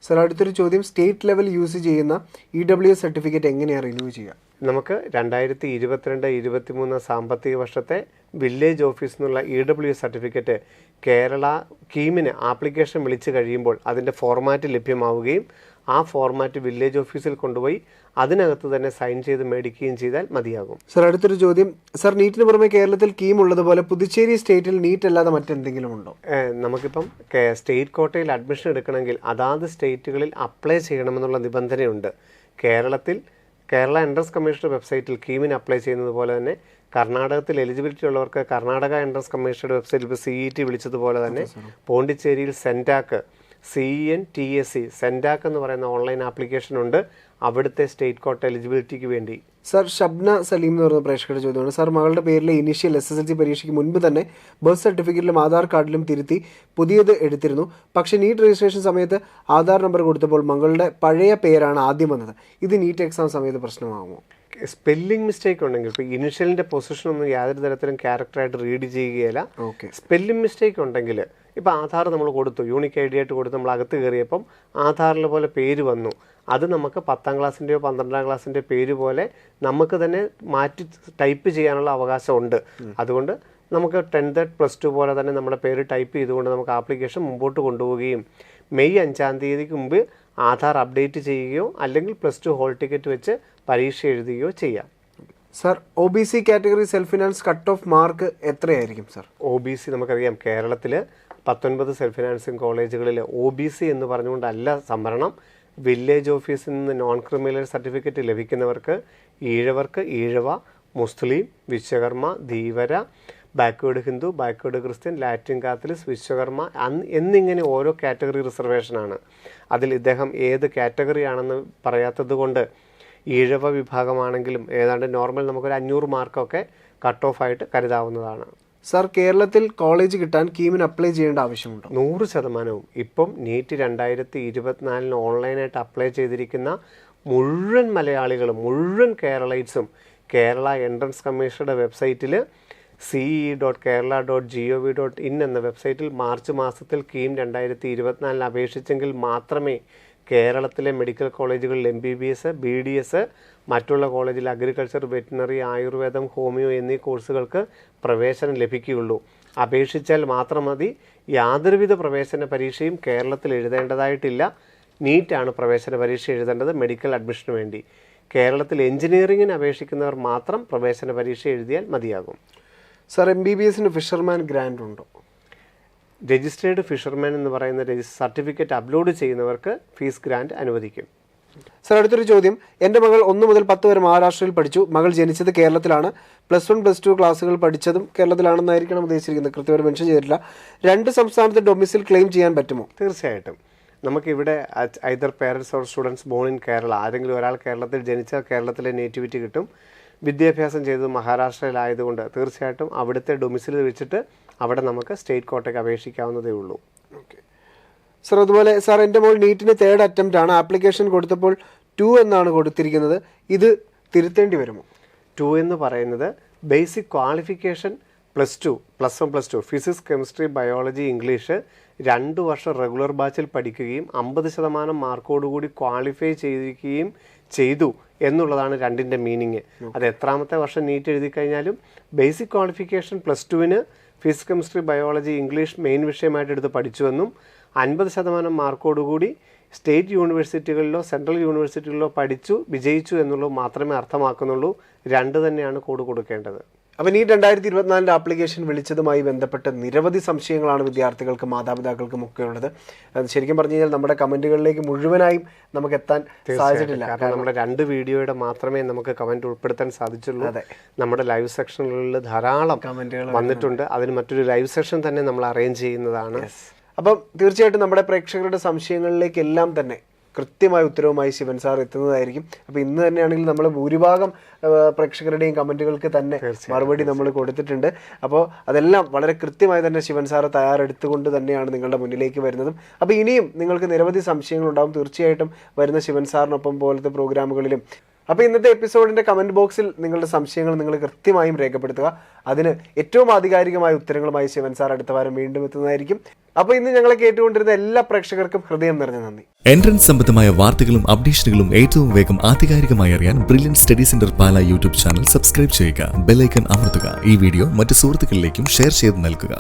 സർ, അടുത്തൊരു ചോദ്യം. സ്റ്റേറ്റ് ലെവൽ യൂസ് ചെയ്യുന്ന EWS സർട്ടിഫിക്കറ്റ് എങ്ങനെയാണ് റിന്യൂ ചെയ്യുക? നമുക്ക് 2022-23 സാമ്പത്തിക വർഷത്തെ വില്ലേജ് ഓഫീസിൽ നിന്നുള്ള EWS സർട്ടിഫിക്കറ്റ് കേരള കീമിന് ആപ്ലിക്കേഷൻ വിളിച്ചു കഴിയുമ്പോൾ അതിൻ്റെ ഫോർമാറ്റ് ലഭ്യമാവുകയും ആ ഫോർമാറ്റ് വില്ലേജ് ഓഫീസിൽ കൊണ്ടുപോയി അതിനകത്ത് തന്നെ സൈൻ ചെയ്ത് മേടിക്കുകയും ചെയ്താൽ മതിയാകും. സർ, അടുത്തൊരു ചോദ്യം. സർ, നീറ്റിന് പുറമെ കേരളത്തിൽ കീം ഉള്ളതുപോലെ പുതുച്ചേരി സ്റ്റേറ്റിൽ നീറ്റ് അല്ലാതെ മറ്റെന്തെങ്കിലും ഉണ്ടോ? നമുക്കിപ്പം സ്റ്റേറ്റ് കോട്ടയിൽ അഡ്മിഷൻ എടുക്കണമെങ്കിൽ അതാത് സ്റ്റേറ്റുകളിൽ അപ്ലൈ ചെയ്യണമെന്നുള്ള നിബന്ധനയുണ്ട്. കേരള എൻട്രൻസ് കമ്മീഷന്റെ വെബ്സൈറ്റിൽ കീമിന് അപ്ലൈ ചെയ്യുന്നത് പോലെ തന്നെ കർണാടകത്തിൽ എലിജിബിലിറ്റി ഉള്ളവർക്ക് കർണാടക എൻട്രൻസ് കമ്മീഷന്റെ വെബ്സൈറ്റിൽ ഇപ്പോൾ CET വിളിച്ചതുപോലെ തന്നെ പോണ്ടിച്ചേരിയിൽ സെൻറ്റാക്ക്, CENTSC, സെൻറ്റാക്ക് എന്ന് പറയുന്ന ഓൺലൈൻ ആപ്ലിക്കേഷൻ ഉണ്ട് അവിടുത്തെ സ്റ്റേറ്റ് കോട്ട എലിജിബിലിറ്റിക്ക് വേണ്ടി. സർ, ഷബ്ന സലീം എന്ന് പറയുന്ന പ്രേക്ഷകരുടെ ചോദ്യമാണ്. സർ, മകളുടെ പേരിലെ ഇനീഷ്യൽ SSLC പരീക്ഷയ്ക്ക് മുൻപ് തന്നെ ബർത്ത് സർട്ടിഫിക്കറ്റിലും ആധാർ കാർഡിലും തിരുത്തി പുതിയത് എടുത്തിരുന്നു. പക്ഷേ നീറ്റ് രജിസ്ട്രേഷൻ സമയത്ത് ആധാർ നമ്പർ കൊടുത്തപ്പോൾ മകളുടെ പഴയ പേരാണ് ആദ്യം വന്നത്. ഇത് നീറ്റ് എക്സാം സമയത്ത് പ്രശ്നമാകുമോ? സ്പെല്ലിംഗ് മിസ്റ്റേക്ക് ഉണ്ടെങ്കിൽ ഇപ്പോൾ ഇനിഷ്യലിൻ്റെ പൊസിഷനൊന്നും യാതൊരു തരത്തിലും ക്യാരക്ടറായിട്ട് റീഡ് ചെയ്യുകയില്ല. സ്പെല്ലിംഗ് മിസ്റ്റേക്ക് ഉണ്ടെങ്കിൽ ഇപ്പോൾ ആധാർ നമ്മൾ കൊടുത്തു, യൂണിക് ID ആയിട്ട് കൊടുത്ത് നമ്മൾ അകത്ത് കയറിയപ്പം ആധാറിലെ പോലെ പേര് വന്നു. അത് നമുക്ക് 10ാം ക്ലാസ്സിൻ്റെയോ 12ാം ക്ലാസ്സിൻ്റെ പേര് പോലെ നമുക്ക് തന്നെ മാറ്റി ടൈപ്പ് ചെയ്യാനുള്ള അവകാശമുണ്ട്. അതുകൊണ്ട് നമുക്ക് 10th +2 പോലെ തന്നെ നമ്മുടെ പേര് ടൈപ്പ് ചെയ്തുകൊണ്ട് നമുക്ക് ആപ്ലിക്കേഷൻ മുമ്പോട്ട് കൊണ്ടുപോവുകയും മെയ് 5-ാം തീയതിക്ക് മുമ്പ് ആധാർ അപ്ഡേറ്റ് ചെയ്യുകയോ അല്ലെങ്കിൽ +2 ഹോൾ ടിക്കറ്റ് വെച്ച് പരീക്ഷ എഴുതുകയോ ചെയ്യാം. Sir, OBC category self finance cut off mark എത്രയായിരിക്കും? സർ, OBC നമുക്കറിയാം കേരളത്തിൽ 19 സെൽഫ് ഫിനാൻസിങ് കോളേജുകളിൽ OBC എന്ന് പറഞ്ഞുകൊണ്ടല്ല സംവരണം. വില്ലേജ് ഓഫീസിൽ നിന്ന് നോൺ ക്രിമിനൽ സർട്ടിഫിക്കറ്റ് ലഭിക്കുന്നവർക്ക് ഈഴവർക്ക് Ezhava, Muslim, Vishwakarma, Dheevara, backward Hindu, backward Christian, Latin Catholics, Vishwakarma എന്നിങ്ങനെ ഓരോ കാറ്റഗറി റിസർവേഷനാണ്. അതിൽ ഇദ്ദേഹം ഏത് കാറ്റഗറി ആണെന്ന് പറയാത്തത് കൊണ്ട് ഈഴവ വിഭാഗമാണെങ്കിലും ഏതാണ്ട് നോർമൽ നമുക്കൊരു 500 മാർക്കൊക്കെ കട്ട് ഓഫ് ആയിട്ട് കരുതാവുന്നതാണ്. സർ, കേരളത്തിൽ കോളേജ് കിട്ടാൻ കീമിന് അപ്ലൈ ചെയ്യേണ്ട ആവശ്യമുണ്ടോ? 100%. ഇപ്പം നീറ്റ് 2024 ഓൺലൈനായിട്ട് അപ്ലൈ ചെയ്തിരിക്കുന്ന മുഴുവൻ മലയാളികളും, മുഴുവൻ കേരളൈറ്റ്സും കേരള എൻട്രൻസ് കമ്മീഷന്റെ വെബ്സൈറ്റിൽ ce.kerala.gov.in എന്ന വെബ്സൈറ്റിൽ മാർച്ച് മാസത്തിൽ കീം 2024 അപേക്ഷിച്ചെങ്കിൽ മാത്രമേ കേരളത്തിലെ മെഡിക്കൽ കോളേജുകളിൽ MBBS, BDS, മറ്റുള്ള കോളേജിൽ അഗ്രികൾച്ചർ, വെറ്റിനറി, ആയുർവേദം, ഹോമിയോ എന്നീ കോഴ്സുകൾക്ക് പ്രവേശനം ലഭിക്കുകയുള്ളൂ. അപേക്ഷിച്ചാൽ മാത്രം മതി. യാതൊരുവിധ പ്രവേശന പരീക്ഷയും കേരളത്തിൽ എഴുതേണ്ടതായിട്ടില്ല. നീറ്റാണ് പ്രവേശന പരീക്ഷ എഴുതേണ്ടത് മെഡിക്കൽ അഡ്മിഷന് വേണ്ടി. കേരളത്തിൽ എഞ്ചിനീയറിംഗിന് അപേക്ഷിക്കുന്നവർ മാത്രം പ്രവേശന പരീക്ഷ എഴുതിയാൽ മതിയാകും. സാർ MBBS ഫിഷർമാൻ ഗ്രാൻഡ് ഉണ്ടോ? രജിസ്റ്റേർഡ് ഫിഷർമാൻ എന്ന് പറയുന്ന സർട്ടിഫിക്കറ്റ് അപ്ലോഡ് ചെയ്യുന്നവർക്ക് ഫീസ് ഗ്രാൻഡ് അനുവദിക്കും. സാർ, അടുത്തൊരു ചോദ്യം. എൻ്റെ മകൾ 1 മുതൽ 10 വരെ മഹാരാഷ്ട്രയിൽ പഠിച്ചു. മകൾ ജനിച്ചത് കേരളത്തിലാണ്. +1 +2 ക്ലാസ്സുകൾ പഠിച്ചതും കേരളത്തിലാണെന്നായിരിക്കണം ഉദ്ദേശിച്ചിരിക്കുന്നത്. കൃത്യമായിട്ട് മെൻഷൻ ചെയ്തിട്ടില്ല. 2 സംസ്ഥാനത്ത് ഡൊമിസിൽ ക്ലെയിം ചെയ്യാൻ പറ്റുമോ? തീർച്ചയായിട്ടും. നമുക്കിവിടെ either parents or students born in Kerala, ആരെങ്കിലും ഒരാൾ കേരളത്തിൽ ജനിച്ചാൽ കേരളത്തിലെ നേറ്റിവിറ്റി കിട്ടും. വിദ്യാഭ്യാസം ചെയ്തത് മഹാരാഷ്ട്രയിലായതുകൊണ്ട് തീർച്ചയായിട്ടും അവിടുത്തെ ഡൊമിസിൽ വെച്ചിട്ട് അവിടെ നമുക്ക് സ്റ്റേറ്റ് കോട്ടയ്ക്ക് അപേക്ഷിക്കാവുന്നതേ ഉള്ളൂ. ഓക്കെ സാർ, അതുപോലെ സാർ, എൻ്റെ മോൾ നീറ്റിന് 3rd അറ്റംപ്റ്റ് ആണ്. ആപ്ലിക്കേഷൻ കൊടുത്തപ്പോൾ 2 എന്നാണ് കൊടുത്തിരിക്കുന്നത്. ഇത് തിരുത്തേണ്ടി വരുമോ? 2 എന്ന് പറയുന്നത് basic qualification +2, +1, +2 physics, chemistry, biology, English 2 വർഷം റെഗുലർ ബാച്ചിൽ പഠിക്കുകയും 50% മാർക്കോടുകൂടി ക്വാളിഫൈ ചെയ്തിരിക്കുകയും ചെയ്തു എന്നുള്ളതാണ് 2ന്റെ മീനിങ്. അത് എത്രാമത്തെ വർഷം നീറ്റ് എഴുതി കഴിഞ്ഞാലും ബേസിക് ക്വാളിഫിക്കേഷൻ +2ന് physics, chemistry, biology, English main വിഷയമായിട്ട് എടുത്ത് പഠിച്ചുവെന്നും 50% മാർക്കോടുകൂടി സ്റ്റേറ്റ് യൂണിവേഴ്സിറ്റികളിലോ സെൻട്രൽ യൂണിവേഴ്സിറ്റികളിലോ പഠിച്ചു വിജയിച്ചു എന്നുള്ളത് മാത്രമേ അർത്ഥമാക്കുന്നുള്ളൂ. 2 തന്നെയാണ് കോഡ് കൊടുക്കേണ്ടത്. അപ്പോൾ നീറ്റ് 2024 ആപ്ലിക്കേഷൻ വിളിച്ചതുമായി ബന്ധപ്പെട്ട നിരവധി സംശയങ്ങളാണ് വിദ്യാർത്ഥികൾക്കും മാതാപിതാക്കൾക്കും ഒക്കെ ഉള്ളത്. ശരിക്കും പറഞ്ഞു കഴിഞ്ഞാൽ നമ്മുടെ കമന്റുകളിലേക്ക് മുഴുവനായും നമുക്ക് എത്താൻ സാധിച്ചിട്ടില്ല. കാരണം നമ്മുടെ 2 വീഡിയോയുടെ മാത്രമേ നമുക്ക് കമന്റ് ഉൾപ്പെടുത്താൻ സാധിച്ചുള്ളൂ. നമ്മുടെ ലൈവ് സെക്ഷനുകളിൽ ധാരാളം കമന്റുകൾ വന്നിട്ടുണ്ട്. അതിന് മറ്റൊരു ലൈവ് സെഷൻ തന്നെ നമ്മൾ അറേഞ്ച് ചെയ്യുന്നതാണ്. അപ്പം തീർച്ചയായിട്ടും നമ്മുടെ പ്രേക്ഷകരുടെ സംശയങ്ങളിലേക്കെല്ലാം തന്നെ കൃത്യമായ ഉത്തരവുമായി ശിവൻ സാർ എത്തുന്നതായിരിക്കും. അപ്പോൾ ഇന്ന് തന്നെയാണെങ്കിൽ നമ്മൾ ഭൂരിഭാഗം പ്രേക്ഷകരുടെയും കമൻറ്റുകൾക്ക് തന്നെ മറുപടി നമ്മൾ കൊടുത്തിട്ടുണ്ട്. അപ്പോൾ അതെല്ലാം വളരെ കൃത്യമായി തന്നെ ശിവൻ സാറ് തയ്യാറെടുത്തുകൊണ്ട് തന്നെയാണ് നിങ്ങളുടെ മുന്നിലേക്ക് വരുന്നതും. അപ്പോൾ ഇനിയും നിങ്ങൾക്ക് നിരവധി സംശയങ്ങളുണ്ടാകും. തീർച്ചയായിട്ടും വരുന്ന ശിവൻ സാറിനൊപ്പം പോലത്തെ പ്രോഗ്രാമുകളിലും. അപ്പോൾ ഇന്നത്തെ എപ്പിസോഡിൻ്റെ കമൻറ്റ് ബോക്സിൽ നിങ്ങളുടെ സംശയങ്ങൾ നിങ്ങൾ കൃത്യമായും രേഖപ്പെടുത്തുക. അതിന് ഏറ്റവും ആധികാരികമായ ഉത്തരങ്ങളുമായി ശിവൻ സാർ അടുത്ത വാരം വീണ്ടും എത്തുന്നതായിരിക്കും. അപ്പോൾ ഇന്ന് ഞങ്ങളെ കേട്ടുകൊണ്ടിരുന്ന എല്ലാ പ്രേക്ഷകർക്കും ഹൃദയം നിറഞ്ഞ നന്ദി. എൻട്രൻസ് സംബന്ധമായ വാർത്തകളും അപ്ഡേഷനുകളും ഏറ്റവും വേഗം ആധികാരികമായി അറിയാൻ ബ്രില്യൻറ്റ് സ്റ്റഡി സെന്റർ പാല യൂട്യൂബ് ചാനൽ സബ്സ്ക്രൈബ് ചെയ്യുക. ബെൽ ഐക്കൺ അമർത്തുക. ഈ വീഡിയോ മറ്റ് സുഹൃത്തുക്കളിലേക്കും ഷെയർ ചെയ്ത് നൽകുക.